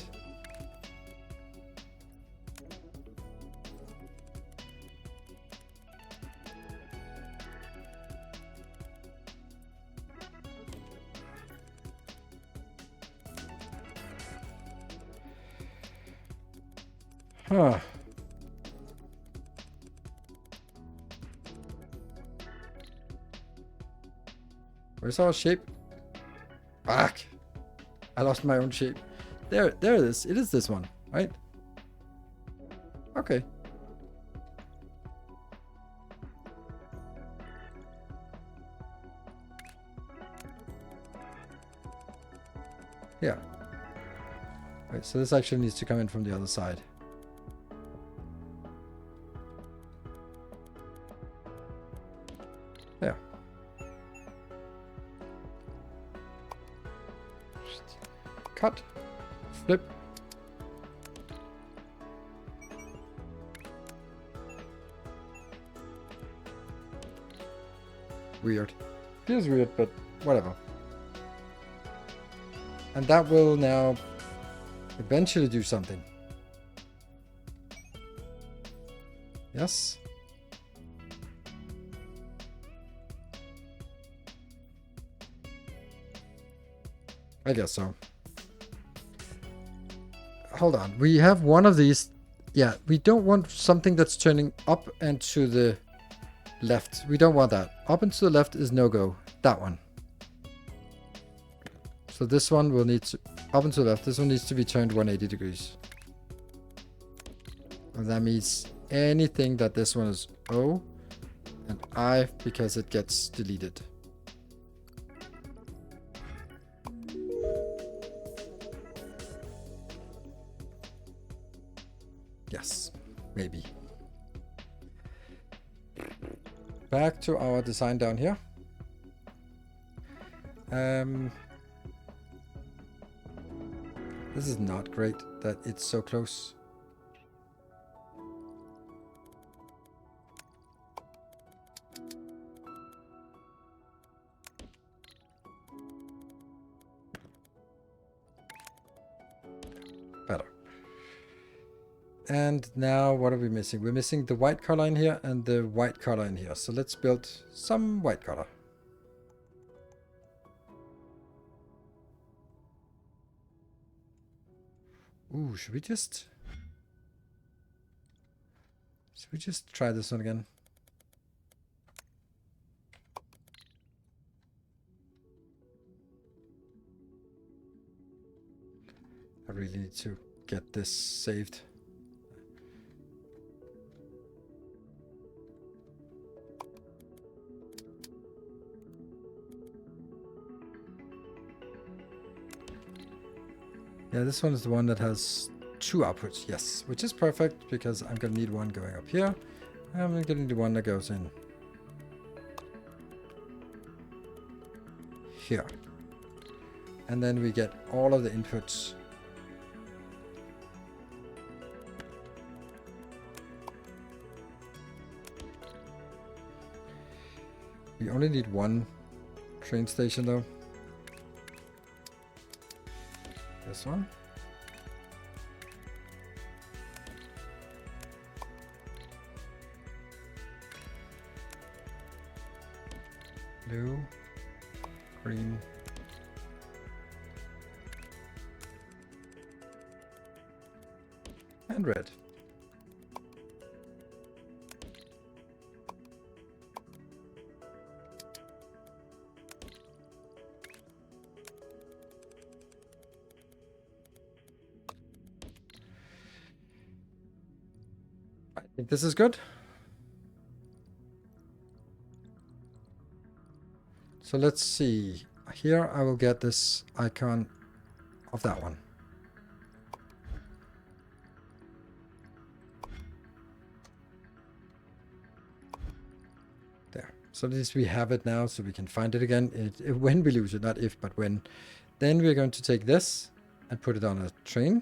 Huh. Where's our shape? Back. I lost my own shape. There it is. It is this one, right? Okay. Yeah. Right, so this actually needs to come in from the other side. There. Cut. Flip. Weird. Feels weird, but whatever. And that will now eventually do something. Yes. I guess so. Hold on. We have one of these. Yeah, we don't want something that's turning up and to the left. We don't want that. Up and to the left is no-go. That one. So this one will need to... Up and to the left. This one needs to be turned 180 degrees. And that means anything that this one is O and I, because it gets deleted. Yes, maybe. Back to our design down here. This is not great that it's so close. Better. And now what are we missing? We're missing the white color in here and the white color in here. So let's build some white color. Ooh, should we just try this one again? I really need to get this saved. Yeah, this one is the one that has 2 outputs, yes, which is perfect because I'm going to need one going up here. I'm going to need one that goes in here. And then we get all of the inputs. We only need one train station though. This one. Blue, green, and red. I think this is good. So let's see. Here I will get this icon of that one. There. So at least we have it now, so we can find it again. When we lose it, not if, but when. Then we're going to take this and put it on a train.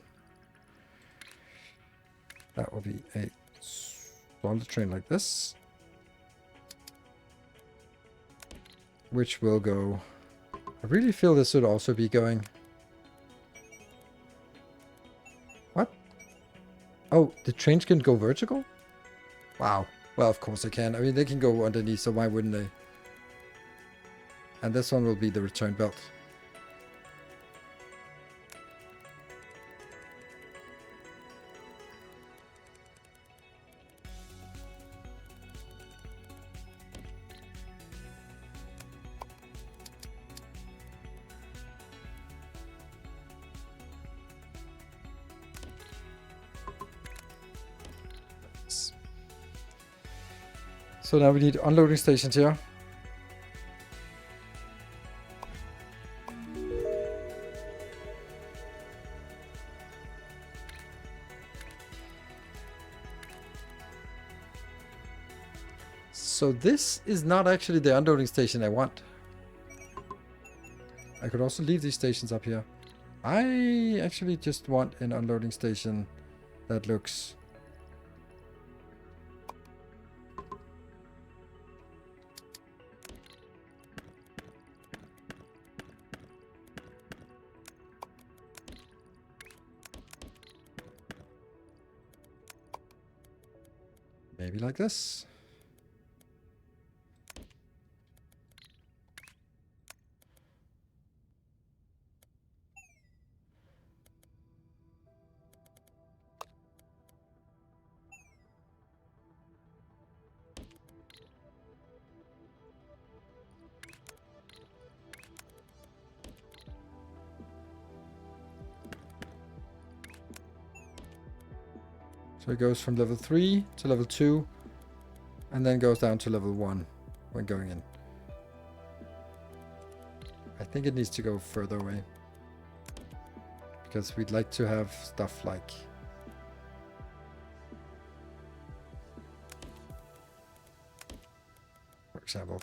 That will be a smaller train like this. Which will go... I really feel this should also be going... What? Oh, the trains can go vertical? Wow. Well, of course they can. I mean, they can go underneath, so why wouldn't they? And this one will be the return belt. So now we need unloading stations here. So this is not actually the unloading station I want. I could also leave these stations up here. I actually just want an unloading station that looks... maybe like this. So it goes from level 3 to level 2, and then goes down to level 1 when going in. I think it needs to go further away, because we'd like to have stuff like... for example...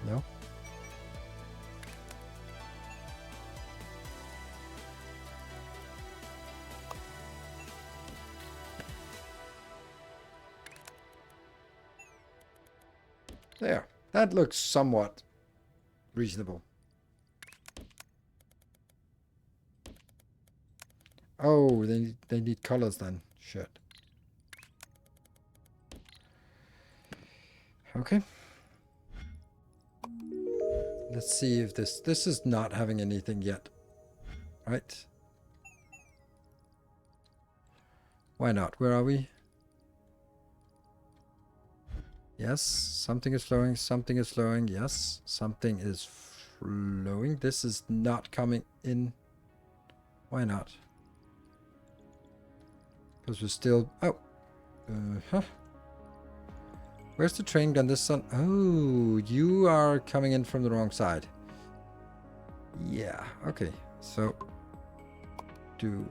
No? There. That looks somewhat reasonable. Oh, they need colors then. Shit. Okay. Let's see if this is not having anything yet. Right? Why not? Where are we? Yes, something is flowing, something is flowing. Yes, something is flowing. This is not coming in. Why not? Because we're still... Oh. Huh. Where's the train gun? This one? Oh, you are coming in from the wrong side. Yeah, okay. So, do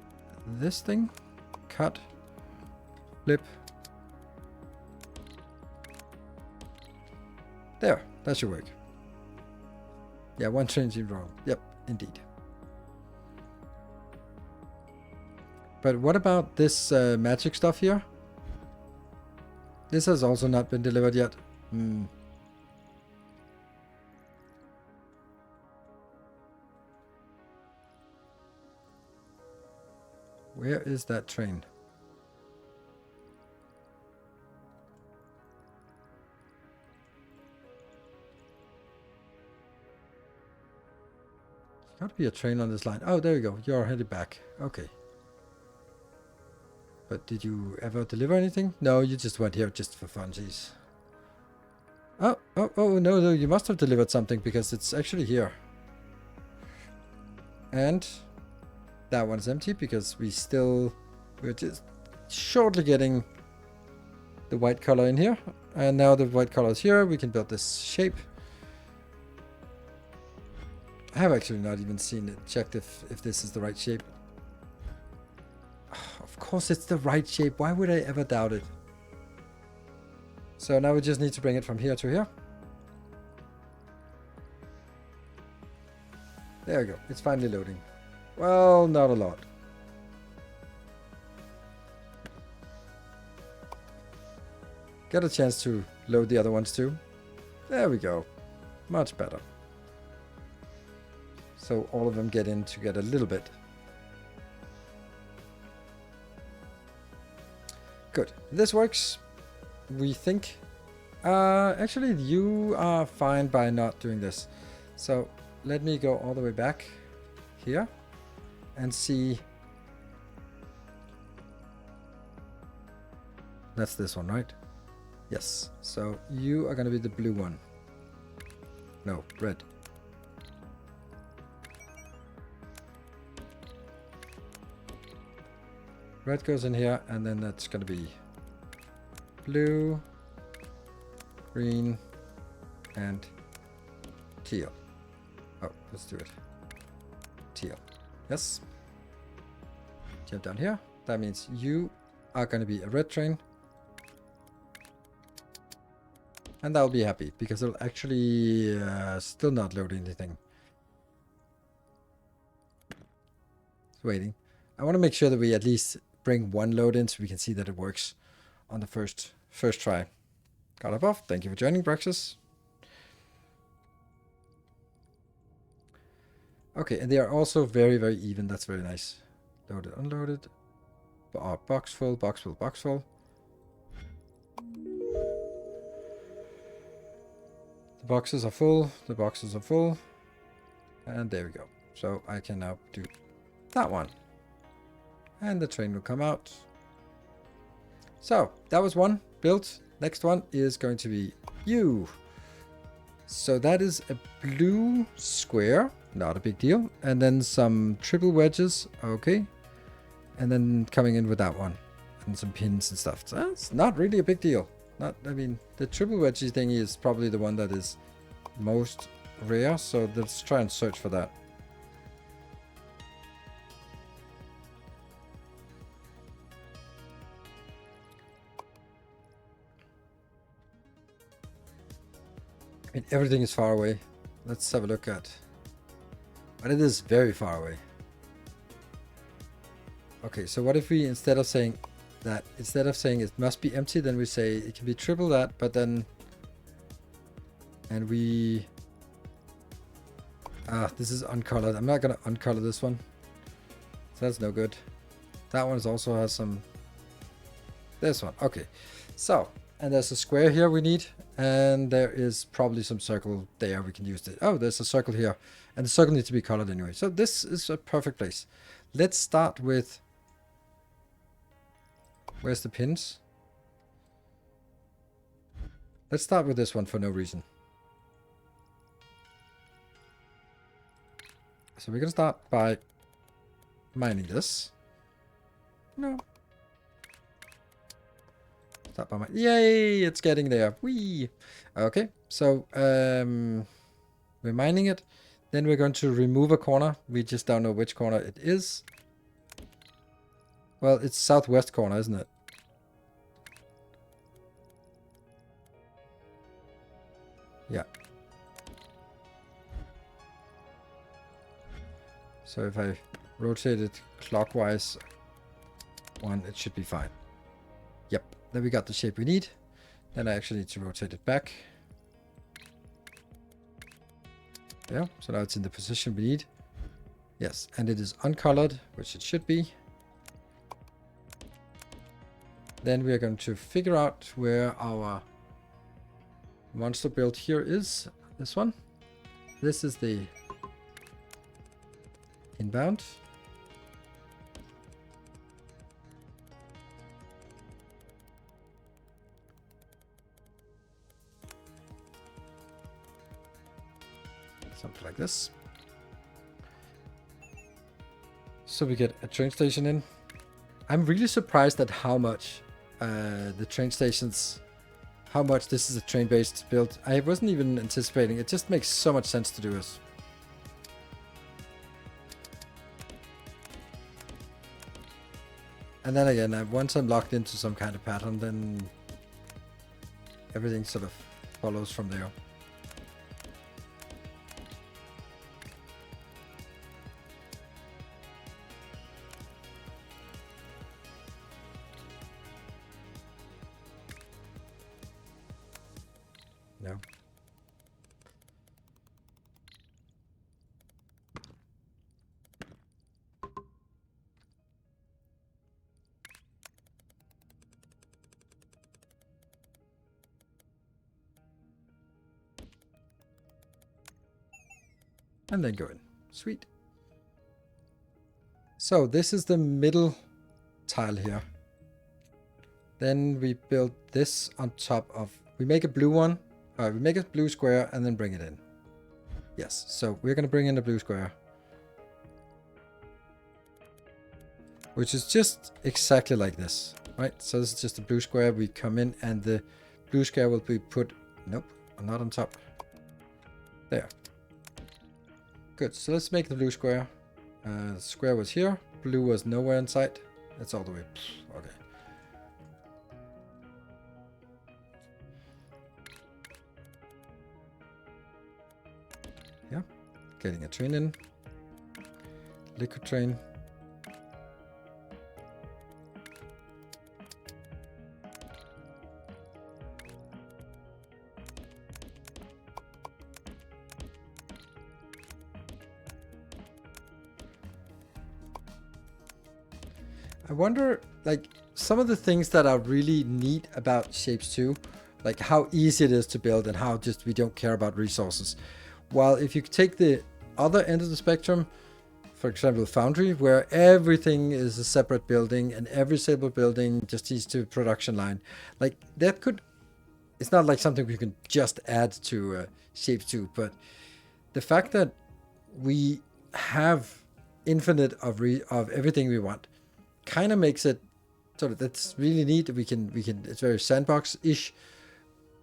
this thing. Cut. Flip. There, that should work. Yeah, one train seemed wrong. Yep, indeed. But what about this magic stuff here? This has also not been delivered yet. Where is that train? There's got to be a train on this line. Oh, there you go. You're headed back. Okay. But did you ever deliver anything? No, you just went here just for funsies. Oh, Oh, no, you must have delivered something because it's actually here. And that one's empty because we're just shortly getting the white color in here. And now the white color is here. We can build this shape. I have actually not even seen it, checked if this is the right shape. Of course it's the right shape. Why would I ever doubt it? So now we just need to bring it from here to here. There we go. It's finally loading. Well, not a lot. Get a chance to load the other ones too. There we go. Much better. So all of them get in to get a little bit. Good. This works. We think. Actually, you are fine by not doing this. So let me go all the way back here and see. That's this one, right? Yes. So you are going to be the blue one. No, red. Red goes in here, and then that's going to be blue, green, and teal. Oh, let's do it. Teal. Yes. Jump down here. That means you are going to be a red train. And I'll be happy, because it'll actually still not load anything. It's waiting. I want to make sure that we at least bring one load in so we can see that it works on the first try. Got above. Thank you for joining, Braxis. Okay, and they are also very, very even. That's very nice. Loaded, unloaded. Box full, box full, box full. The boxes are full. The boxes are full. And there we go. So I can now do that one. And the train will come out. So that was one built. Next one is going to be you. So that is a blue square. Not a big deal. And then some triple wedges. Okay. And then coming in with that one. And some pins and stuff. So that's not really a big deal. I mean, the triple wedgie thing is probably the one that is most rare. So let's try and search for that. I mean, everything is far away. Let's have a look at. But it is very far away. Okay, so what if we, instead of saying it must be empty, then we say it can be triple that, but then, and we, this is uncolored. I'm not going to uncolor this one. So that's no good. That one also has some, this one. Okay, so, and there's a square here we need, and there is probably some circle there we can use it. Oh, there's a circle here, and the circle needs to be colored anyway. So this is a perfect place. Let's start with, where's the pins? Let's start with this one for no reason. So we're going to start by mining this. No. Start by mining. Yay! It's getting there. Whee! Okay, so we're mining it. Then we're going to remove a corner. We just don't know which corner it is. Well, it's southwest corner, isn't it? Yeah. So if I rotate it clockwise, it should be fine. Yep. Then we got the shape we need. Then I actually need to rotate it back. Yeah. So now it's in the position we need. Yes. And it is uncolored, which it should be. Then we are going to figure out where our monster build here is. This one. This is the inbound. like this. So we get a train station in. I'm really surprised at how much the train stations, how much this is a train-based build. I wasn't even anticipating. It just makes so much sense to do this. And then again, once I'm locked into some kind of pattern, then everything sort of follows from there. No. And then go in. Sweet. So this is the middle tile here. Then we build this on top of, we make a blue one, we make a blue square and then bring it in. Yes, so we're going to bring in the blue square. Which is just exactly like this, right? So this is just a blue square. We come in and the blue square will be put, nope, not on top. There. Good, so let's make the blue square. Square was here, blue was nowhere in sight. That's all the way, okay. Yeah, getting a train in. Liquid train. I wonder, like, some of the things that are really neat about Shapes 2, like how easy it is to build and how just we don't care about resources. While if you take the other end of the spectrum, for example, Foundry, where everything is a separate building and every separate building just needs to production line, like that could, it's not like something we can just add to Shapes 2, but the fact that we have infinite of everything we want kind of makes it sort of, that's really neat. We can it's very sandbox-ish,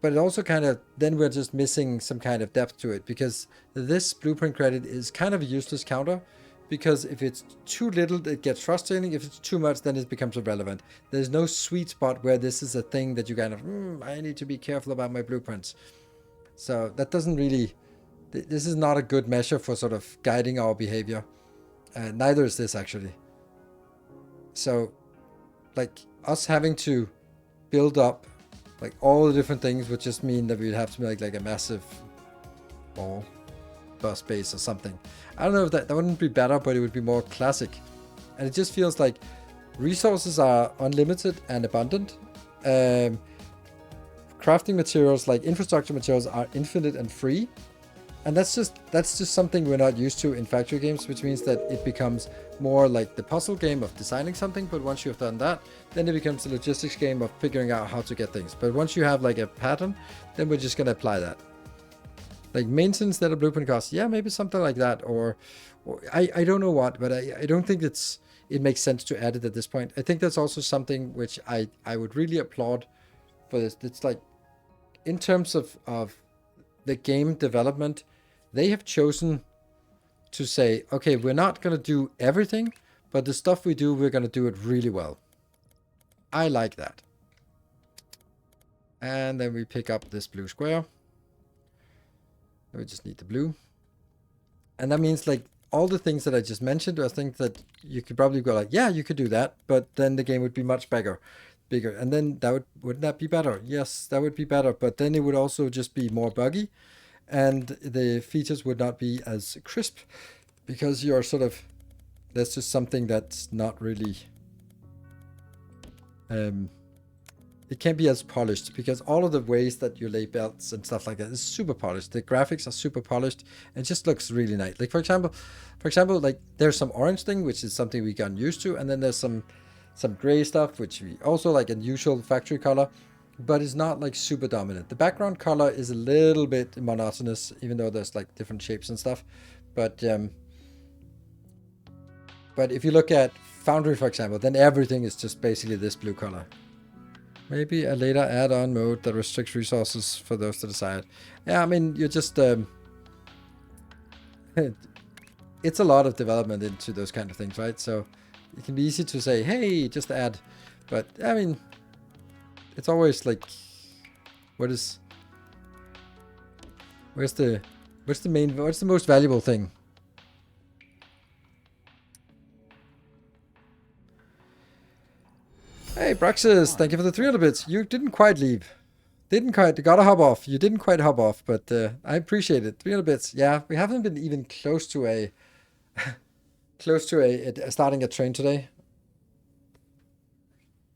but it also kind of, then we're just missing some kind of depth to it, because this blueprint credit is kind of a useless counter, because if it's too little it gets frustrating, if it's too much then it becomes irrelevant. There's no sweet spot where this is a thing that you kind of, I need to be careful about my blueprints. So that doesn't really, this is not a good measure for sort of guiding our behavior. Neither is this actually. So, like, us having to build up, like, all the different things would just mean that we'd have to make, like, a massive bus base or something. I don't know if that wouldn't be better, but it would be more classic. And it just feels like resources are unlimited and abundant. Crafting materials, like infrastructure materials, are infinite and free. And that's just something we're not used to in factory games, which means that it becomes more like the puzzle game of designing something, but once you've done that, then it becomes the logistics game of figuring out how to get things. But once you have like a pattern, then we're just going to apply that. Like maintenance that a blueprint costs, yeah, maybe something like that, or I don't know what, but I don't think it makes sense to add it at this point. I think that's also something which I would really applaud for this. It's like, in terms of the game development, they have chosen to say, okay, we're not going to do everything, but the stuff we do, we're going to do it really well. I like that. And then we pick up this blue square. We just need the blue. And that means, like, all the things that I just mentioned, I think that you could probably go like, yeah, you could do that, but then the game would be much bigger. And then wouldn't that be better? Yes, that would be better, but then it would also just be more buggy, and the features would not be as crisp, because you're sort of, that's just something that's not really, it can't be as polished, because all of the ways that you lay belts and stuff like that is super polished. The graphics are super polished and it just looks really nice. Like for example, like there's some orange thing, which is something we got used to, and then there's some gray stuff, which we also like, unusual factory color, but it's not like super dominant. The background color is a little bit monotonous, even though there's like different shapes and stuff. But if you look at Foundry, for example, then everything is just basically this blue color. Maybe a later add-on mode that restricts resources for those that decide. Yeah, I mean, you're just... it's a lot of development into those kind of things, right? So it can be easy to say, hey, just add. But, I mean, it's always like, what's the most valuable thing? Hey, Braxis, thank you for the 300 bits. You didn't quite leave. Gotta hop off. You didn't quite hop off, but I appreciate it. 300 bits. Yeah, we haven't been even close to a starting a train today.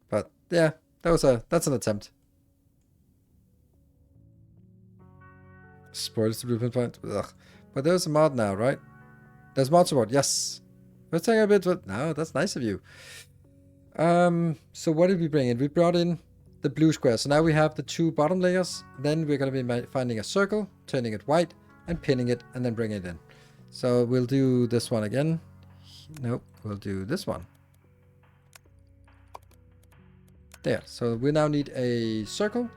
But yeah, that's an attempt. Spoilers the blueprint point. Ugh. But there's a mod now, right? There's mod support. Yes. Let's take a bit. No, that's nice of you. So what did we bring in? We brought in the blue square. So now we have the 2 bottom layers. Then we're going to be finding a circle, turning it white, and pinning it, and then bringing it in. So we'll do this one again. Nope, we'll do this one. There. So we now need a circle.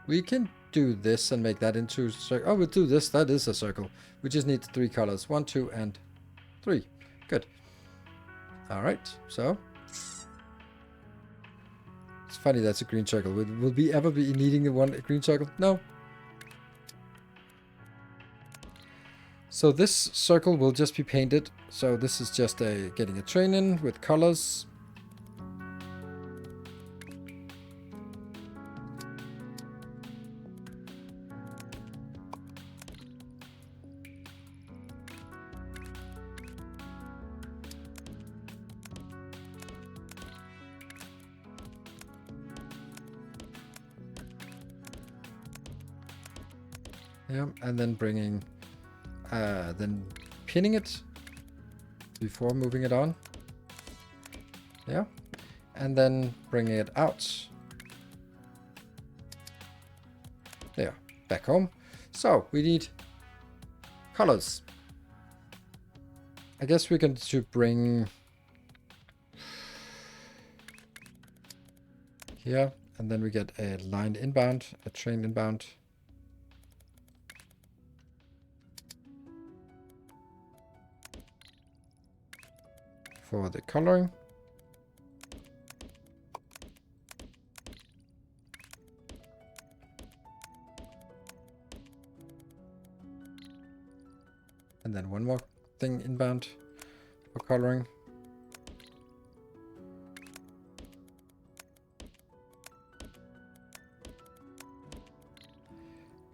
We can do this and make that into a circle. Oh, we'll do this. That is a circle. We just need 3 colors. 1, 2, and 3. Good. All right. So... it's funny that's a green circle. Will we ever be needing a green circle? No. So this circle will just be painted. So this is just getting a train in with colors. Yeah, and then then pinning it before moving it on. Yeah, and then bringing it out. There, back home. So we need colors. I guess we're going to bring here, and then we get a line inbound, a train inbound. For the coloring. And then one more thing inbound for coloring.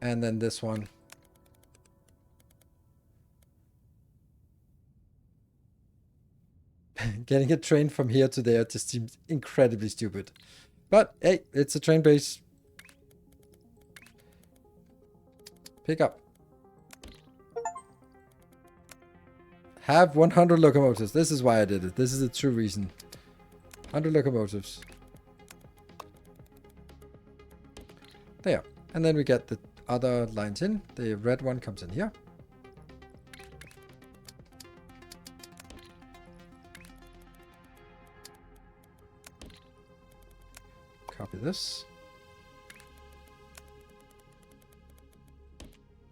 And then this one. Getting a train from here to there just seems incredibly stupid. But hey, it's a train base. Pick up. Have 100 locomotives. This is why I did it. This is the true reason. 100 locomotives. There. And then we get the other lines in. The red one comes in here. Copy this.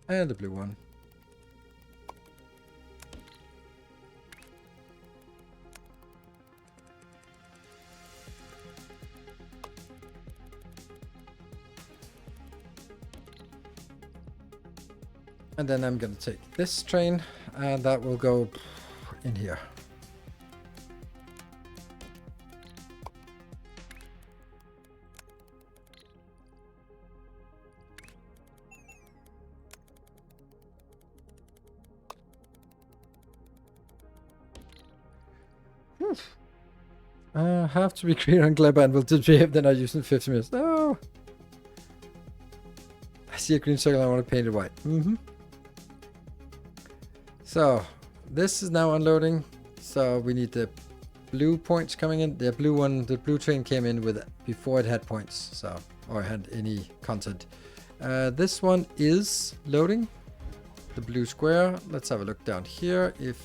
And the blue one. And then I'm going to take this train, and that will go in here. Have to be clear on Gleba and will behave, then I use in 50 minutes. No! I see a green circle, I want to paint it white. So, this is now unloading. So, we need the blue points coming in. The blue one, the blue train came in with before it had points. So, or had any content. This one is loading. The blue square. Let's have a look down here if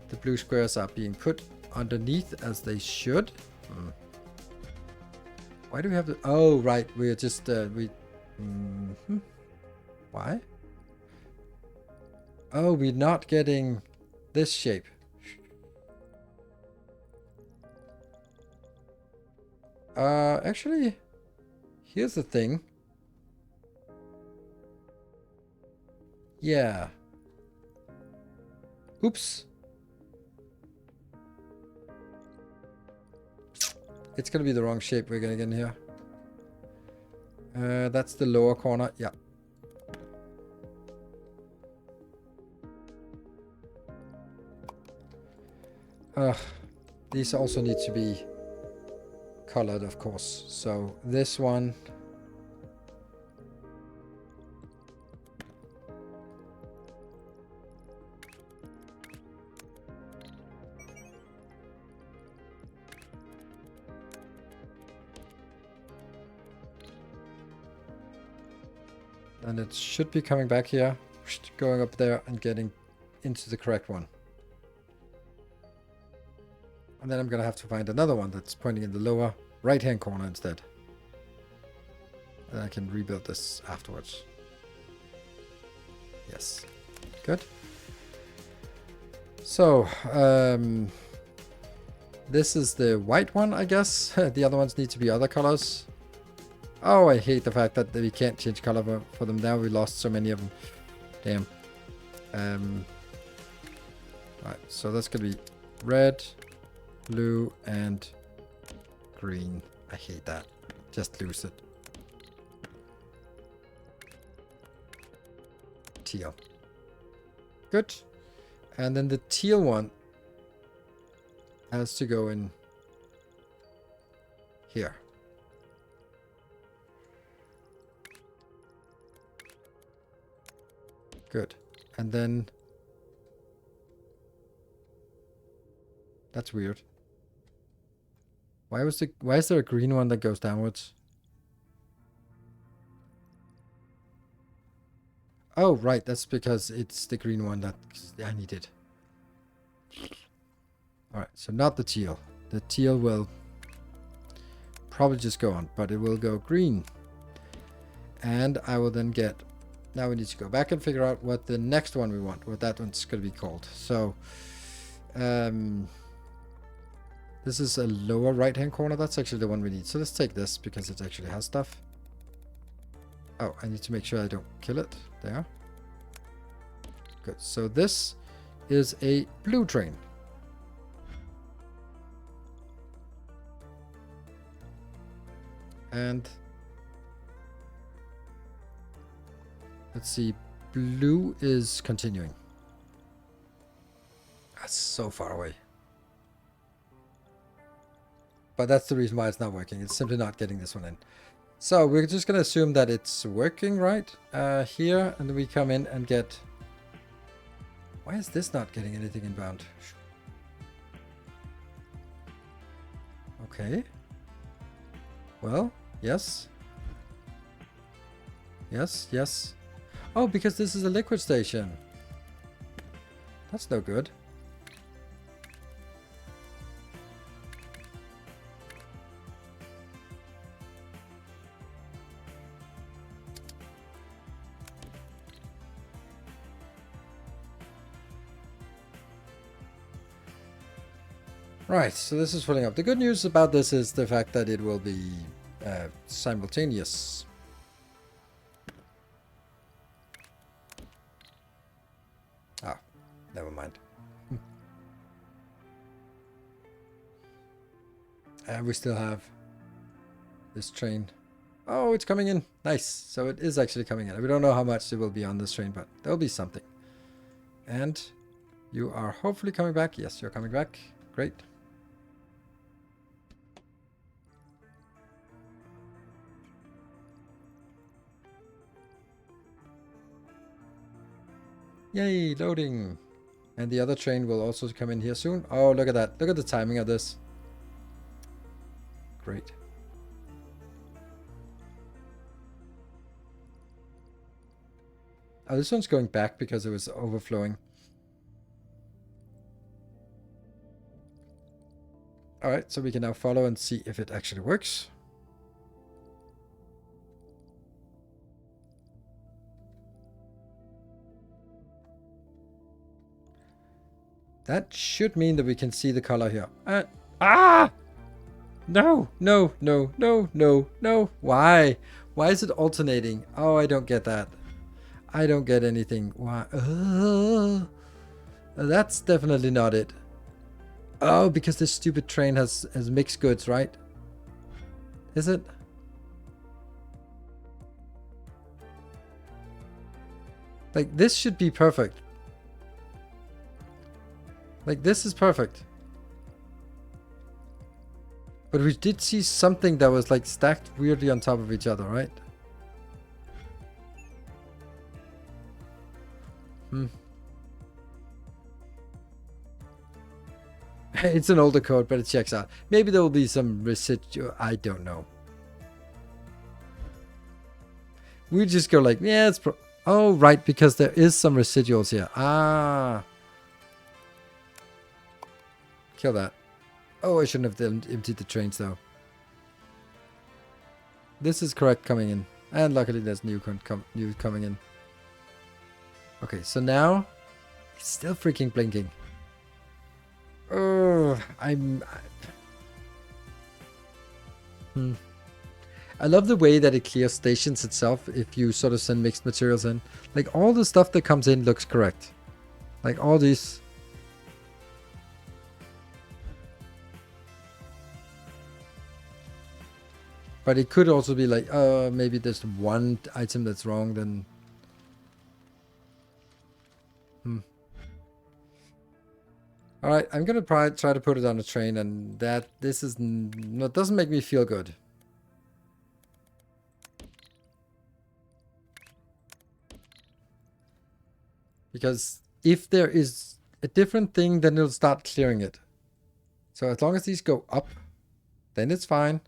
the blue squares are being put underneath as they should. Why do we have to... Oh, right. We're just... Why? Oh, we're not getting this shape. Actually, here's the thing. Yeah. Oops. It's gonna be the wrong shape we're gonna get in here. That's the lower corner. Yeah. These also need to be colored, of course. So this one. And it should be coming back here, going up there and getting into the correct one. And then I'm going to have to find another one that's pointing in the lower right-hand corner instead. And I can rebuild this afterwards. Yes. Good. So, this is the white one, I guess. The other ones need to be other colors. Oh, I hate the fact that we can't change color for them now. We lost so many of them. Damn. Right, so that's going to be red, blue, and green. I hate that. Just lose it. Teal. Good. And then the teal one has to go in here. Good. And then... That's weird. Why is there a green one that goes downwards? Oh, right. That's because it's the green one that I needed. Alright, so not the teal. The teal will probably just go on, but it will go green. And I will then get... Now we need to go back and figure out what the next one we want, what that one's going to be called. So, this is a lower right-hand corner. That's actually the one we need. So let's take this because it actually has stuff. Oh, I need to make sure I don't kill it. There. Good. So this is a blue train. And let's see, blue is continuing. That's so far away. But that's the reason why it's not working. It's simply not getting this one in. So we're just going to assume that it's working right here. And then we come in and get... Why is this not getting anything inbound? Okay. Well, yes. Yes, yes. Oh, because this is a liquid station. That's no good. Right, so this is filling up. The good news about this is the fact that it will be simultaneous. Ah, never mind. And we still have this train. Oh, it's coming in. Nice. So it is actually coming in. We don't know how much it will be on this train, but there'll be something. And you are hopefully coming back. Yes, you're coming back. Great. Yay, loading. And the other train will also come in here soon. Oh, look at that. Look at the timing of this. Great. Oh, this one's going back because it was overflowing. Alright, so we can now follow and see if it actually works. That should mean that we can see the color here. No, no, no, no, no, no. Why? Why is it alternating? Oh, I don't get that. I don't get anything. Why? That's definitely not it. Oh, because this stupid train has mixed goods, right? Is it? Like, this should be perfect. Like, this is perfect. But we did see something that was, like, stacked weirdly on top of each other, right? It's an older code, but it checks out. Maybe there will be some residual. I don't know. We just go like, yeah, it's oh, right, because there is some residuals here. Ah. Kill that. Oh, I shouldn't have emptied the trains, though. This is correct coming in. And luckily there's new coming in. Okay, so now it's still freaking blinking. Oh, I love the way that it clears stations itself if you sort of send mixed materials in. Like, all the stuff that comes in looks correct. Like, all these. But it could also be like, maybe there's one item that's wrong, then. Alright, I'm gonna try to put it on a train, and this is it doesn't make me feel good. Because if there is a different thing, then it'll start clearing it. So as long as these go up, then it's fine.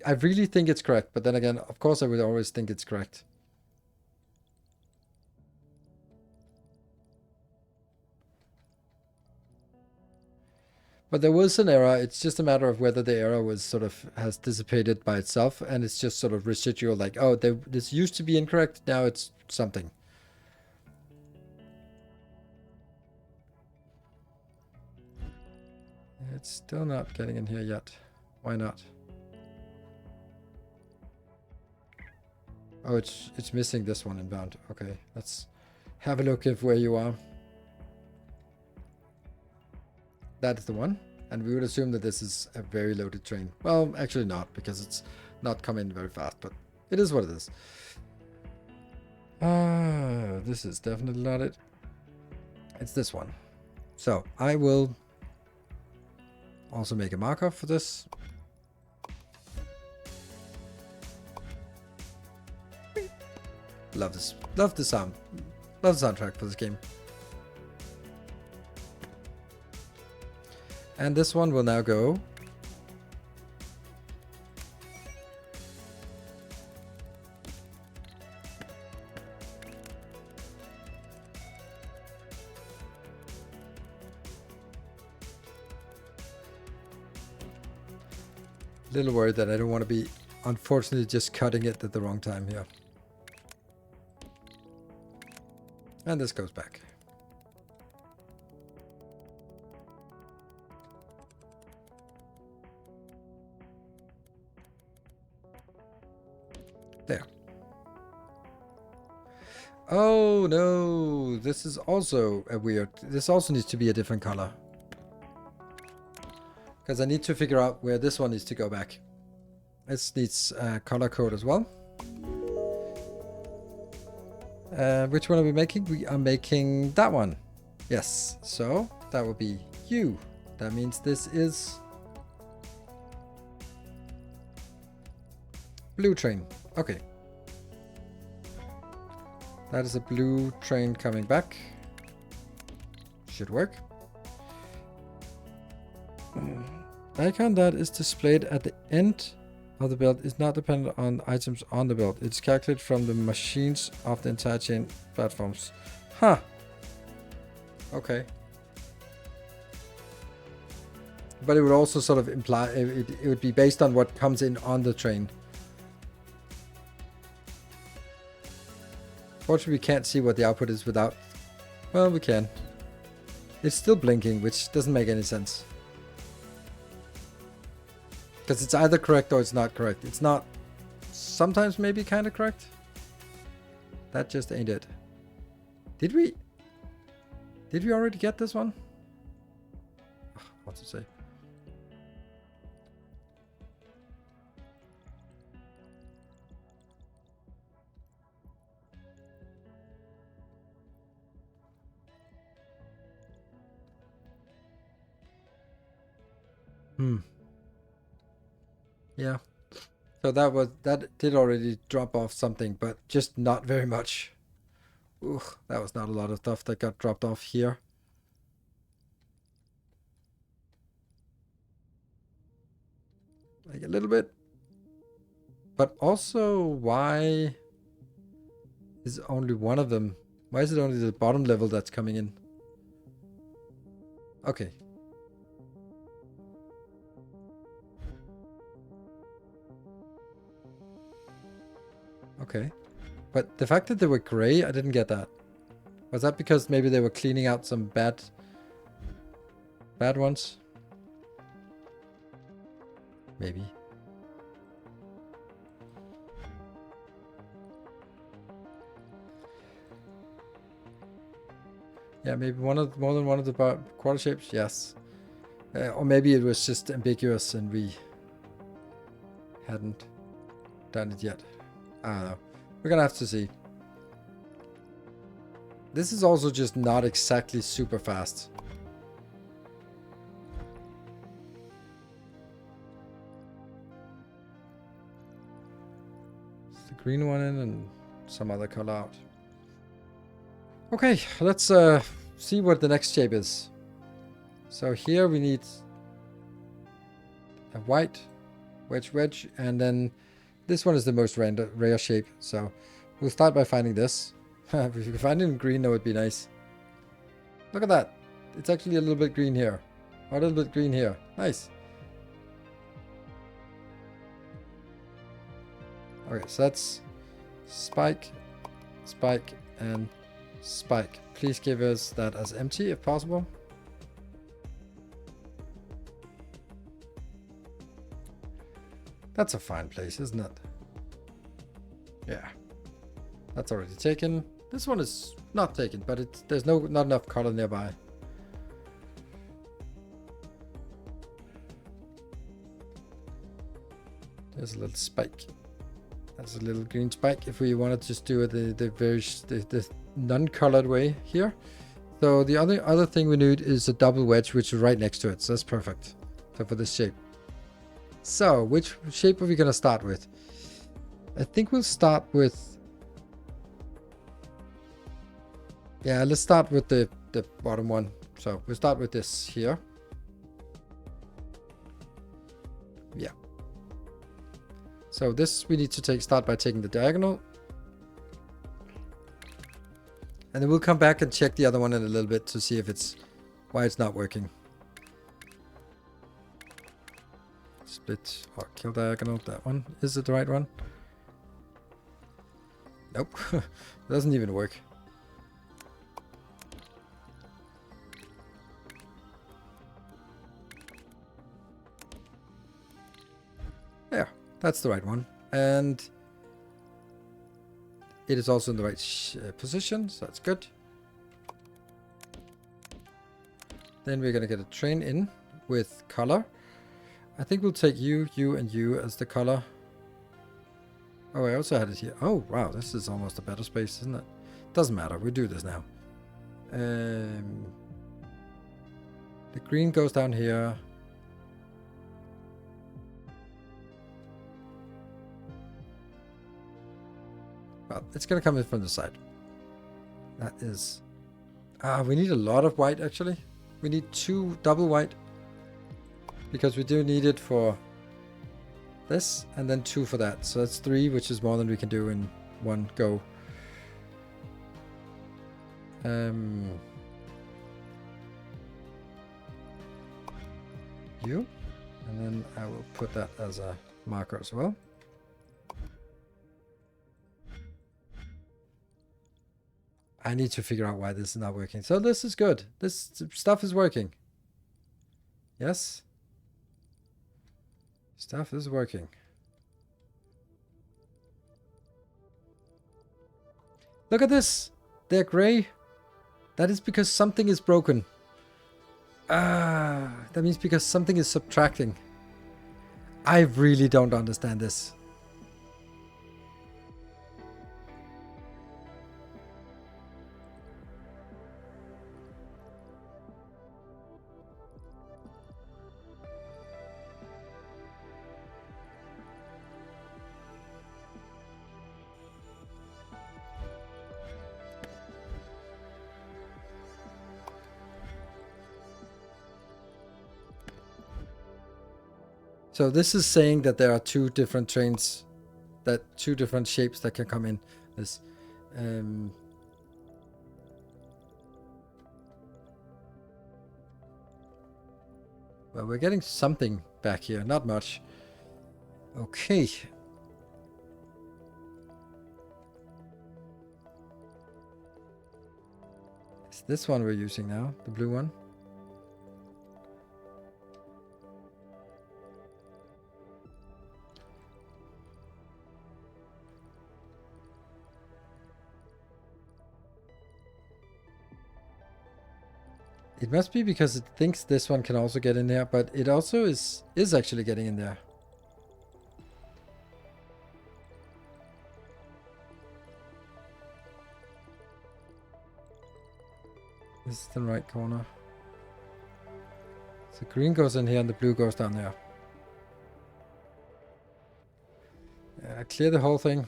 I really think it's correct, but then again, of course I would always think it's correct. But there was an error. It's just a matter of whether the error was sort of has dissipated by itself, and it's just sort of residual, like, oh, this used to be incorrect, now it's something. It's still not getting in here yet. Why not? Oh, it's missing this one inbound. Okay, let's have a look at where you are. That is the one. And we would assume that this is a very loaded train. Well, actually not, because it's not coming very fast, but it is what it is. This is definitely not it. It's this one. So I will also make a marker for this. Love this. Love the sound. Love the soundtrack for this game. And this one will now go. Little worried that I don't want to be, unfortunately, just cutting it at the wrong time here. And this goes back. There. Oh no, this is also a weird, this also needs to be a different color. Because I need to figure out where this one needs to go back. This needs color code as well. Which one are we making? We are making that one. Yes, so that will be you. That means this is blue train. Okay. That is a blue train coming back. Should work. Icon that is displayed at the end of the build is not dependent on items on the build. It's calculated from the machines of the entire chain platforms. Huh. Okay. But it would also sort of imply it would be based on what comes in on the train. Fortunately, we can't see what the output is without. Well, we can. It's still blinking, which doesn't make any sense. Because it's either correct or it's not correct. It's not sometimes maybe kind of correct. That just ain't it. Did we already get this one? What to say? Yeah. So that did already drop off something, but just not very much. Ooh, that was not a lot of stuff that got dropped off here. Like a little bit. But also, why is only one of them? Why is it only the bottom level that's coming in? Okay. Okay. But the fact that they were gray, I didn't get that. Was that because maybe they were cleaning out some bad ones? Maybe. Yeah, maybe more than one of the quarter shapes. Yes. Or maybe it was just ambiguous and we hadn't done it yet. I don't know. We're gonna have to see. This is also just not exactly super fast. It's the green one in and some other color out. Okay, let's see what the next shape is. So here we need a white wedge, and then this one is the most rare shape. So we'll start by finding this. If we can find it in green, that would be nice. Look at that. It's actually a little bit green here. Or a little bit green here. Nice. Okay, so that's spike, spike, and spike. Please give us that as empty if possible. That's a fine place, isn't it? Yeah. That's already taken. This one is not taken, but there's not enough color nearby. There's a little spike. That's a little green spike if we want to just do it the non-colored way here. So the other thing we need is a double wedge, which is right next to it. So that's perfect. So for this shape. So which shape are we gonna start with? I think we'll start with. Yeah, let's start with the bottom one. So we'll start with this here. Yeah. So this we need to start by taking the diagonal. And then we'll come back and check the other one in a little bit to see if why it's not working. Split or kill diagonal, that one. Is it the right one? Nope. It doesn't even work. There, that's the right one. And it is also in the right position, so that's good. Then we're gonna get a train in with color. I think we'll take you, and you as the color. Oh, I also had it here. Oh, wow, this is almost a better space, isn't it? Doesn't matter, we do this now. The green goes down here. Well, it's gonna come in from the side. That is... we need a lot of white, actually. We need 2 double white. Because we do need it for this, and then 2 for that. So that's 3, which is more than we can do in one go. You, and then I will put that as a marker as well. I need to figure out why this is not working. So this is good. This stuff is working. Yes. Stuff is working. Look at this. They're gray. That is because something is broken. That means because something is subtracting. I really don't understand this. So this is saying that there are 2 different trains, that 2 different shapes that can come in this. Well, we're getting something back here, not much. Okay. It's this one we're using now, the blue one. It must be because it thinks this one can also get in there, but it also is actually getting in there. This is the right corner. So green goes in here and the blue goes down there. Clear the whole thing.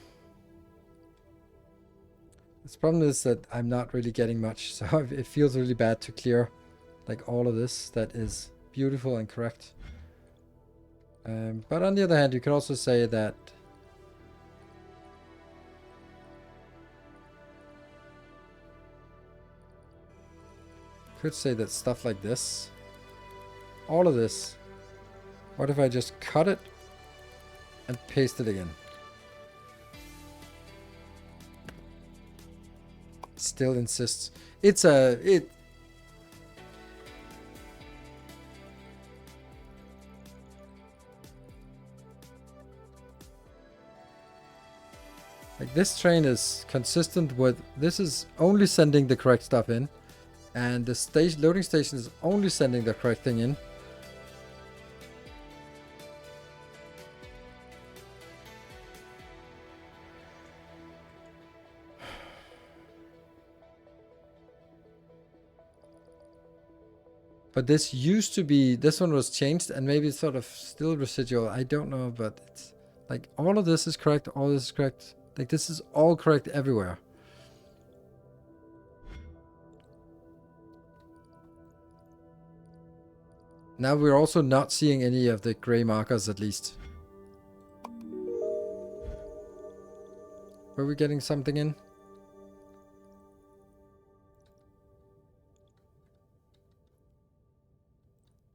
The problem is that I'm not really getting much, so it feels really bad to clear like all of this that is beautiful and correct. But on the other hand, you could also say that stuff like this, all of this, what if I just cut it and paste it again? Still insists. It's like this train is consistent with, this is only sending the correct stuff in, and the loading station is only sending the correct thing in. But this used to be, this one was changed and maybe it's sort of still residual. I don't know, but it's like all of this is correct, all this is correct. Like this is all correct everywhere. Now we're also not seeing any of the gray markers at least. Were we getting something in?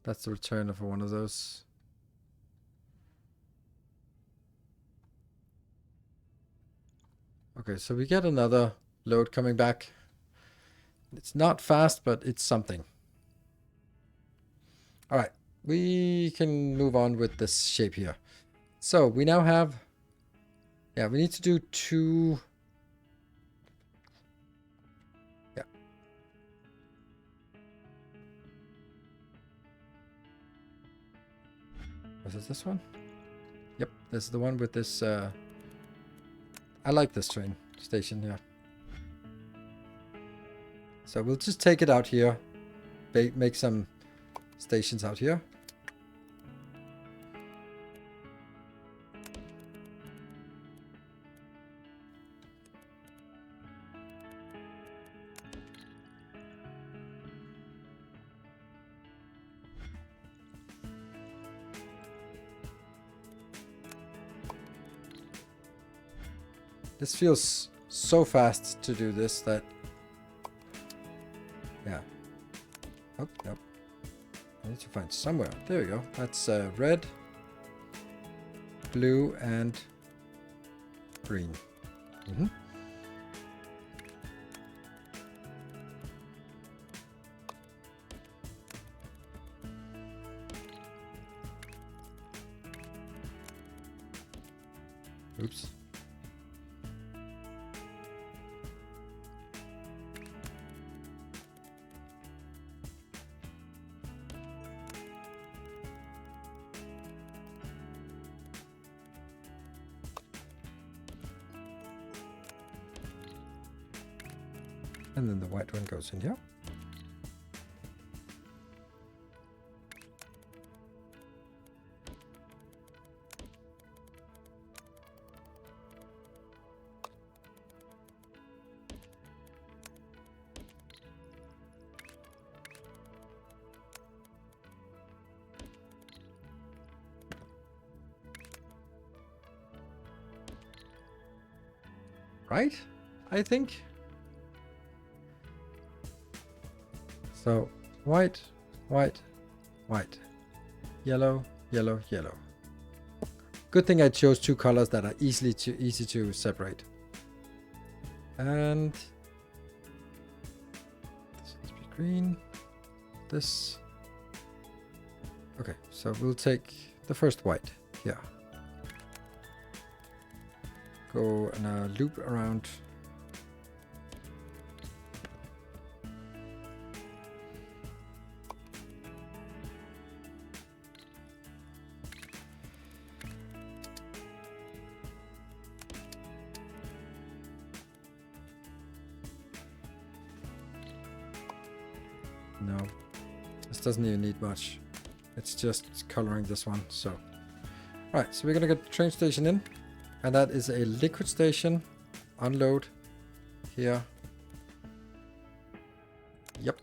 That's the return of one of those. Okay, so we get another load coming back. It's not fast, but it's something. All right, we can move on with this shape here. So we now have, yeah, we need to do 2. Yeah. Was it this one? Yep, this is the one with this, I like this train station here. So we'll just take it out here, make some stations out here. This feels so fast to do this that... Yeah. Oh, no. I need to find somewhere. There we go. That's red, blue, and green. Mm-hmm. Oops. And then the white one goes in here. Right? I think. So white, white, white, yellow, yellow, yellow. Good thing I chose two colors that are easy to separate. And this needs to be green. This. Okay, so we'll take the first white here. Go in a loop around. No, this doesn't even need much. It's just coloring this one. So, all right, so we're gonna get the train station in, and that is a liquid station. Unload here. Yep.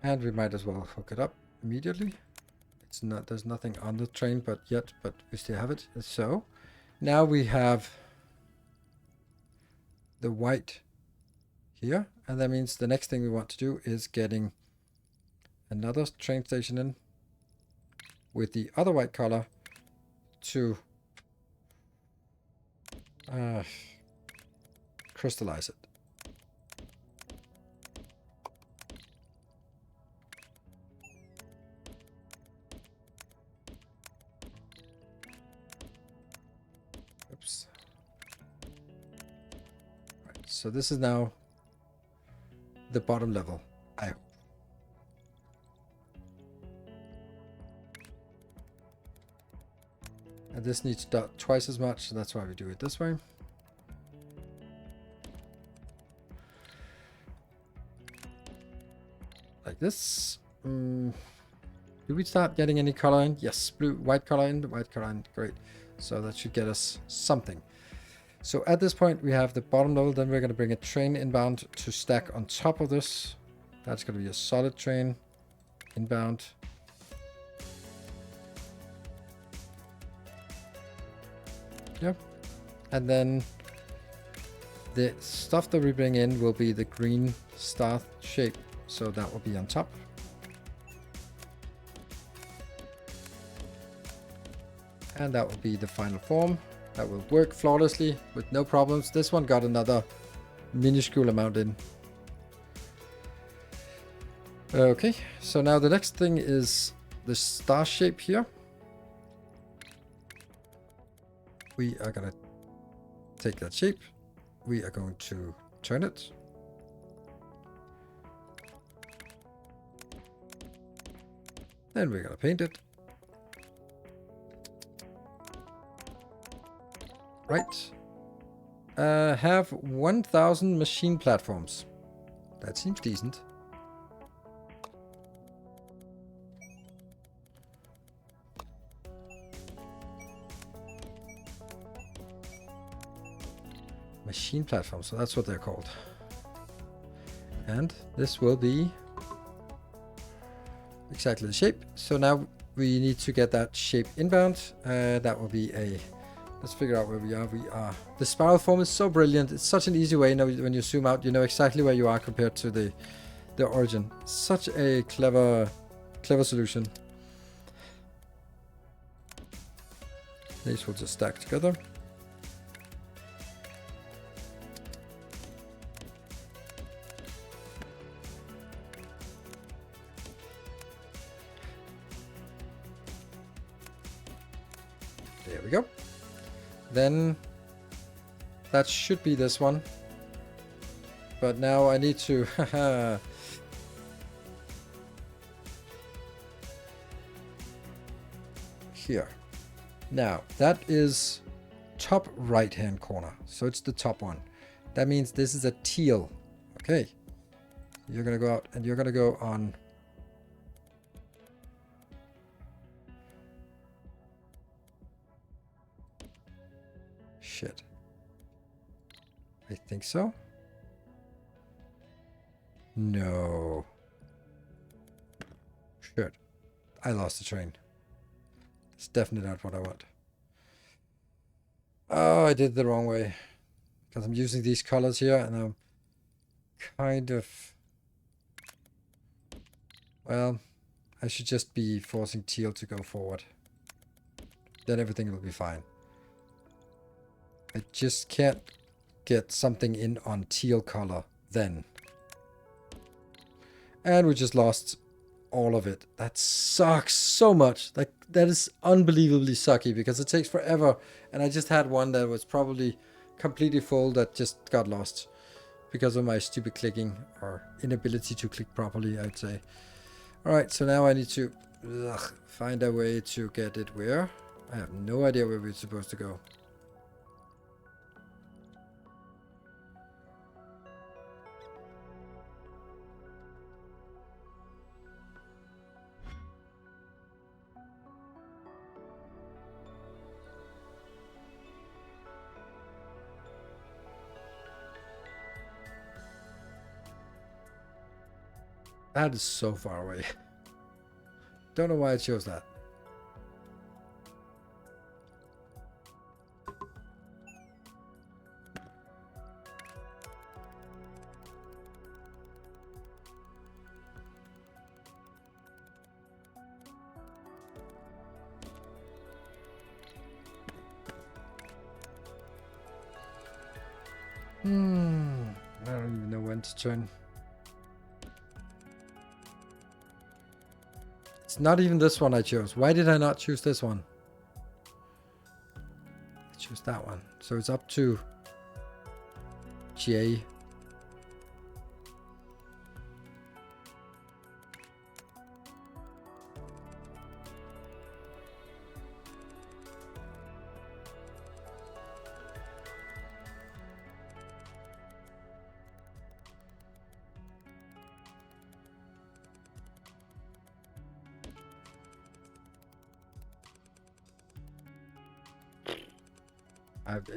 And we might as well hook it up immediately. It's not, there's nothing on the train but we still have it. So now we have the white here, and that means the next thing we want to do is getting another train station in with the other white color to crystallize it. Oops. Right, so this is now the bottom level, I hope. And this needs twice as much, so that's why we do it this way. Like this. Do we start getting any color in? Yes, blue, white color in, great. So that should get us something. So at this point we have the bottom level, then we're going to bring a train inbound to stack on top of this. That's going to be a solid train inbound. Yep. And then the stuff that we bring in will be the green star shape. So that will be on top. And that will be the final form. That will work flawlessly with no problems. This one got another minuscule amount in. Okay, so now the next thing is the star shape here. We are going to take that shape. We are going to turn it. Then we're going to paint it. Right. Have 1,000 machine platforms. That seems decent. machine platform, so that's what they're called. And this will be exactly the shape. So now we need to get that shape inbound. That will be a... Let's figure out where we are. We are... The spiral form is so brilliant. It's such an easy way. Now, when you zoom out, you know exactly where you are compared to the origin. Such a clever solution. These will just stack together. There we go. Then that should be this one. But now I need to... Here. Now, that is top right-hand corner. So it's the top one. That means this is a teal. Okay. You're going to go out and you're going to go on... Shit. I think so. No. Shit. I lost the train. It's definitely not what I want. Oh, I did it the wrong way. Because I'm using these colors here and I'm kind of... Well, I should just be forcing teal to go forward. Then everything will be fine. I just can't get something in on teal color then. And we just lost all of it. That sucks so much. Like, that is unbelievably sucky because it takes forever. And I just had one that was probably completely full that just got lost because of my stupid clicking or inability to click properly, I'd say. Alright, so now I need to find a way to get it where? I have no idea where we're supposed to go. That is so far away. Don't know why it shows that. I don't even know when to turn. It's not even this one I chose. Why did I not choose this one? I chose that one. So it's up to J.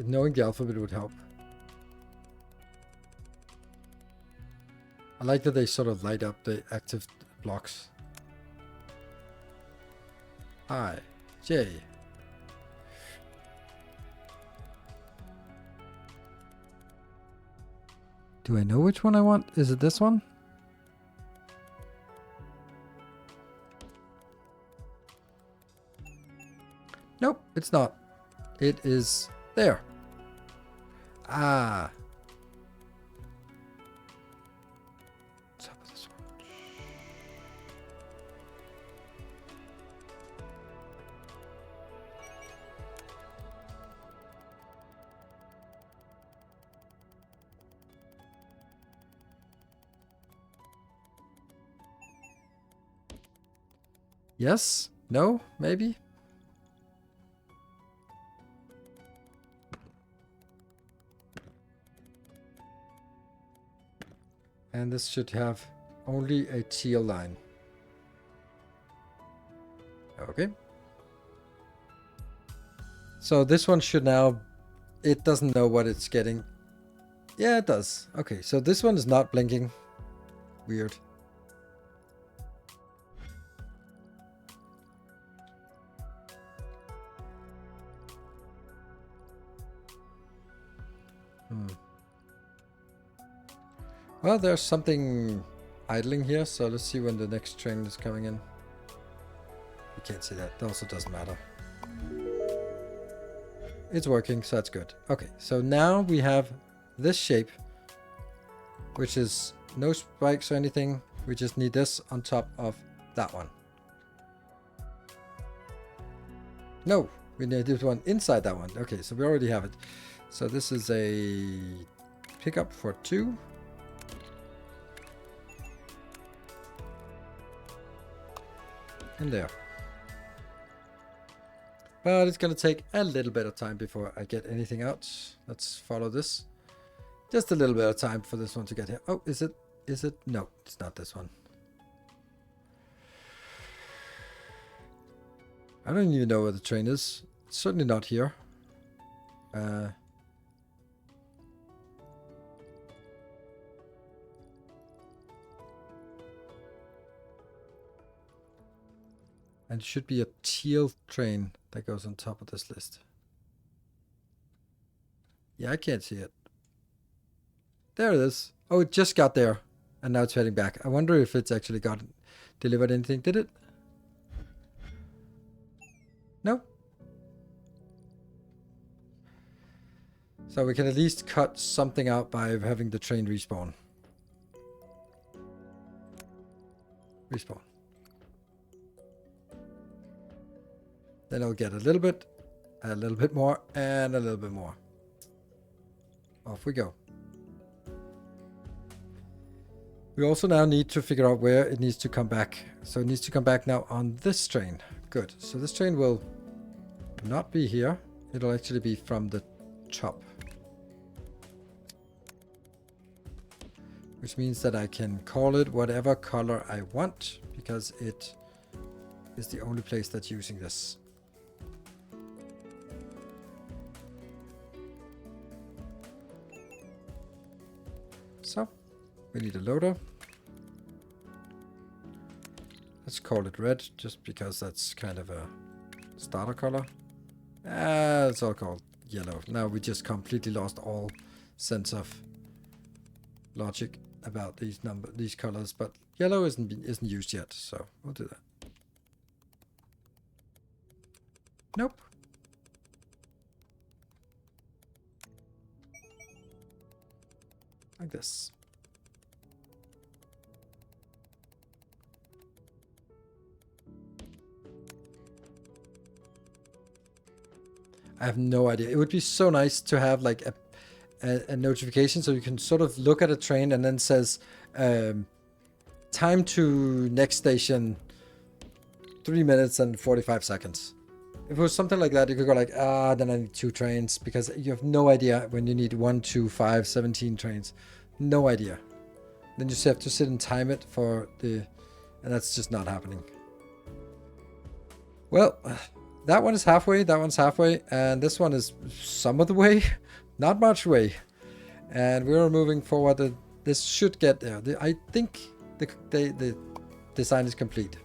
Knowing the alphabet would help. I like that they sort of light up the active blocks. I, J. Do I know which one I want? Is it this one? Nope, it's not. It is there. Ah. What's up with this one? Yes? No? Maybe? And this should have only a teal line. Okay. So this one should now... It doesn't know what it's getting Yeah, it does. Okay, so this one is not blinking. Weird. Well, there's something idling here, so let's see when the next train is coming in. You can't see that. That also doesn't matter. It's working, so that's good. Okay, so now we have this shape, which is no spikes or anything. We just need this on top of that one. No, we need this one inside that one. Okay, so we already have it. So this is a pickup for 2. In there. But it's gonna take a little bit of time before I get anything out. Let's follow this. Just a little bit of time for this one to get here. Oh, is it? Is it? No, it's not this one. I don't even know where the train is. It's certainly not here. And it should be a teal train that goes on top of this list. Yeah, I can't see it. There it is. Oh, it just got there. And now it's heading back. I wonder if it's actually got delivered anything. Did it? No. So we can at least cut something out by having the train respawn. Respawn. Then I'll get a little bit more, and a little bit more. Off we go. We also now need to figure out where it needs to come back. So it needs to come back now on this train. Good. So this train will not be here. It'll actually be from the top. Which means that I can call it whatever color I want, because it is the only place that's using this. So, we need a loader. Let's call it red, just because that's kind of a starter color. It's all called yellow. Now we just completely lost all sense of logic about these colors, but yellow isn't used yet, so we'll do that. Nope. Like this. I have no idea. It would be so nice to have like a notification so you can sort of look at a train and then says time to next station 3 minutes and 45 seconds. If it was something like that, you could go like, then I need 2 trains, because you have no idea when you need 1, 2, 5, 17 trains. No idea. Then you just have to sit and time it for and that's just not happening. Well, that one is halfway, that one's halfway, and this one is some of the way, not much way. And we're moving forward. This should get there. I think the design is complete.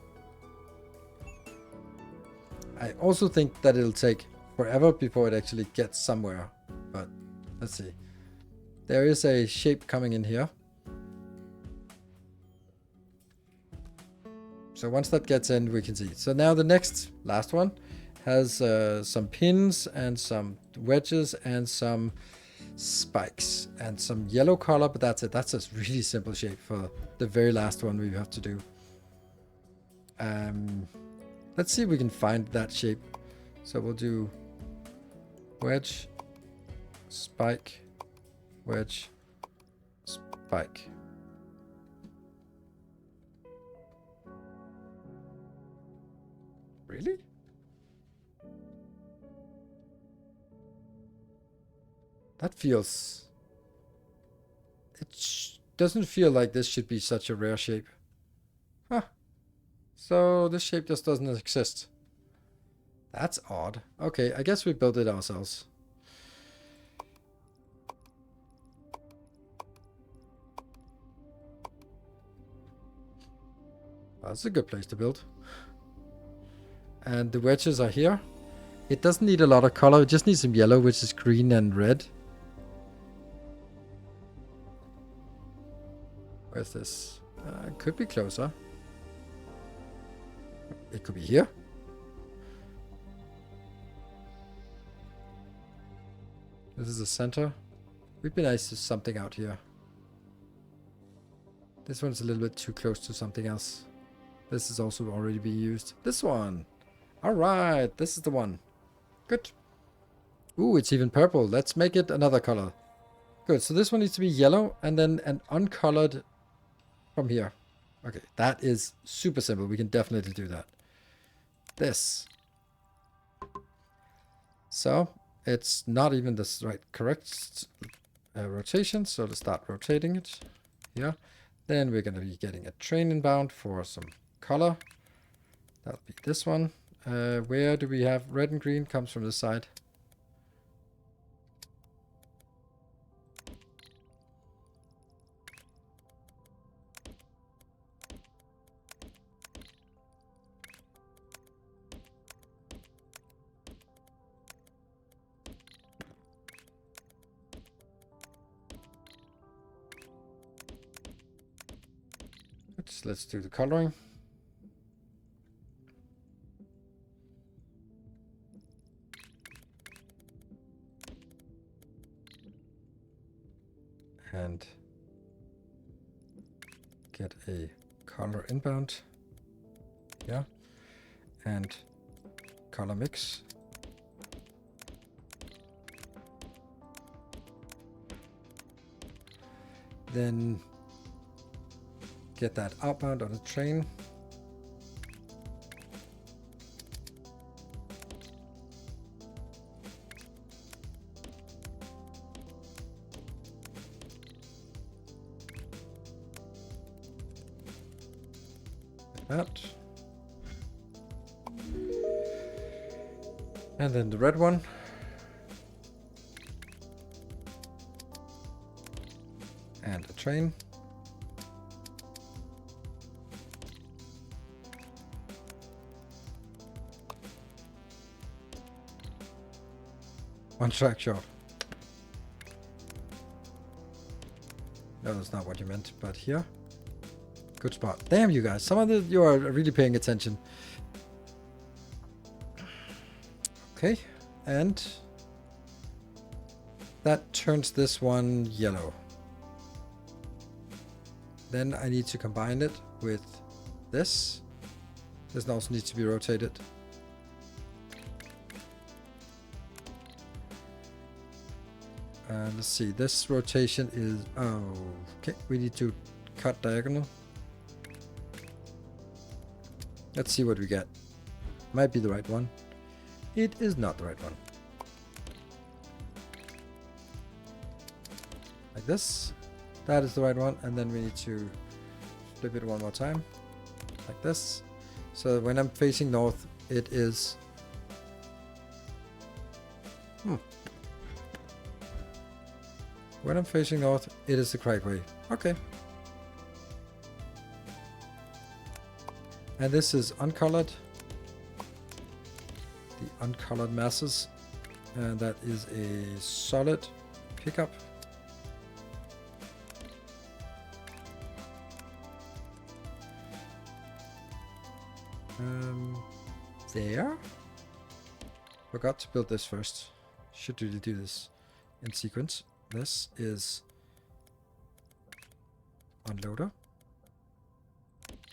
I also think that it'll take forever before it actually gets somewhere. But let's see. There is a shape coming in here. So once that gets in, we can see. So now the last one has some pins and some wedges and some spikes and some yellow color, but that's it. That's a really simple shape for the very last one we have to do. Let's see if we can find that shape. So we'll do wedge, spike, wedge, spike. Really? That feels... It doesn't feel like this should be such a rare shape. Huh. So this shape just doesn't exist. That's odd. Okay, I guess we built it ourselves. That's a good place to build. And the wedges are here. It doesn't need a lot of color. It just needs some yellow, which is green and red. Where's this? It could be closer. It could be here. This is the center. Would be nice to something out here. This one's a little bit too close to something else. This is also already being used. This one. Alright, this is the one. Good. Ooh, it's even purple. Let's make it another color. Good, so this one needs to be yellow and then an uncolored from here. Okay, that is super simple. We can definitely do that. This. So, it's not even the right correct rotation, so let's start rotating it here. Then we're going to be getting a train inbound for some color. That'll be this one. Where do we have red and green? Comes from this side. Let's do the coloring. And get a color inbound. Yeah. And color mix. Then get that outbound on a train. Like that. And then the red one. And a train. One track shot. No, that's not what you meant, but here. Good spot. Damn, you guys. Some of you are really paying attention. Okay, and that turns this one yellow. Then I need to combine it with this. This also needs to be rotated. Let's see, this rotation is... Oh, okay, we need to cut diagonal. Let's see what we get. Might be the right one. It is not the right one. Like this. That is the right one. And then we need to flip it one more time. Like this. So when I'm facing north, it is... When I'm facing north, it is the correct way. Okay. And this is uncolored. The uncolored masses. And that is a solid pickup. There. Forgot to build this first. Should really do this in sequence. This is unloader.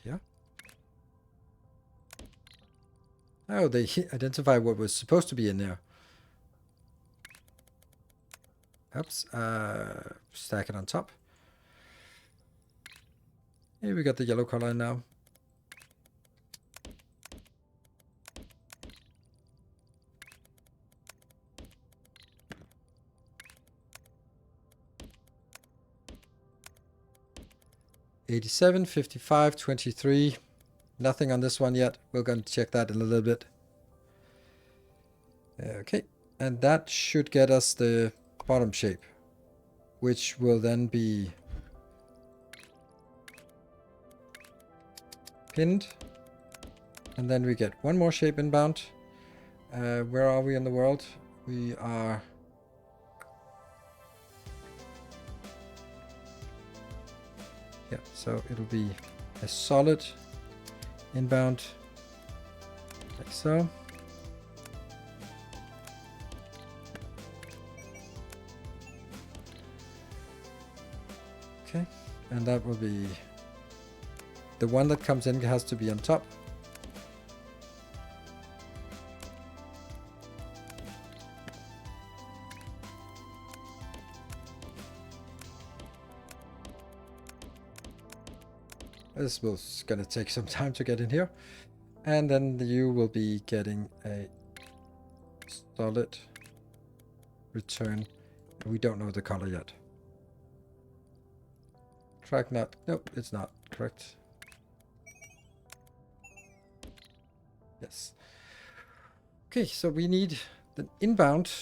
Yeah. Oh, they identify what was supposed to be in there. Oops. Stack it on top. Here we got the yellow color now. $87, $55, $23. Nothing on this one yet. We're going to check that in a little bit. Okay, and that should get us the bottom shape, which will then be pinned. And then we get one more shape inbound. Where are we in the world? We are... Yeah, so it'll be a solid inbound, like so. Okay, and that will be... The one that comes in has to be on top. This was gonna take some time to get in here. And then you will be getting a solid return. We don't know the color yet. Track not. Nope, it's not correct. Yes. Okay, so we need an inbound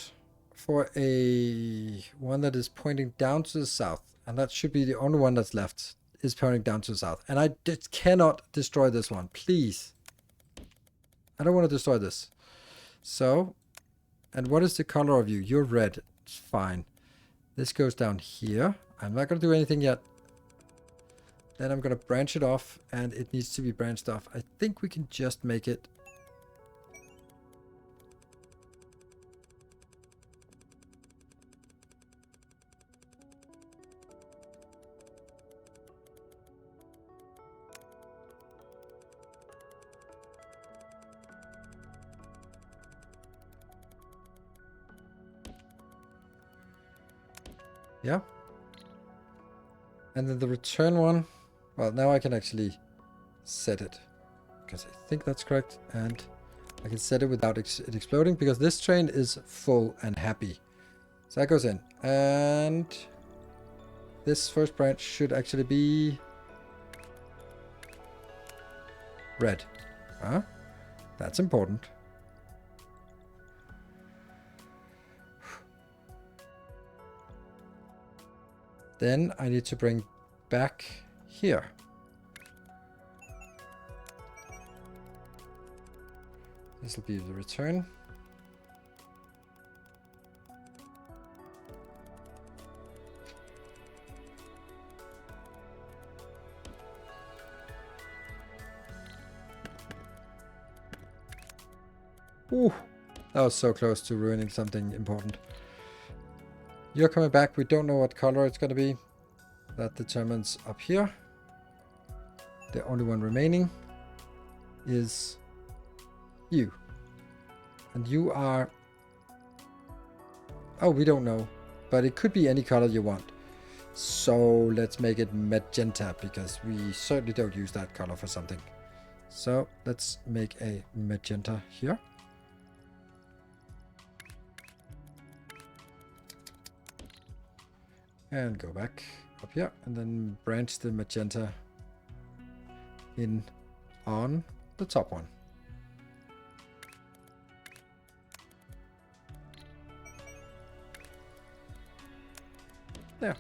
for a one that is pointing down to the south. And that should be the only one that's left. Is pointing down to the south. And I just cannot destroy this one. Please. I don't want to destroy this. So, and what is the color of you? You're red. It's fine. This goes down here. I'm not going to do anything yet. Then I'm going to branch it off. And it needs to be branched off. I think we can just make it... Yeah. And then the return one, well, now I can actually set it because I think that's correct. And I can set it without it exploding because this train is full and happy. So that goes in. And this first branch should actually be red. Huh? That's important. Then I need to bring back here. This will be the return. Ooh, that was so close to ruining something important. You're coming back. We don't know what color it's going to be. That determines up here. The only one remaining is you. And you are... Oh, we don't know. But it could be any color you want. So let's make it magenta because we certainly don't use that color for something. So let's make a magenta here. And go back up here and then branch the magenta in on the top one. There.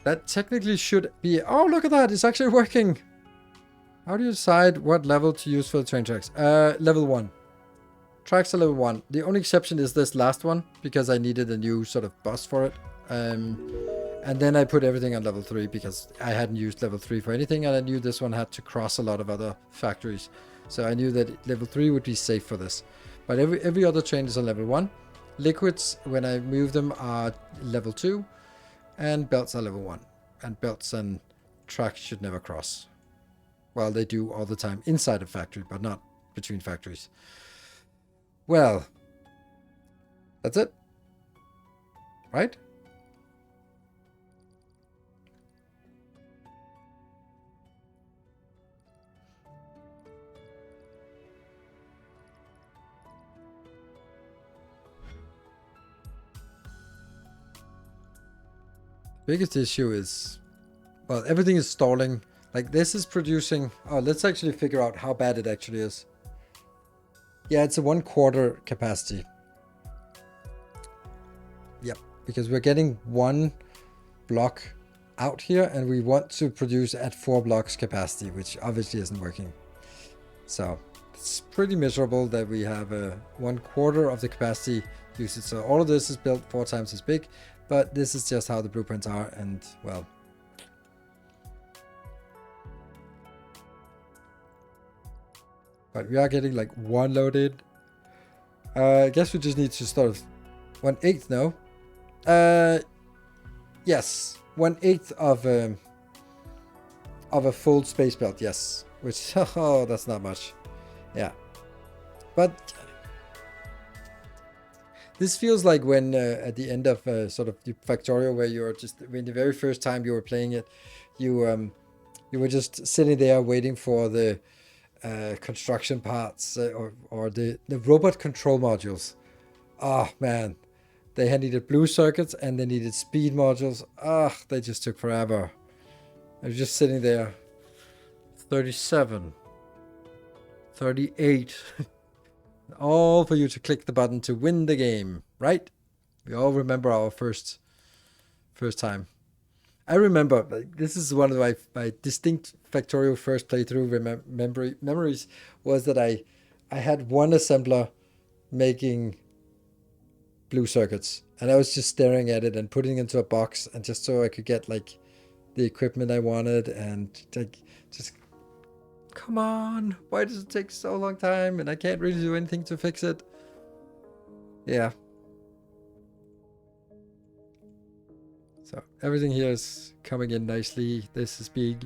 That technically should be... Oh, look at that. It's actually working. How do you decide what level to use for the train tracks? Level 1. Tracks are level 1. The only exception is this last one, because I needed a new sort of bus for it. And then I put everything on level 3, because I hadn't used level 3 for anything, and I knew this one had to cross a lot of other factories. So I knew that level 3 would be safe for this. But every other train is on level 1. Liquids, when I move them, are level 2. And belts are level 1. And belts and tracks should never cross. Well, they do all the time inside a factory, but not between factories. Well, that's it. Right? Biggest issue is, well, everything is stalling. Like this is producing... Oh, let's actually figure out how bad it actually is. Yeah, it's a 1/4 capacity. Yep, because we're getting one block out here, and we want to produce at 4 blocks capacity, which obviously isn't working. So it's pretty miserable that we have 1/4 of the capacity usage. So all of this is built 4 times as big, but this is just how the blueprints are, and well. But we are getting like 1 loaded. I guess we just need to sort of 1/8 now. Yes, 1/8 of a full space belt. Yes, which oh, that's not much. Yeah, but this feels like when at the end of sort of the Factorio, where you're just when the very first time you were playing it, you were just sitting there waiting for the construction parts or the robot control modules. Oh man, they had needed blue circuits and they needed speed modules. Ah, they just took forever. I was just sitting there. 37, 38. All for you to click the button to win the game, right? We all remember our first time. I remember, this is one of my distinct Factorio first playthrough memories, was that I had one assembler making blue circuits, and I was just staring at it and putting it into a box, and just so I could get like the equipment I wanted, and like just come on, why does it take so long time and I can't really do anything to fix it? Yeah. So everything here is coming in nicely. This is being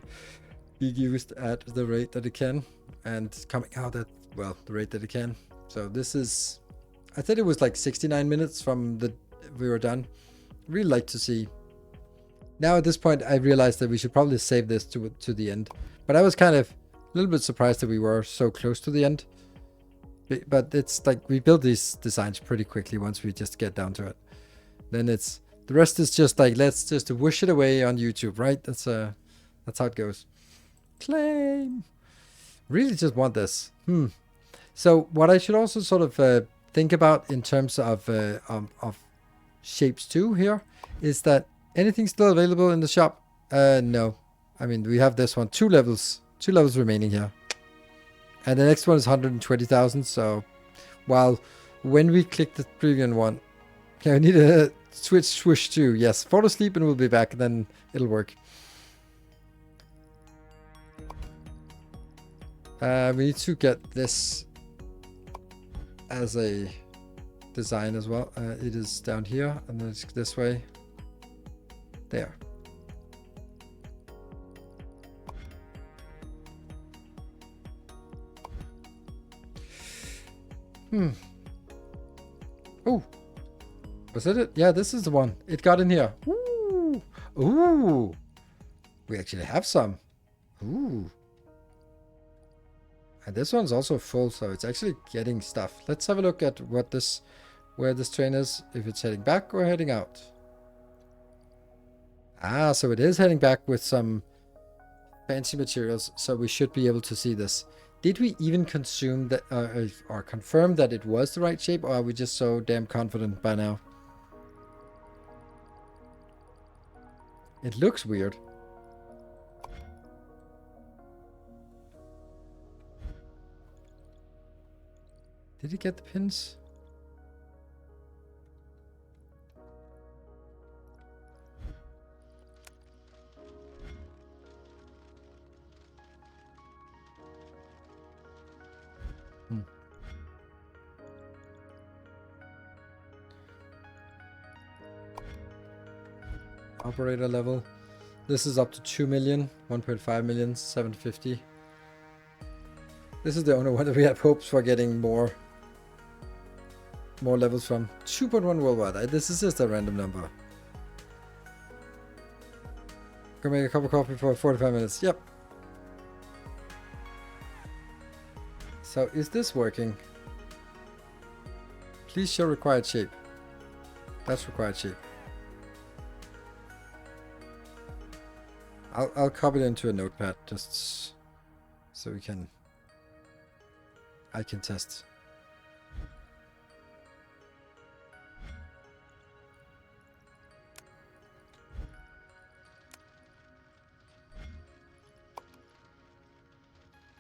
used at the rate that it can, and coming out at, well, the rate that it can. So this is, I thought it was like 69 minutes from we were done. Really like to see. Now at this point I realized that we should probably save this to the end, but I was kind of a little bit surprised that we were so close to the end. But it's like we build these designs pretty quickly once we just get down to it. Then it's the rest is just like, let's just wish it away on YouTube, right? That's how it goes. Claim. Really just want this. So what I should also sort of think about in terms of Shapez 2 here is that anything still available in the shop? No. I mean, we have this one, 2 levels remaining here. And the next one is 120,000. So while when we click the previous one, okay, I need a switch 2. Yes, fall asleep and we'll be back, and then it'll work. We need to get this as a design as well. It is down here, and then it's this way. There. Oh, was it? Yeah, this is the one. It got in here. Ooh. Ooh. We actually have some. Ooh. And this one's also full, so it's actually getting stuff. Let's have a look at where this train is, if it's heading back or heading out. Ah, so it is heading back with some fancy materials, so we should be able to see this. Did we even consume that or confirm that it was the right shape, or are we just so damn confident by now? It looks weird. Did he get the pins? Operator level. This is up to 2 million, 1.5 million, 750. This is the only one that we have hopes for getting more levels from. 2.1 worldwide. This is just a random number. Go make a cup of coffee for 45 minutes. Yep. So is this working? Please show required shape. That's required shape. I'll copy it into a notepad just so I can test.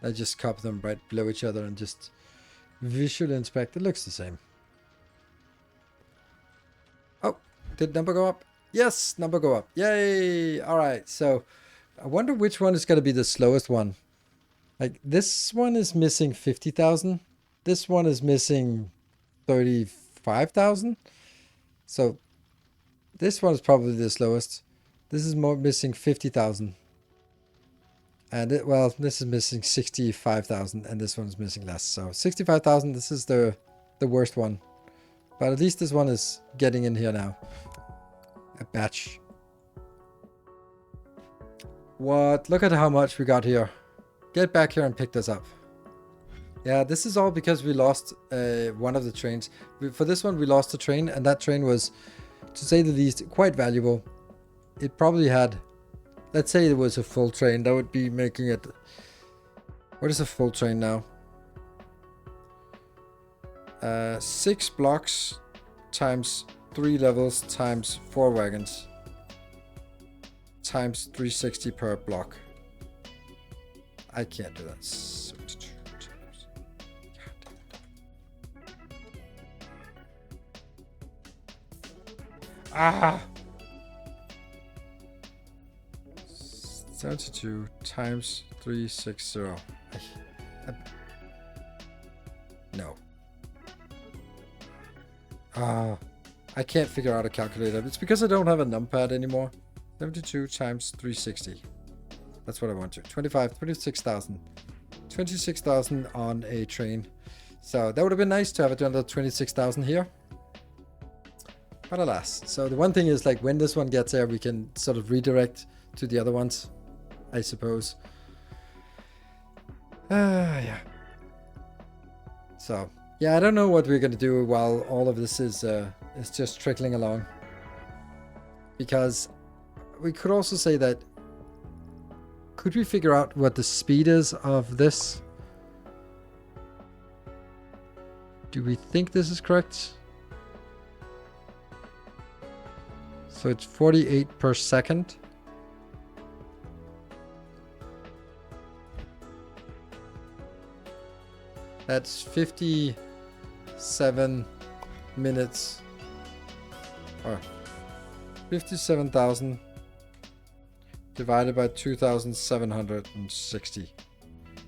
I just copy them right below each other and just visually inspect. It looks the same. Oh, did number go up? Yes, number go up. Yay! All right, so I wonder which one is going to be the slowest one. Like, this one is missing 50,000. This one is missing 35,000. So this one is probably the slowest. This is missing 50,000. And well, this is missing 65,000 and this one is missing less. So 65,000, this is the worst one. But at least this one is getting in here now. A batch. What? Look at how much we got here. Get back here and pick this up. Yeah, this is all because we lost one of the trains. For this one, we lost a train, and that train was, to say the least, quite valuable. It probably had, let's say it was a full train, that would be making it... What is a full train now? 6 blocks times 3 levels times 4 wagons times 360 per block. I can't do that. 72 times. Ah! 72 times 360. No. I can't figure out a calculator. It's because I don't have a numpad anymore. 72 times 360. That's what I want to. 26,000. 26,000 on a train. So that would have been nice to have it under 26,000 here. But alas. So the one thing is, like, when this one gets there, we can sort of redirect to the other ones, I suppose. Yeah. So, yeah, I don't know what we're going to do while all of this is just trickling along. Because we could also say that, could we figure out what the speed is of this? Do we think this is correct? So it's 48 per second. That's 57 minutes. Or 57,000 divided by 2,760.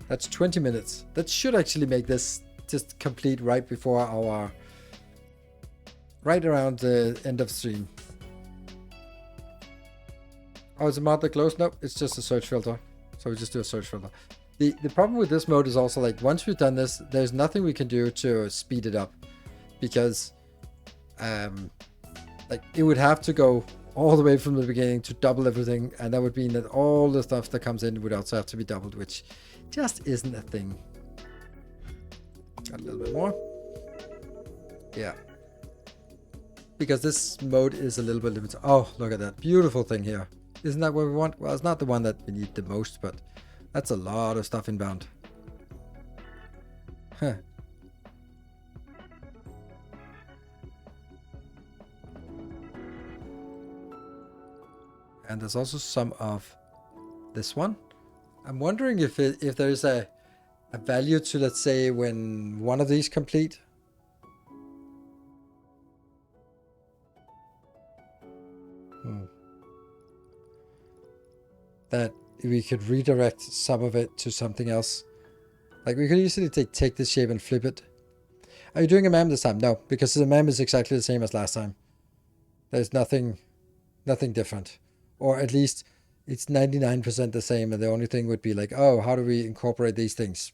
That's 20 minutes. That should actually make this just complete right before our... right around the end of stream. Oh, is the mod that closed? Nope, it's just a search filter. So we just do a search filter. The problem with this mode is also, like, once we've done this, there's nothing we can do to speed it up. Because, like, it would have to go all the way from the beginning to double everything. And that would mean that all the stuff that comes in would also have to be doubled, which just isn't a thing. Got a little bit more. Yeah. Because this mode is a little bit limited. Oh, look at that beautiful thing here. Isn't that what we want? Well, it's not the one that we need the most, but that's a lot of stuff inbound. Huh. And there's also some of this one. I'm wondering if there's a value to, let's say, when one of these complete. That we could redirect some of it to something else. Like, we could easily take this shape and flip it. Are you doing a mem this time? No, because the mem is exactly the same as last time. There's nothing different. Or at least it's 99% the same, and the only thing would be like, oh, how do we incorporate these things?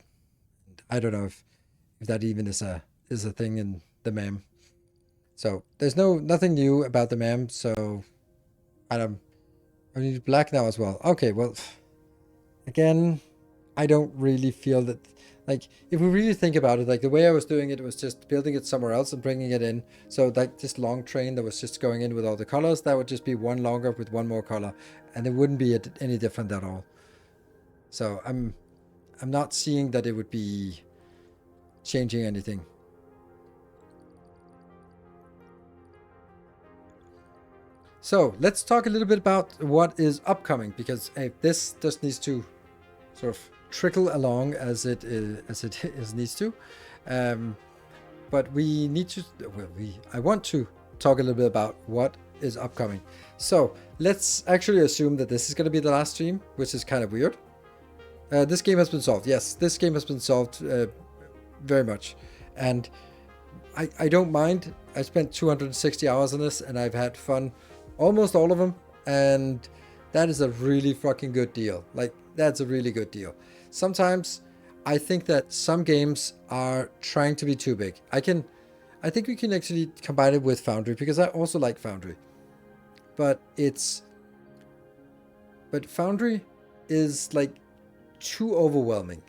I don't know if that even is a thing in the mem. So there's nothing new about the mem, so I need black now as well. Okay, well, again, I don't really feel that, like, if we really think about it, like, the way I was doing it was just building it somewhere else and bringing it in. So, like, this long train that was just going in with all the colors, that would just be one longer with one more color, and it wouldn't be any different at all. So I'm not seeing that it would be changing anything. So let's talk a little bit about what is upcoming, because this just needs to sort of trickle along as it needs to. But we need to, I want to talk a little bit about what is upcoming. So let's actually assume that this is going to be the last stream, which is kind of weird. This game has been solved. Yes, this game has been solved very much. And I don't mind. I spent 260 hours on this and I've had fun almost all of them. And that is a really fucking good deal. Like, that's a really good deal. Sometimes I think that some games are trying to be too big. I think we can actually combine it with Foundry because I also like Foundry. But Foundry is like too overwhelming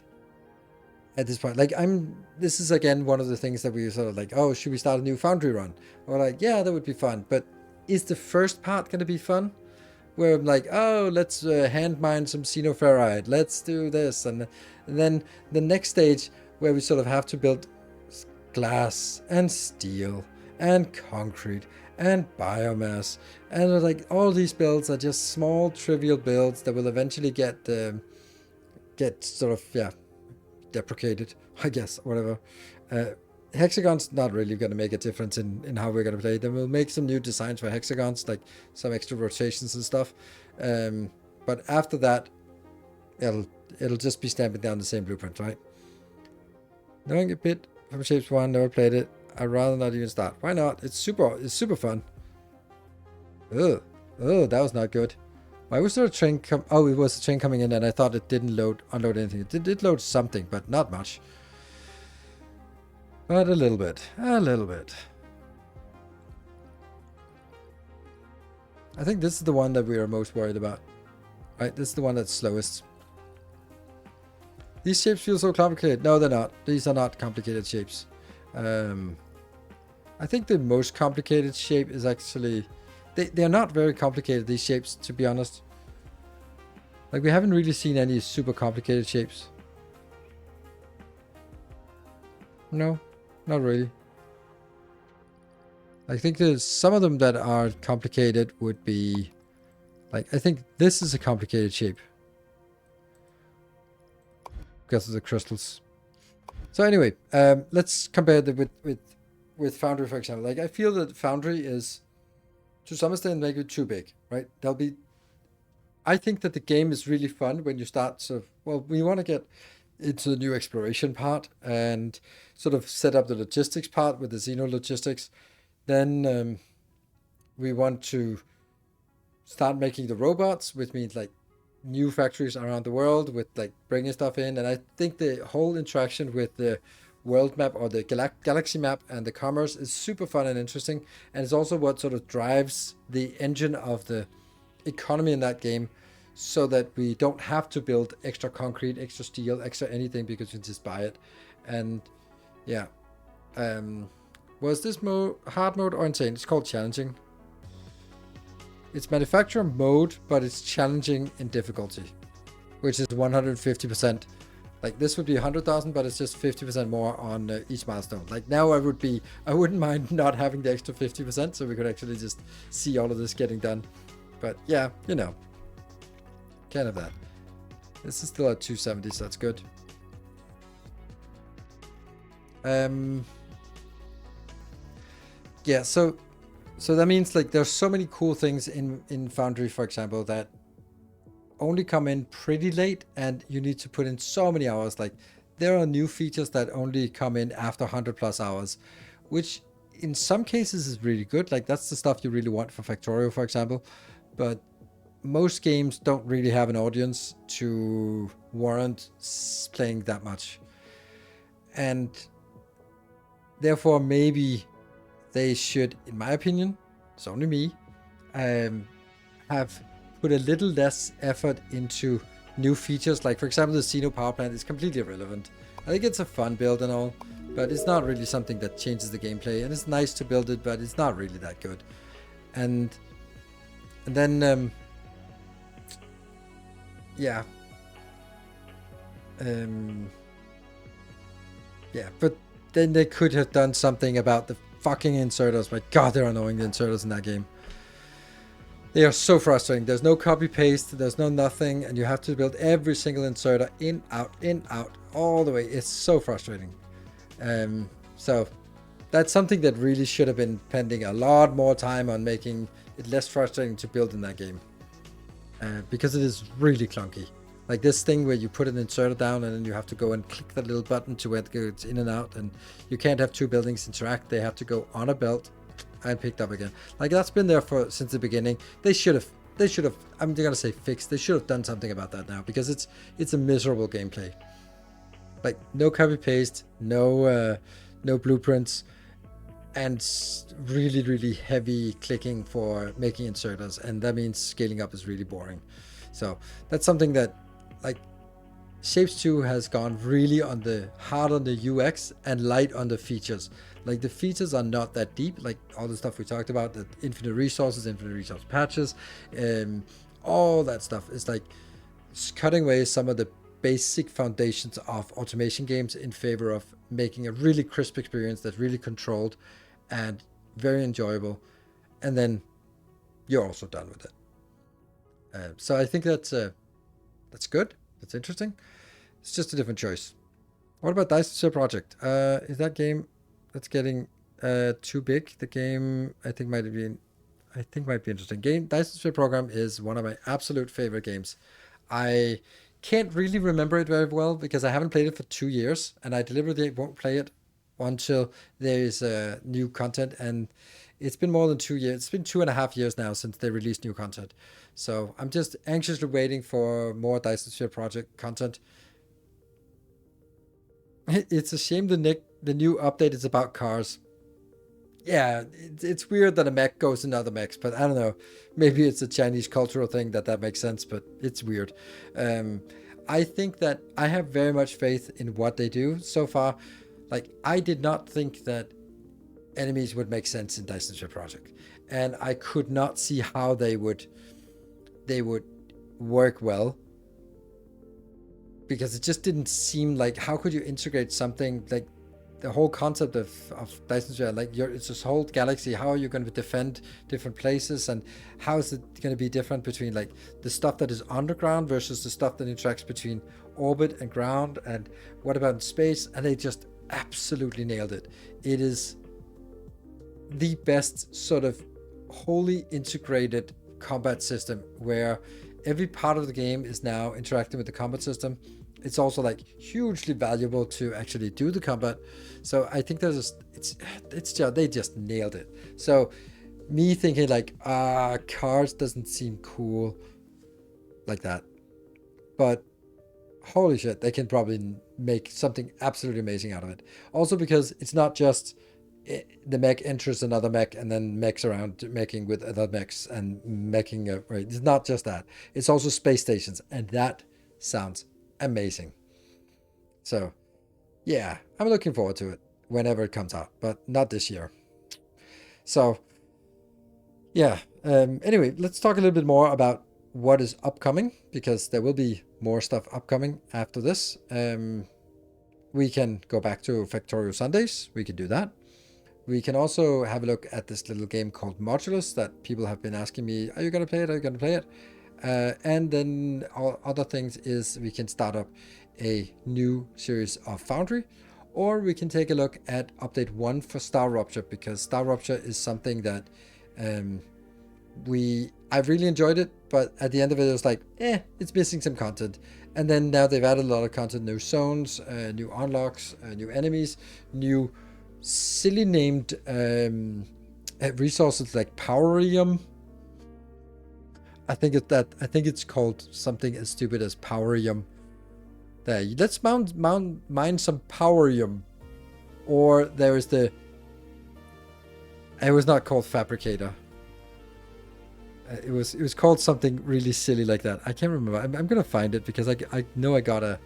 at this point. Like, this is again one of the things that we sort of like, oh, should we start a new Foundry run? Or like, yeah, that would be fun. But is the first part going to be fun? Where I'm like, oh, let's hand mine some xenoferrite. Let's do this. And then the next stage where we sort of have to build glass and steel and concrete and biomass. And like all these builds are just small, trivial builds that will eventually get sort of, yeah, deprecated, I guess, whatever. Hexagon's not really going to make a difference in how we're going to play. Then we'll make some new designs for hexagons, like some extra rotations and stuff. But after that, it'll just be stamping down the same blueprint, right? Knowing a bit from Shapes 1, never played it. I'd rather not even start. Why not? It's super fun. Ugh, that was not good. Why was there a train oh, it was a train coming in and I thought it didn't unload anything. It did load something, but not much. But a little bit. I think this is the one that we are most worried about. Right, this is the one that's slowest. These shapes feel so complicated. No, they're not. These are not complicated shapes. I think the most complicated shape is actually... They're not very complicated, these shapes, to be honest. Like, we haven't really seen any super complicated shapes. No, not really. I think there's some of them that are complicated would be... Like, I think this is a complicated shape. Because of the crystals. So anyway, let's compare it with Foundry, for example. Like, I feel that Foundry is... to some extent make it too big, right? I think that the game is really fun when you start we want to get into the new exploration part and sort of set up the logistics part with the Xeno logistics. Then we want to start making the robots, which means like new factories around the world with like bringing stuff in. And I think the whole interaction with the world map or the galaxy map and the commerce is super fun and interesting, and it's also what sort of drives the engine of the economy in that game, so that we don't have to build extra concrete, extra steel, extra anything, because we just buy it. And yeah, was this hard mode or insane? It's called challenging. It's manufacturer mode, but it's challenging in difficulty, which is 150%. Like, this would be 100,000, but it's just 50% more on each milestone. Like, now I wouldn't mind not having the extra 50%, so we could actually just see all of this getting done. But yeah, you know, can't have that. This is still at 270, so that's good. Yeah, so that means like there's so many cool things in Foundry, for example, that only come in pretty late, and you need to put in so many hours. Like, there are new features that only come in after 100+ hours, which in some cases is really good. Like, that's the stuff you really want for Factorio, for example. But most games don't really have an audience to warrant playing that much. And therefore, maybe they should, in my opinion, it's only me, have put a little less effort into new features. Like, for example, the Xeno power plant is completely irrelevant. I think it's a fun build and all, but it's not really something that changes the gameplay. And it's nice to build it, but it's not really that good. And then yeah, but then they could have done something about the fucking inserters. My god, they're annoying, the inserters in that game. They are so frustrating. There's no copy paste, there's no nothing, and you have to build every single inserter in, out, all the way. It's so frustrating. So that's something that really should have been spending a lot more time on making it less frustrating to build in that game. Because it is really clunky. Like this thing where you put an inserter down and then you have to go and click that little button to where it goes in and out, and you can't have two buildings interact. They have to go on a belt and picked up again. Like that's been there since the beginning. They should have, I'm gonna say fixed. They should have done something about that now, because it's a miserable gameplay. Like no copy paste, no blueprints, and really heavy clicking for making inserters, and that means scaling up is really boring. So that's something that, like, Shapez 2 has gone really hard on the UX and light on the features. Like the features are not that deep, like all the stuff we talked about, the infinite resource patches, all that stuff is like cutting away some of the basic foundations of automation games in favor of making a really crisp experience that's really controlled and very enjoyable, and then you're also done with it. So I think that's good. That's interesting. It's just a different choice. What about Dice Sphere Project? Is that game that's getting too big? The game I think might be interesting. Dice Sphere Program is one of my absolute favorite games. I can't really remember it very well because I haven't played it for 2 years, and I deliberately won't play it until there is new content, and it's been more than 2 years. It's been 2.5 years now since they released new content. So I'm just anxiously waiting for more Dice Sphere Project content. It's a shame the new update is about cars. Yeah, it's weird that a mech goes in other mechs, but I don't know. Maybe it's a Chinese cultural thing that makes sense, but it's weird. I think that I have very much faith in what they do so far. Like, I did not think that enemies would make sense in Dice Sphere Project, and I could not see how they would work well, because it just didn't seem like, how could you integrate something like the whole concept of Dice Sphere, like it's this whole galaxy, how are you going to defend different places, and how is it going to be different between like the stuff that is underground versus the stuff that interacts between orbit and ground, and what about in space? And they just absolutely nailed it. It is the best sort of wholly integrated combat system where every part of the game is now interacting with the combat system. It's also like hugely valuable to actually do the combat. So I think they just nailed it. So me thinking like, cars doesn't seem cool like that, but holy shit, they can probably make something absolutely amazing out of it. Also because it's not just the mech enters another mech and then mechs around making with other mechs and making right. It's not just that. It's also space stations, and that sounds amazing. So yeah, I'm looking forward to it whenever it comes out, but not this year. So yeah, anyway, let's talk a little bit more about what is upcoming, because there will be more stuff upcoming after this. We can go back to Factorio Sundays. We can do that. We can also have a look at this little game called Modulus that people have been asking me, are you going to play it? Are you going to play it? And then all other things is we can start up a new series of Foundry, or we can take a look at update 1 for Star Rupture, because Star Rupture is something that I've really enjoyed it, but at the end of it, it was like, it's missing some content. And then now they've added a lot of content, new zones, new unlocks, new enemies, new silly named resources like Powerium. I think it's called something as stupid as Powerium. There, let's mine some Powerium. Or there is it was not called Fabricator. It was called something really silly like that. I can't remember. I'm gonna find it because I know I got a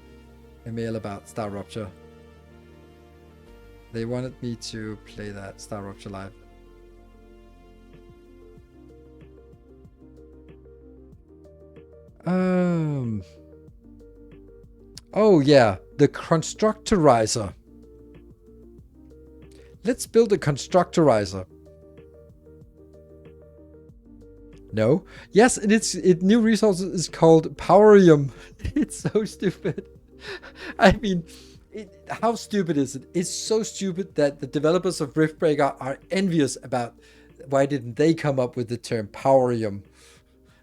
mail about Star Rupture. They wanted me to play that Star Rupture live. Oh yeah, the Constructorizer. Let's build a Constructorizer. No. Yes, and new resource is called Powerium. It's so stupid. I mean, how stupid is it? It's so stupid that the developers of Riftbreaker are envious about why didn't they come up with the term Powerium.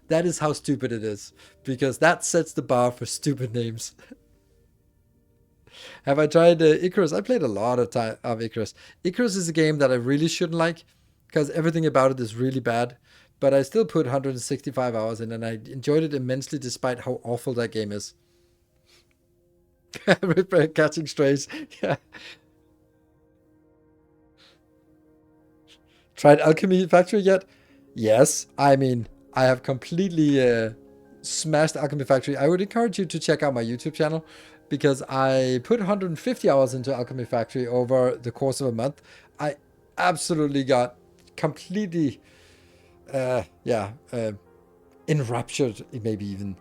That is how stupid it is, because that sets the bar for stupid names. Have I tried Icarus? I played a lot of Icarus. Icarus is a game that I really shouldn't like, because everything about it is really bad. But I still put 165 hours in, and I enjoyed it immensely despite how awful that game is. Catching strays. Yeah. Tried Alchemy Factory yet? Yes. I mean, I have completely smashed Alchemy Factory. I would encourage you to check out my YouTube channel, because I put 150 hours into Alchemy Factory over the course of a month. I absolutely got completely enraptured, maybe even.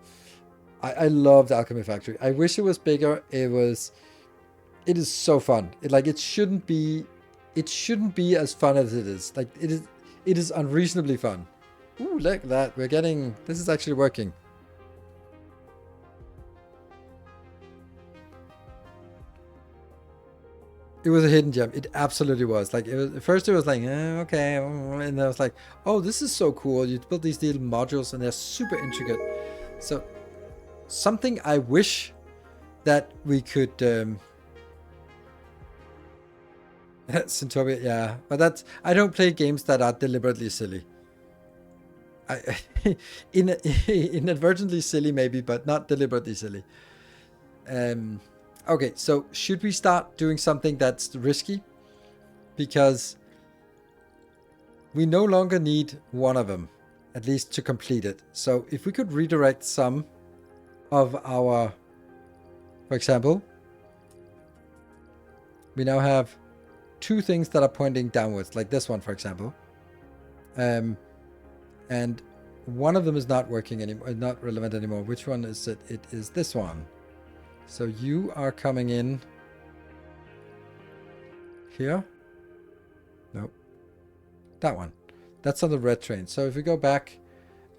I loved Alchemy Factory. I wish it was bigger. It is so fun. It shouldn't be as fun as it is. Like, it is unreasonably fun. Ooh, look at that. This is actually working. It was a hidden gem. It absolutely was. Like, at first it was like, okay, and then I was like, oh, this is so cool. You build these little modules and they're super intricate. So something I wish that we could Centopia, yeah. But I don't play games that are deliberately silly. Inadvertently silly maybe, but not deliberately silly. Okay, so should we start doing something that's risky? Because we no longer need one of them, at least to complete it. So if we could redirect some of our, for example, we now have 2 things that are pointing downwards, like this one, for example. And one of them is not working anymore, not relevant anymore. Which one is it? It is this one. So you are coming in here. Nope. That one. That's on the red train. So if we go back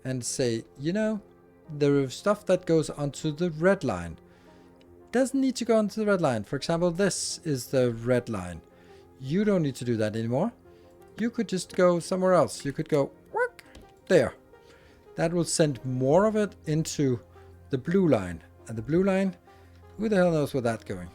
and say, there is stuff that goes onto the red line. Doesn't need to go onto the red line. For example, this is the red line. You don't need to do that anymore. You could just go somewhere else. You could go there. That will send more of it into the blue line. And the blue line, who the hell knows where that's going?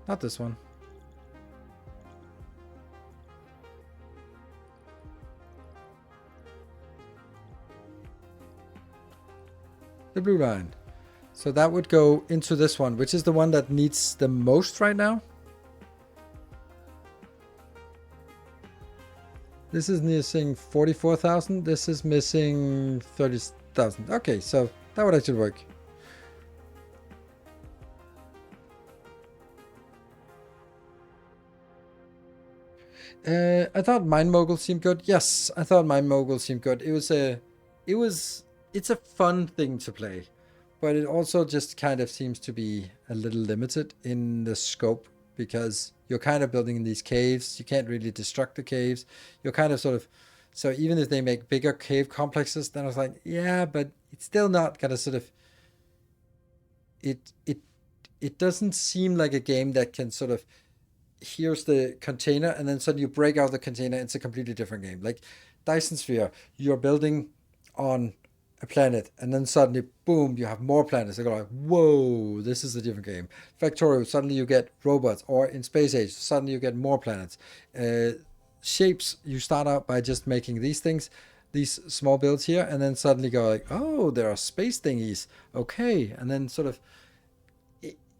Not this one. The blue line. So that would go into this one, which is the one that needs the most right now. This is missing 44,000. This is missing 30,000. Okay, so that would actually work. I thought Mine Mogul seemed good. Yes, I thought Mine Mogul seemed good. It's a fun thing to play, but it also just kind of seems to be a little limited in the scope, because you're kind of building in these caves. You can't really destruct the caves. You're kind of sort of, so even if they make bigger cave complexes, then I was like, yeah, but it's still not kind of sort of, it doesn't seem like a game that can sort of, here's the container, and then suddenly you break out the container. It's a completely different game. Like Dyson Sphere, you're building on a planet, and then suddenly, boom, you have more planets. They go like, whoa, this is a different game. Factorio, suddenly you get robots, or in Space Age, suddenly you get more planets. Shapes, you start out by just making these things, these small builds here, and then suddenly go like, oh, there are space thingies. Okay, and then sort of,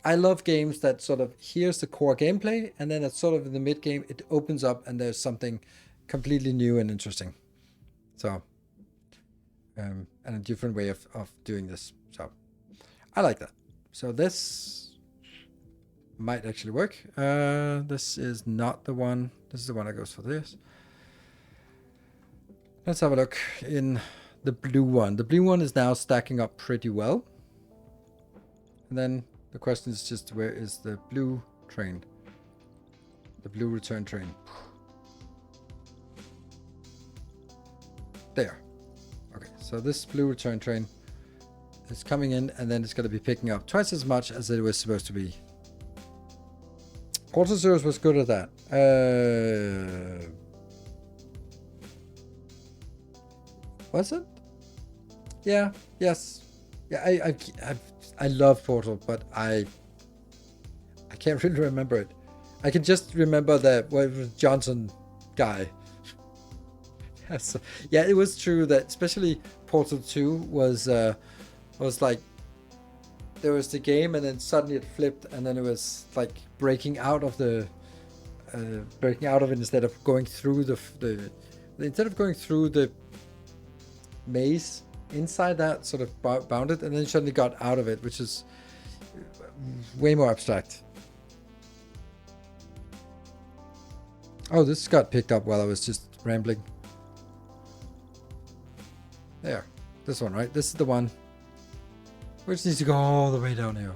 I love games that sort of, here's the core gameplay, and then it's sort of in the mid game, it opens up and there's something completely new and interesting. So, and a different way of doing this. So, I like that. So this might actually work. This is not the one. This is the one that goes for this. Let's have a look in the blue one. The blue one is now stacking up pretty well. And then The question is just where is the blue train? The blue return train. There. Okay, so this blue return train is coming in, and then it's going to be picking up twice as much as it was supposed to be. Portal Zeros was good at that. Was it? Yeah. Yes. Yeah. I love Portal, but I can't really remember it. I can just remember that Johnson guy. So, yeah, it was true that especially Portal 2 was like there was the game and then suddenly it flipped and then it was like breaking out of it instead of going through the maze inside that sort of bounded, and then you suddenly got out of it, which is way more abstract. Oh, this got picked up while I was just rambling. There. This one, right? This is the one which needs to go all the way down here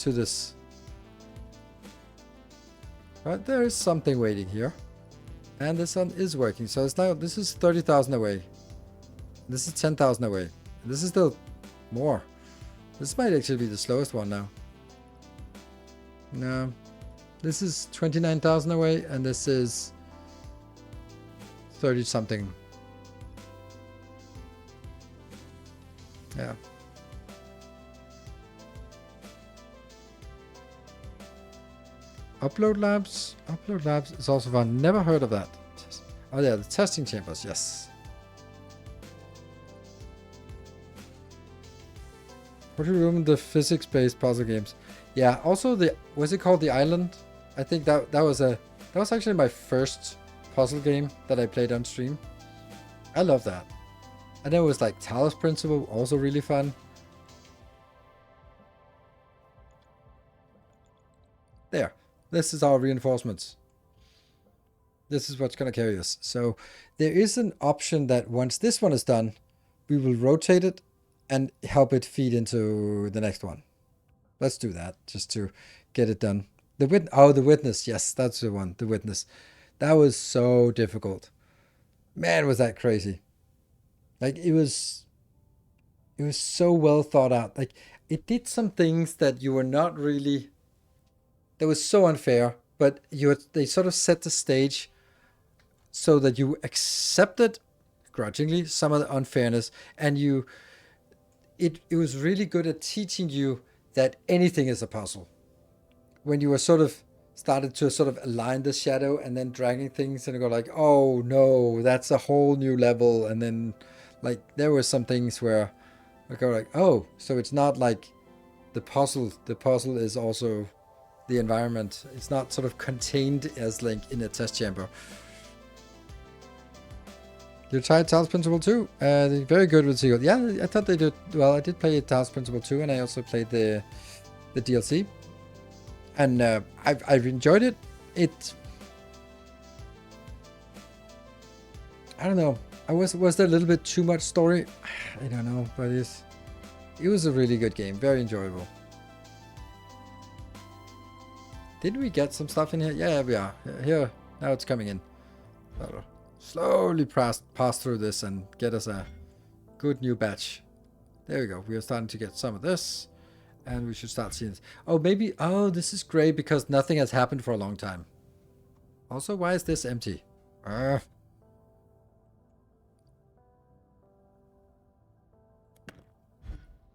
to this. Right, there is something waiting here. And this one is working. So it's now, this is 30,000 away. This is 10,000 away. This is still more. This might actually be the slowest one now. No. This is 29,000 away, and this is 30 something. Yeah. Upload labs. Upload labs is also fun. Never heard of that. Oh yeah, the testing chambers. Yes. Portal Room, the physics-based puzzle games. Yeah. Also, was it called The Island? I think that was actually my first puzzle game that I played on stream. I love that. And then it was like Talos Principle, also really fun. There. This is our reinforcements. This is what's going to carry us. So there is an option that once this one is done, we will rotate it and help it feed into the next one. Let's do that just to get it done. The Witness. Yes, that's the one. The Witness. That was so difficult. Man, was that crazy. Like, it was so well thought out. Like, it did some things that you were not really, that was so unfair, but they sort of set the stage so that you accepted grudgingly some of the unfairness, and it was really good at teaching you that anything is a puzzle. When you were sort of started to sort of align the shadow and then dragging things and go like, oh no, that's a whole new level. And then like there were some things where I go like, oh, so it's not like the puzzle is also the environment. It's not sort of contained as like in a test chamber. You tried Talos Principle 2? Very good with Seagull. Yeah, I thought they did well. I did play Talos Principle 2, and I also played the DLC. And I've enjoyed it. I don't know. Was there a little bit too much story? I don't know, but it was a really good game. Very enjoyable. Did we get some stuff in here? Yeah, we are. Here, now it's coming in. So slowly pass through this and get us a good new batch. There we go. We are starting to get some of this. And we should start seeing this. Oh, maybe. Oh, this is great because nothing has happened for a long time. Also, why is this empty?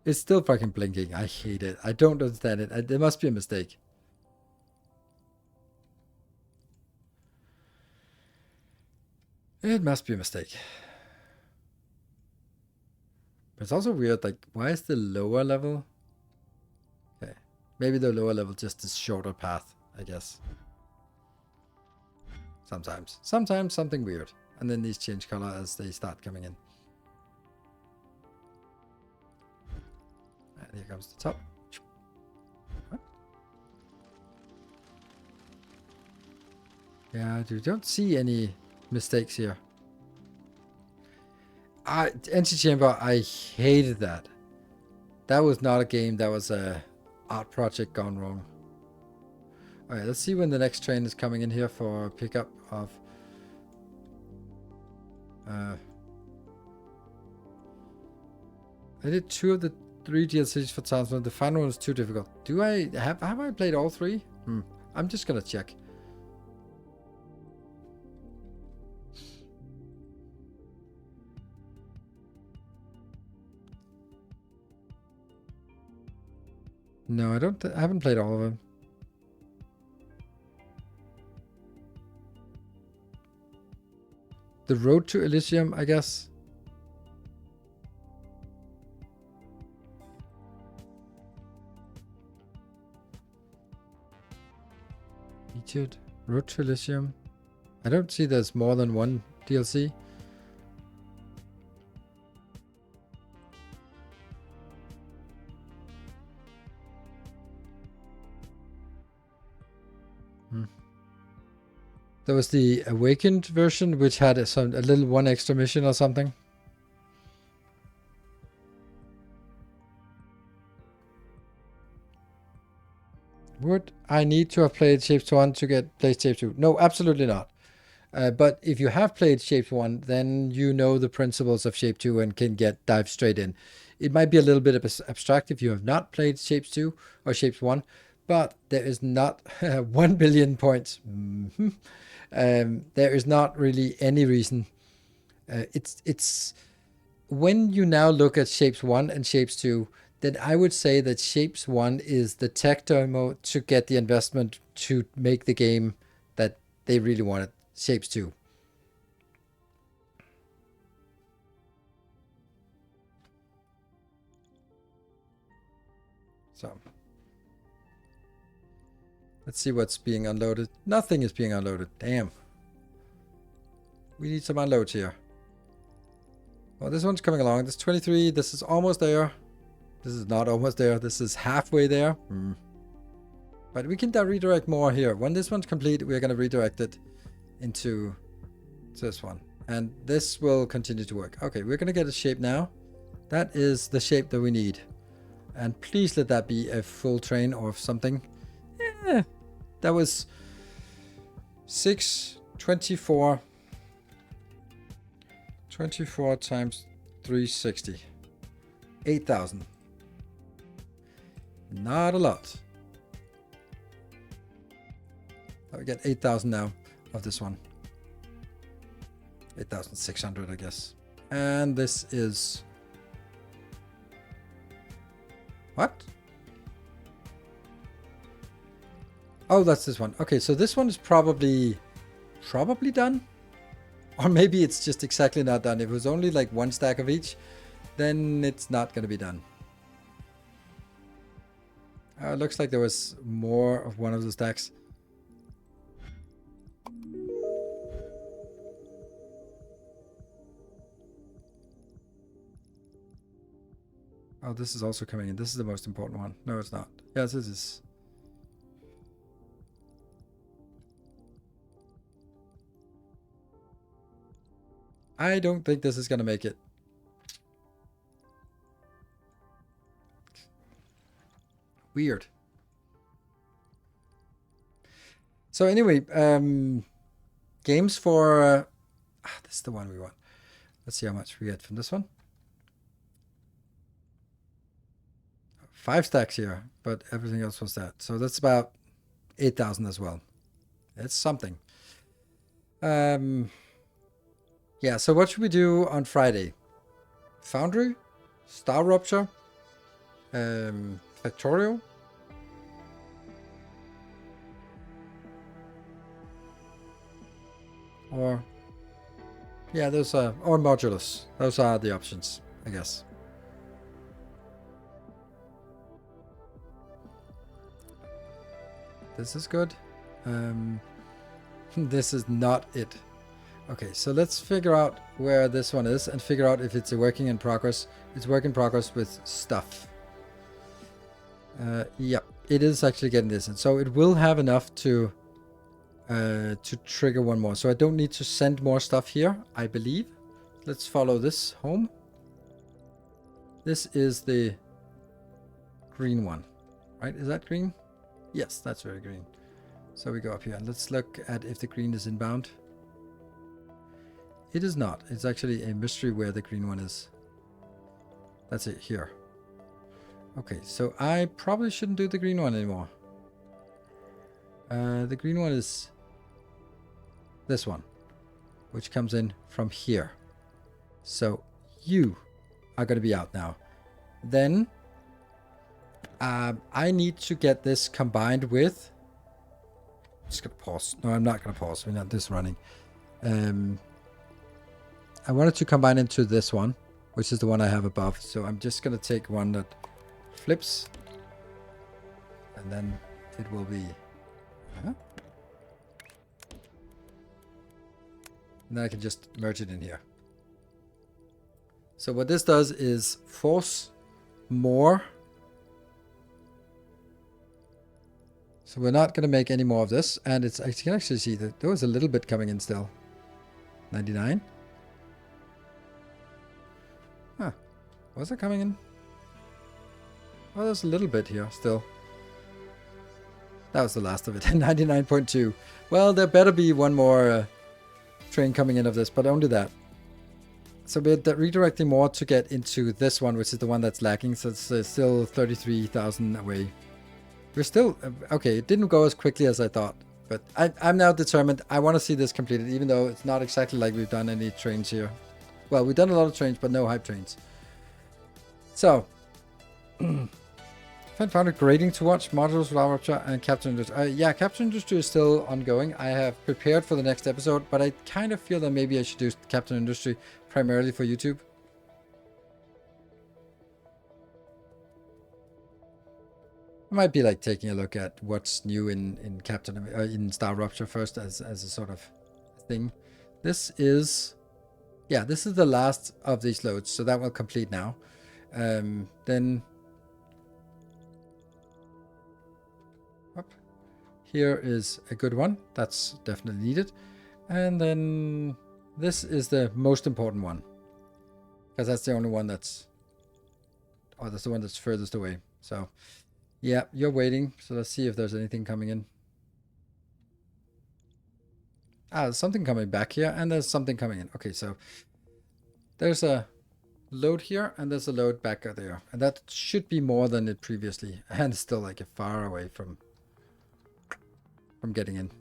It's still fucking blinking. I hate it. I don't understand it. There must be a mistake. It must be a mistake. But it's also weird. Like, why is the lower level? Okay. Maybe the lower level just is shorter path, I guess. Sometimes. Sometimes something weird. And then these change color as they start coming in. And here comes the top. What? Yeah, you don't see any mistakes here. Anti-chamber, I hated that. That was not a game that was art project gone wrong. Alright, let's see when the next train is coming in here for pickup of... I did 2 of the 3 DLCs for Townsville. The final one was too difficult. Do I... Have I played all 3? I'm just gonna check. No, I haven't played all of them. The Road to Elysium, I guess. Featured Road to Elysium. I don't see there's more than one DLC. There was the Awakened version, which had a little one extra mission or something. Would I need to have played Shapes 1 to play Shapes 2? No, absolutely not. But if you have played Shapes 1, then you know the principles of Shape 2 and can dive straight in. It might be a little bit abstract if you have not played Shapes 2 or Shapes 1, but there is not 1 billion points. There is not really any reason. It's when you now look at Shapes 1 and Shapes 2, then I would say that Shapes 1 is the tech demo to get the investment to make the game that they really wanted. Shapes 2. So let's see what's being unloaded. Nothing is being unloaded. Damn. We need some unloads here. Well, this one's coming along. This 23. This is almost there. This is not almost there. This is halfway there. But we can redirect more here. When this one's complete, we're going to redirect it into this one. And this will continue to work. Okay, we're going to get a shape now. That is the shape that we need. And please let that be a full train or something. Yeah, that was 24 times 360. 8,000. Not a lot. I get 8,000 now of this one. 8,600, I guess. And this is... What? Oh, that's this one. Okay, so this one is probably done. Or maybe it's just exactly not done. If it was only like 1 stack of each, then it's not going to be done. Looks like there was more of one of the stacks. Oh, this is also coming in. This is the most important one. No, it's not. Yes, this is. I don't think this is going to make it. Weird. So anyway, games for... this is the one we want. Let's see how much we get from this one. 5 stacks here, but everything else was that. So that's about 8,000 as well. It's something. Yeah, so what should we do on Friday? Foundry? Star Rupture? Factorial? Or... Yeah, those are... Or Modulus. Those are the options, I guess. This is good. This is not it. Okay, so let's figure out where this one is and figure out if it's a working in progress. It's work in progress with stuff. Yep, it is actually getting this, and so it will have enough to trigger one more. So I don't need to send more stuff here, I believe. Let's follow this home. This is the green one, right? Is that green? Yes, that's very green. So we go up here and let's look at if the green is inbound. It is not. It's actually a mystery where the green one is. That's it, here. Okay, so I probably shouldn't do the green one anymore. The green one is this one, which comes in from here. So you are going to be out now. Then I need to get this combined with... I'm just going to pause. No, I'm not going to pause. We're not this running. I wanted to combine into this one, which is the one I have above. So I'm just going to take one that flips. And then it will be... And then I can just merge it in here. So what this does is force more. So we're not going to make any more of this. And it's, I can actually see that there was a little bit coming in still. 99. Huh. Was it coming in? Well, there's a little bit here still. That was the last of it. 99.2. Well, there better be one more train coming in of this, but only that. So we're redirecting more to get into this one, which is the one that's lacking. So it's still 33,000 away. We're still... okay, it didn't go as quickly as I thought. But I'm now determined. I want to see this completed, even though it's not exactly like we've done any trains here. Well, we've done a lot of trains, but no hype trains. So... I found it grating to watch modules, Rapture, and Captain Industry. Yeah, Captain Industry is still ongoing. I have prepared for the next episode, but I kind of feel that maybe I should do Captain Industry primarily for YouTube. I might be like taking a look at what's new in Captain in Star Rupture first as a sort of thing. This is, yeah, this is the last of these loads, so that will complete now. Then. Here is a good one. That's definitely needed. And then this is the most important one. Because that's the only one that's... oh, that's the one that's furthest away. So, yeah, you're waiting. So let's see if there's anything coming in. Ah, there's something coming back here. And there's something coming in. Okay, so... there's a load here. And there's a load back there. And that should be more than it previously. And it's still like a far away from getting in.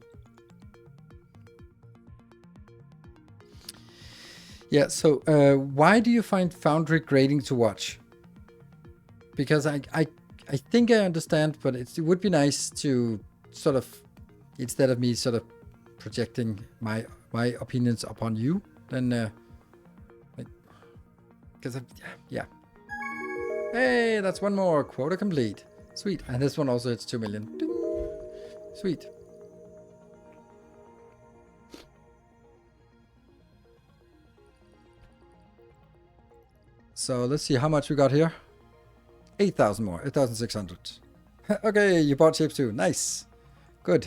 Yeah, so why do you find Foundry grating to watch? Because I think I understand, but it would be nice to sort of, instead of me sort of projecting my opinions upon you, then because yeah. Hey, that's one more quota complete. Sweet. And this one also hits 2 million. Ding. Sweet. So let's see how much we got here. 8,000 more. 8,600. Okay, you bought chips too. Nice. Good.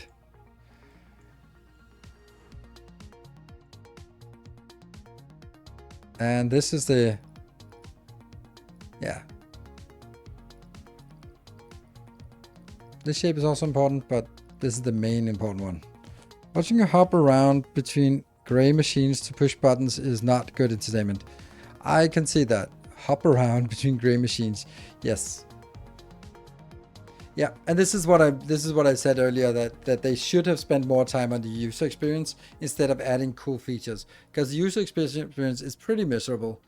And this is the... yeah. This shape is also important, but this is the main important one. Watching you hop around between gray machines to push buttons is not good entertainment. I can see that. Hop around between gray machines. Yes. Yeah, and this is what I said earlier, that they should have spent more time on the user experience instead of adding cool features, because the user experience is pretty miserable.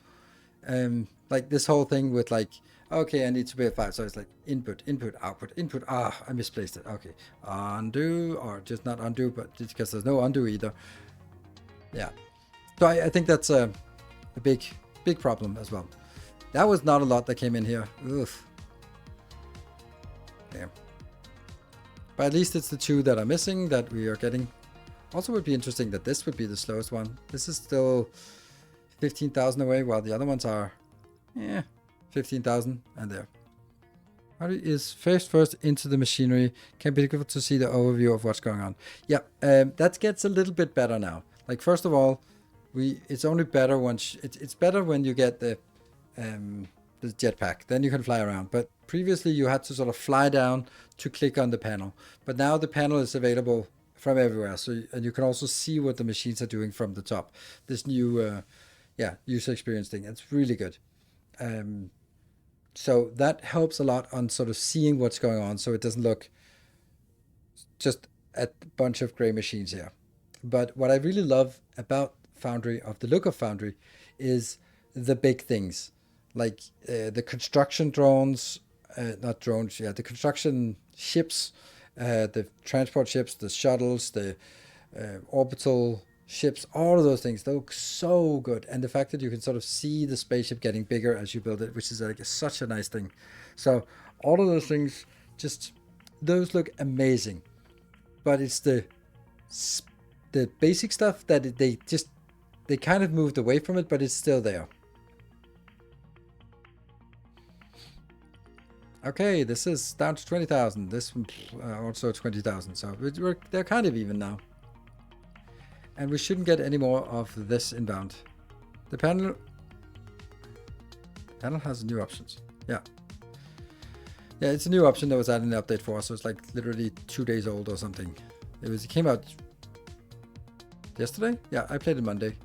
Like this whole thing with like, okay, I need to be a file, so it's like input, output, I misplaced it. Okay, undo, or just not undo, but because there's no undo either. Yeah, so I think that's a big problem as well. That was not a lot that came in here. Oof. Yeah. But at least it's the two that are missing that we are getting. Also would be interesting that this would be the slowest one. This is still 15,000 away, while the other ones are 15,000 and there. How is first into the machinery? Can be difficult to see the overview of what's going on. Yeah, that gets a little bit better now. Like, first of all, it's only better once it's better when you get the the jetpack. Then you can fly around. But previously you had to sort of fly down to click on the panel. But now the panel is available from everywhere. So and you can also see what the machines are doing from the top. This new user experience thing. It's really good. So that helps a lot on sort of seeing what's going on, so it doesn't look just a bunch of gray machines here. But what I really love about Foundry, of the look of Foundry, is the big things, like the construction drones, not drones, the construction ships, the transport ships, the shuttles, the orbital ships, all of those things, they look so good. And the fact that you can sort of see the spaceship getting bigger as you build it, which is like such a nice thing. So all of those things, just those look amazing. But it's the basic stuff that they kind of moved away from it, but it's still there. Okay, this is down to 20,000. This one also 20,000. So they're kind of even now. And we shouldn't get any more of this inbound. The panel has new options. Yeah. Yeah, it's a new option that was added in the update for us. So it's like literally 2 days old or something. It came out yesterday? Yeah, I played it Monday.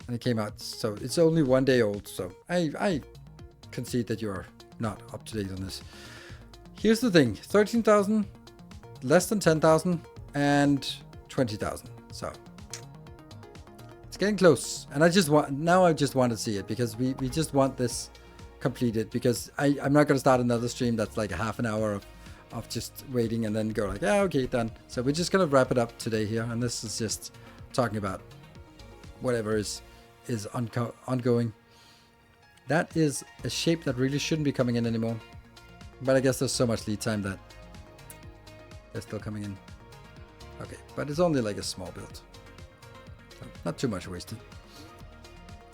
And it came out, so it's only 1 day old. So I concede that you're not up to date on this. Here's the thing, 13,000, less than 10,000, and 20,000. So it's getting close. And I just want to see it, because we just want this completed, because I'm not going to start another stream that's like a half an hour of just waiting and then go like, yeah, okay, done. So we're just going to wrap it up today here. And this is just talking about whatever is ongoing. That is a shape that really shouldn't be coming in anymore. But I guess there's so much lead time that they're still coming in. Okay, but it's only like a small build. So not too much wasted.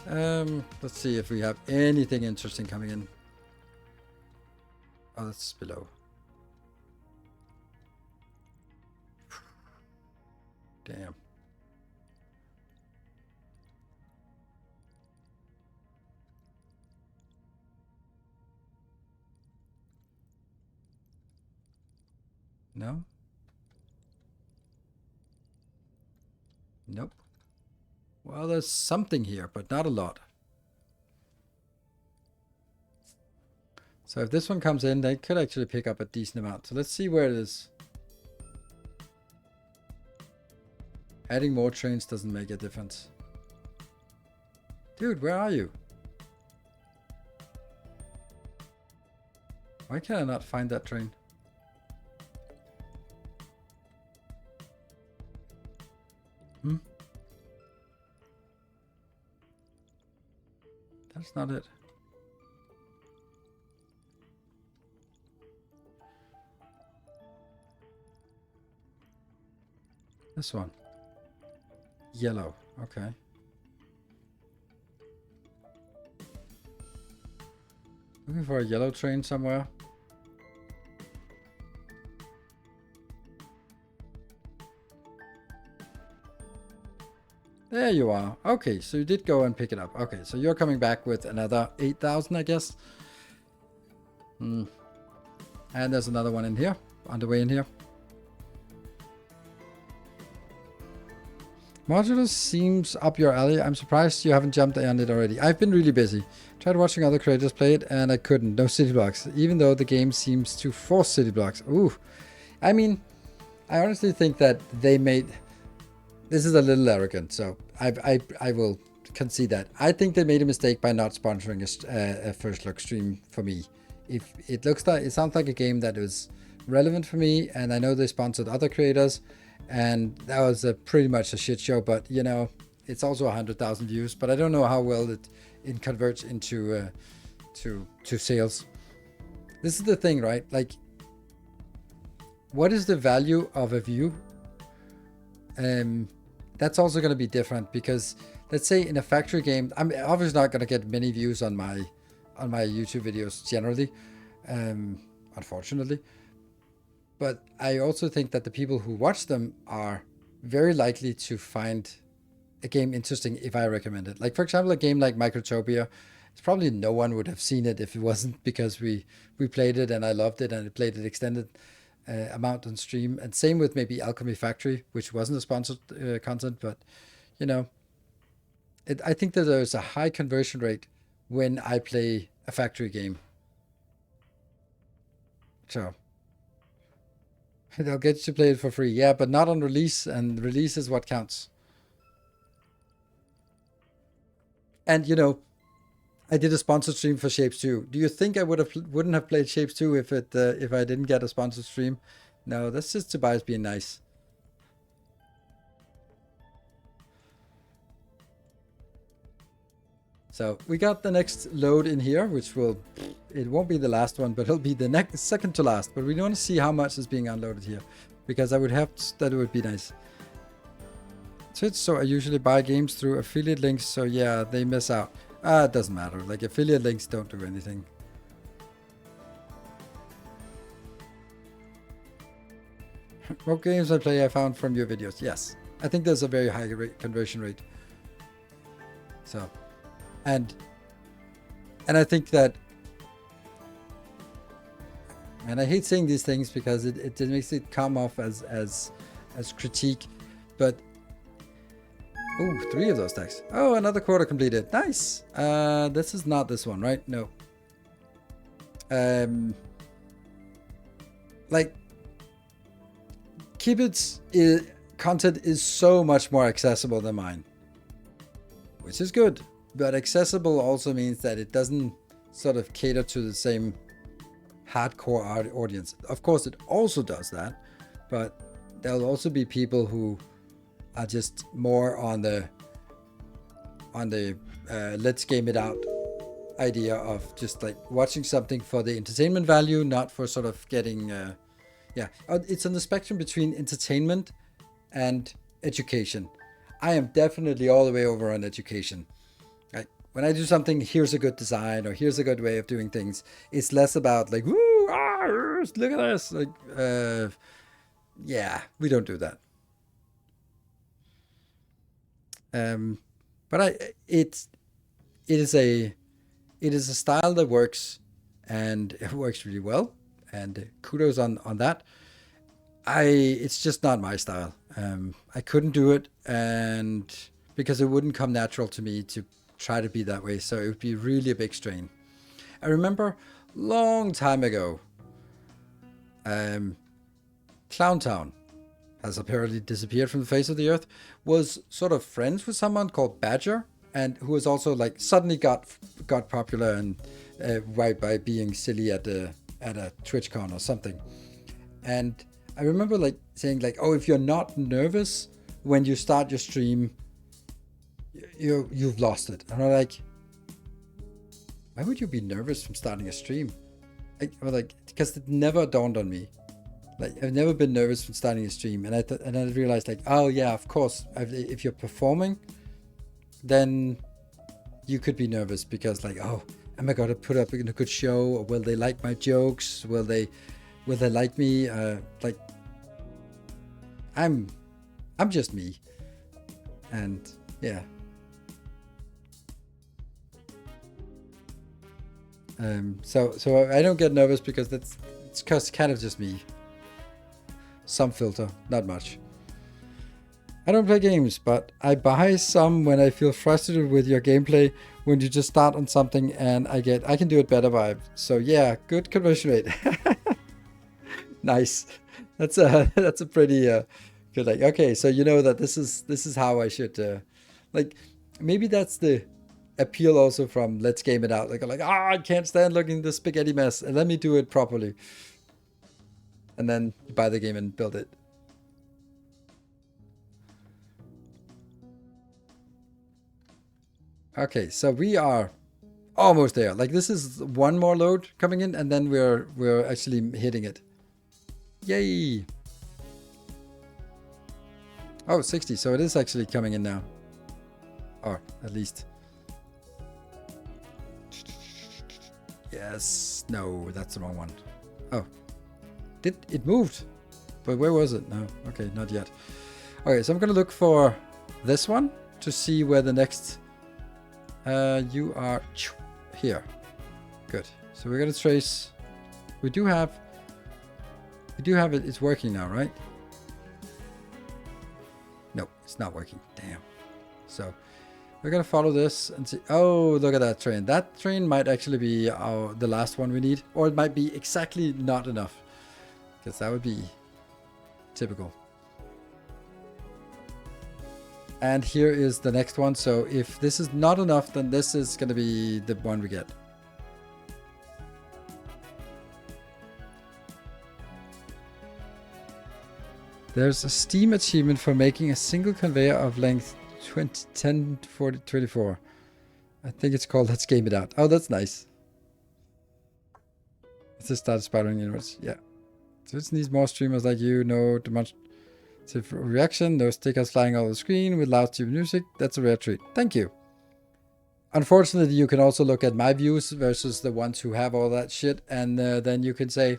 Let's see if we have anything interesting coming in. Oh, that's below. Damn. No? Nope. Well, there's something here, but not a lot. So if this one comes in, they could actually pick up a decent amount. So let's see where it is. Adding more trains doesn't make a difference. Dude, where are you? Why can I not find that train? That's not it. This one. Yellow. Okay. Looking for a yellow train somewhere. There you are. Okay, so you did go and pick it up. Okay, so you're coming back with another 8,000, I guess. And there's another one in here, on the way in here. Modulus seems up your alley. I'm surprised you haven't jumped on it already. I've been really busy. Tried watching other creators play it and I couldn't. No city blocks, even though the game seems to force city blocks. Ooh. I mean, I honestly think that they made... This is a little arrogant, so I will concede that. I think they made a mistake by not sponsoring a first look stream for me. If it sounds like a game that was relevant for me, and I know they sponsored other creators, and that was pretty much a shit show. But you know, it's also 100,000 views. But I don't know how well it converts into to sales. This is the thing, right? Like, what is the value of a view? That's also going to be different, because let's say in a factory game, I'm obviously not going to get many views on my YouTube videos generally, unfortunately. But I also think that the people who watch them are very likely to find a game interesting if I recommend it. Like, for example, a game like Microtopia, probably no one would have seen it if it wasn't because we played it and I loved it and I played it extended amount on stream. And same with maybe Alchemy Factory, which wasn't a sponsored content, but you know, I think that there's a high conversion rate when I play a factory game. So they'll get you to play it for free. Yeah, but not on release, and release is what counts. And you know, I did a sponsored stream for Shapez 2. Do you think I wouldn't have played Shapez 2 if I didn't get a sponsored stream? No, that's just Tobias being nice. So we got the next load in here, which it won't be the last one, but it'll be the second to last. But we want to see how much is being unloaded here, because that would be nice. So I usually buy games through affiliate links, so yeah, they miss out. It doesn't matter. Like, affiliate links don't do anything. What games I play I found from your videos. Yes, I think there's a very high conversion rate. So, and I think that, and I hate saying these things because it makes it come off as critique, but oh, 3 of those stacks. Oh, another quota completed. Nice. This is not this one, right? No. Like, Cupid's content is so much more accessible than mine, which is good. But accessible also means that it doesn't sort of cater to the same hardcore audience. Of course, it also does that, but there'll also be people who are just more on the let's game it out idea of just like watching something for the entertainment value, not for sort of getting it's on the spectrum between entertainment and education. I am definitely all the way over on education. Like, when I do something, here's a good design or here's a good way of doing things, it's less about like, woo, look at this, like we don't do that. But it is a style that works, and it works really well, and kudos on that. It's just not my style. I couldn't do it, and because it wouldn't come natural to me to try to be that way, so it would be really a big strain. I remember long time ago, Clowntown has apparently disappeared from the face of the earth, was sort of friends with someone called Badger, and who was also like suddenly got popular and by being silly at a TwitchCon or something. And I remember like saying like, oh, if you're not nervous when you start your stream, you've lost it. And I'm like, why would you be nervous from starting a stream? Because it never dawned on me. Like, I've never been nervous from starting a stream, and I realized like, oh yeah, of course, if you're performing, then you could be nervous because like, oh, am I gonna put up in a good show? Or will they like my jokes? Will they like me? Like, I'm just me, and yeah. So I don't get nervous because it's kind of just me. Some filter, not much. I don't play games, but I buy some when I feel frustrated with your gameplay, when you just start on something and I can do it better vibe. So yeah, good conversion rate. Nice. That's a pretty good, like, okay, so you know that this is how I should like, maybe that's the appeal also from Let's Game It Out. Like I can't stand looking at this spaghetti mess, and let me do it properly. And then you buy the game and build it. Okay, so we are almost there. Like, this is one more load coming in, and then we're actually hitting it. Yay! Oh, 60. So it is actually coming in now. Or at least. Yes. No, that's the wrong one. Oh. It moved, but where was it? No, okay, not yet. Okay, so I'm gonna look for this one to see where the next you are. here. Good. So we're gonna trace. We do have it. It's working now, right? No, it's not working. Damn. So we're gonna follow this and see. Oh, look at that train. That train might actually be the last one we need, or it might be exactly not enough, because that would be typical. And here is the next one. So if this is not enough, then this is gonna be the one we get. There's a Steam achievement for making a single conveyor of length 10, 40, 24. I think it's called Let's Game It Out. Oh, that's nice. Let's just start spiraling inwards. Yeah. So it needs more streamers like you. No demonstrative reaction. No stickers flying all over the screen with loud TV music. That's a rare treat. Thank you. Unfortunately, you can also look at my views versus the ones who have all that shit. And then you can say,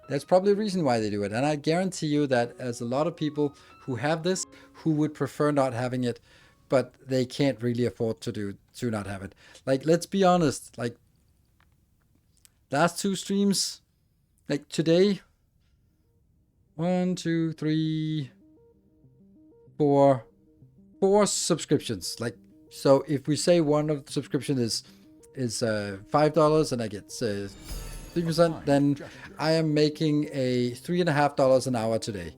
there's probably a reason why they do it. And I guarantee you that there's a lot of people who have this who would prefer not having it, but they can't really afford to not have it. Like, let's be honest, like last 2 streams, like today, 1, 2, 3, 4 subscriptions. Like, so if we say one of the subscription is $5 and I get 3%, then I am making a $3.50 an hour today.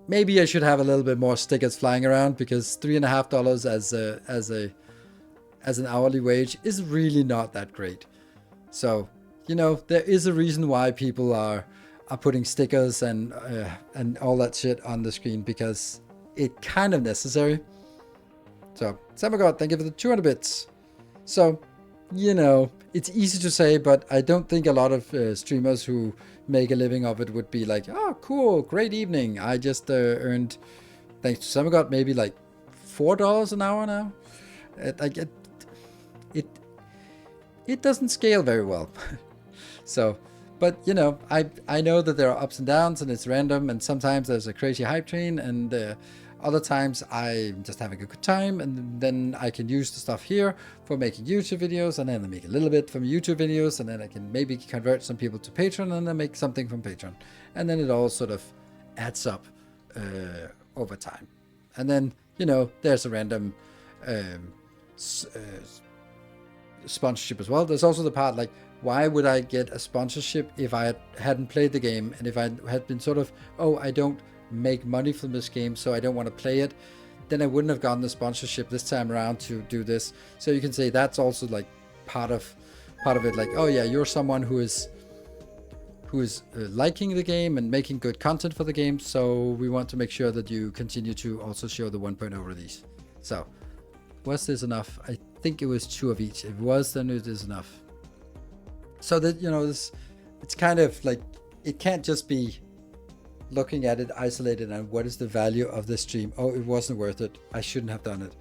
Maybe I should have a little bit more stickers flying around, because $3.50 as an hourly wage is really not that great. So, you know, there is a reason why people are putting stickers and all that shit on the screen, because it's kind of necessary. So, Samagod, thank you for the 200 bits. So, you know, it's easy to say, but I don't think a lot of streamers who make a living of it would be like, oh, cool, great evening. I just earned, thanks to Samagod, maybe like $4 an hour now. It doesn't scale very well. So, but you know, I know that there are ups and downs and it's random, and sometimes there's a crazy hype train, and other times I'm just having a good time, and then I can use the stuff here for making YouTube videos, and then I make a little bit from YouTube videos, and then I can maybe convert some people to Patreon, and then make something from Patreon. And then it all sort of adds up over time. And then, you know, there's a random sponsorship as well. There's also the part like, why would I get a sponsorship if I hadn't played the game, and if I had been sort of, oh, I don't make money from this game, so I don't want to play it, then I wouldn't have gotten the sponsorship this time around to do this. So you can say that's also like part of it, like, oh yeah, you're someone who is liking the game and making good content for the game, so we want to make sure that you continue to also show the 1.0 release. So was this enough? I think it was 2 of each. If it was, then it is enough. So that, you know, it's kind of like, it can't just be looking at it isolated and what is the value of this stream. Oh, it wasn't worth it. I shouldn't have done it.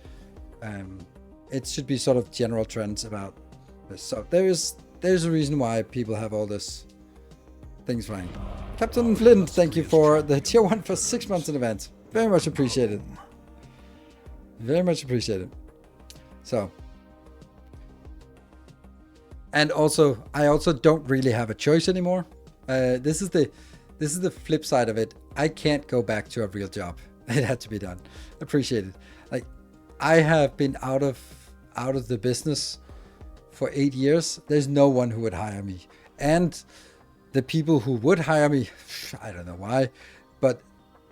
It should be sort of general trends about this. So there's a reason why people have all this things flying. Captain Flynn, thank you for the tier 1 for 6 months in advance. Very much appreciated. Very much appreciated. So, and also, I also don't really have a choice anymore. This is the flip side of it. I can't go back to a real job. It had to be done. Appreciate it. Like, I have been out of the business for 8 years. There's no one who would hire me. And the people who would hire me, I don't know why, but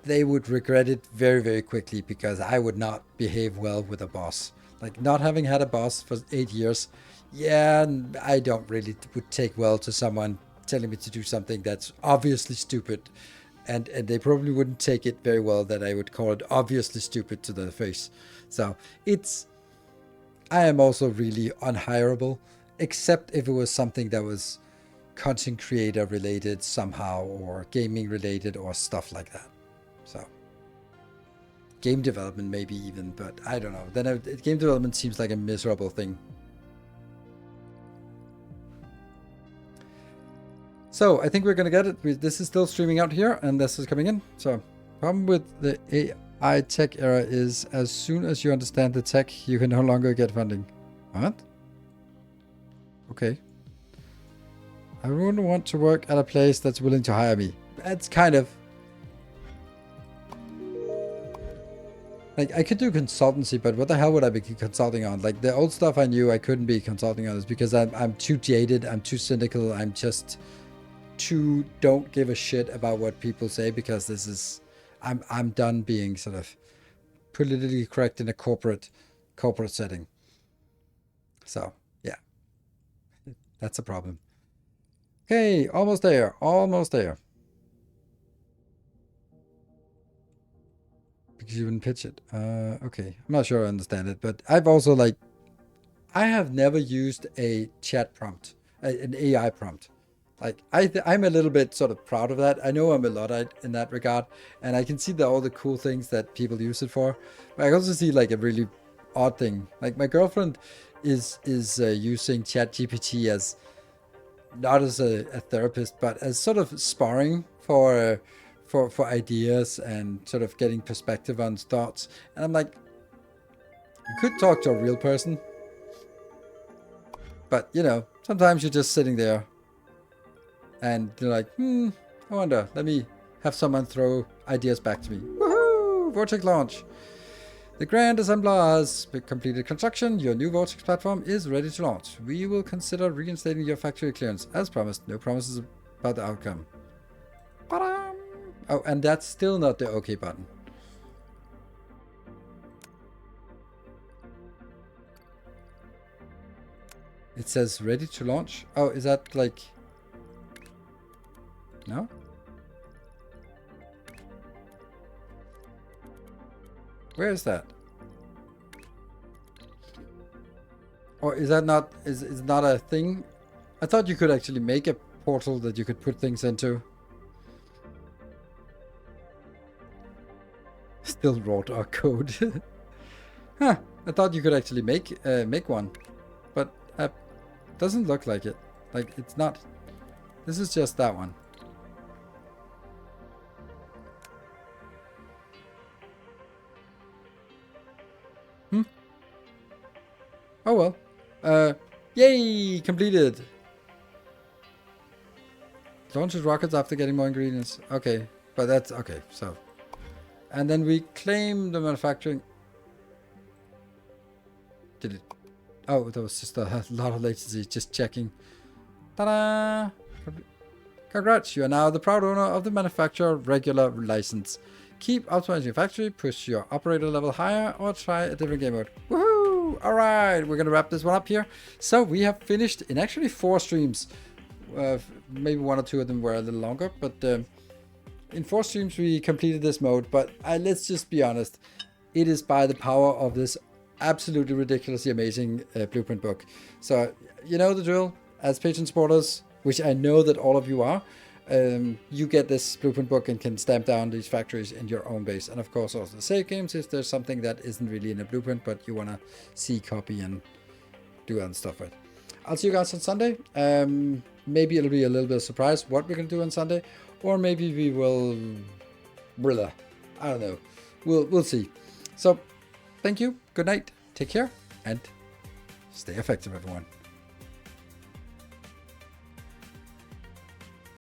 they would regret it very, very quickly, because I would not behave well with a boss. Like, not having had a boss for 8 years, yeah, I don't really would take well to someone telling me to do something that's obviously stupid, and they probably wouldn't take it very well that I would call it obviously stupid to their face. So I am also really unhireable, except if it was something that was content creator related somehow, or gaming related, or stuff like that. So game development maybe even, but I don't know. Then game development seems like a miserable thing. So I think we're gonna get it. This is still streaming out here, and this is coming in. So problem with the AI tech era is, as soon as you understand the tech, you can no longer get funding. What? Okay. I wouldn't want to work at a place that's willing to hire me. That's kind of... Like, I could do consultancy, but what the hell would I be consulting on? Like, the old stuff I knew I couldn't be consulting on is because I'm too jaded, I'm too cynical, I'm just too don't give a shit about what people say, because this is... I'm done being sort of politically correct in a corporate setting. So, yeah. That's a problem. Okay, almost there. Almost there. Because you wouldn't pitch it. Okay. I'm not sure I understand it, but I've also, like... I have never used a chat prompt, an AI prompt. Like, I'm a little bit sort of proud of that. I know I'm a Luddite in that regard, and I can see all the cool things that people use it for. But I also see, like, a really odd thing. Like, my girlfriend is using ChatGPT as not as a therapist, but as sort of sparring for ideas and sort of getting perspective on thoughts. And I'm like, you could talk to a real person, but you know, sometimes you're just sitting there and you're like, I wonder, let me have someone throw ideas back to me. Woohoo! Vortex launch. The Grand Assembler has completed construction. Your new Vortex platform is ready to launch. We will consider reinstating your factory clearance. As promised, no promises about the outcome. Ta-da! Oh, and that's still not the OK button. It says ready to launch. Oh, is that like... No? Where is that? Or is that not... Is not a thing? I thought you could actually make a portal that you could put things into. Still raw dog code. Huh. I thought you could actually make one. But doesn't look like it. Like, it's not... This is just that one. Oh well. Yay! Completed! Launches rockets after getting more ingredients. Okay. But that's... Okay, so... And then we claim the manufacturing... Did it... Oh, that was just a lot of latency. Just checking. Ta-da! Congrats, you are now the proud owner of the manufacturer regular license. Keep optimizing your factory, push your operator level higher, or try a different game mode. Woohoo! Alright, we're gonna wrap this one up here. So we have finished in actually 4 streams. Maybe 1 or 2 of them were a little longer, but in 4 streams we completed this mode. But let's just be honest, it is by the power of this absolutely ridiculously amazing blueprint book. So you know the drill. As patron supporters, which I know that all of you are, you get this blueprint book and can stamp down these factories in your own base. And of course also the save games if there's something that isn't really in a blueprint but you want to see, copy and do other stuff with. I'll see you guys on Sunday. Maybe it'll be a little bit of surprise what we're going to do on Sunday, or maybe we will... I don't know. We'll see. So thank you, good night, take care, and stay effective everyone.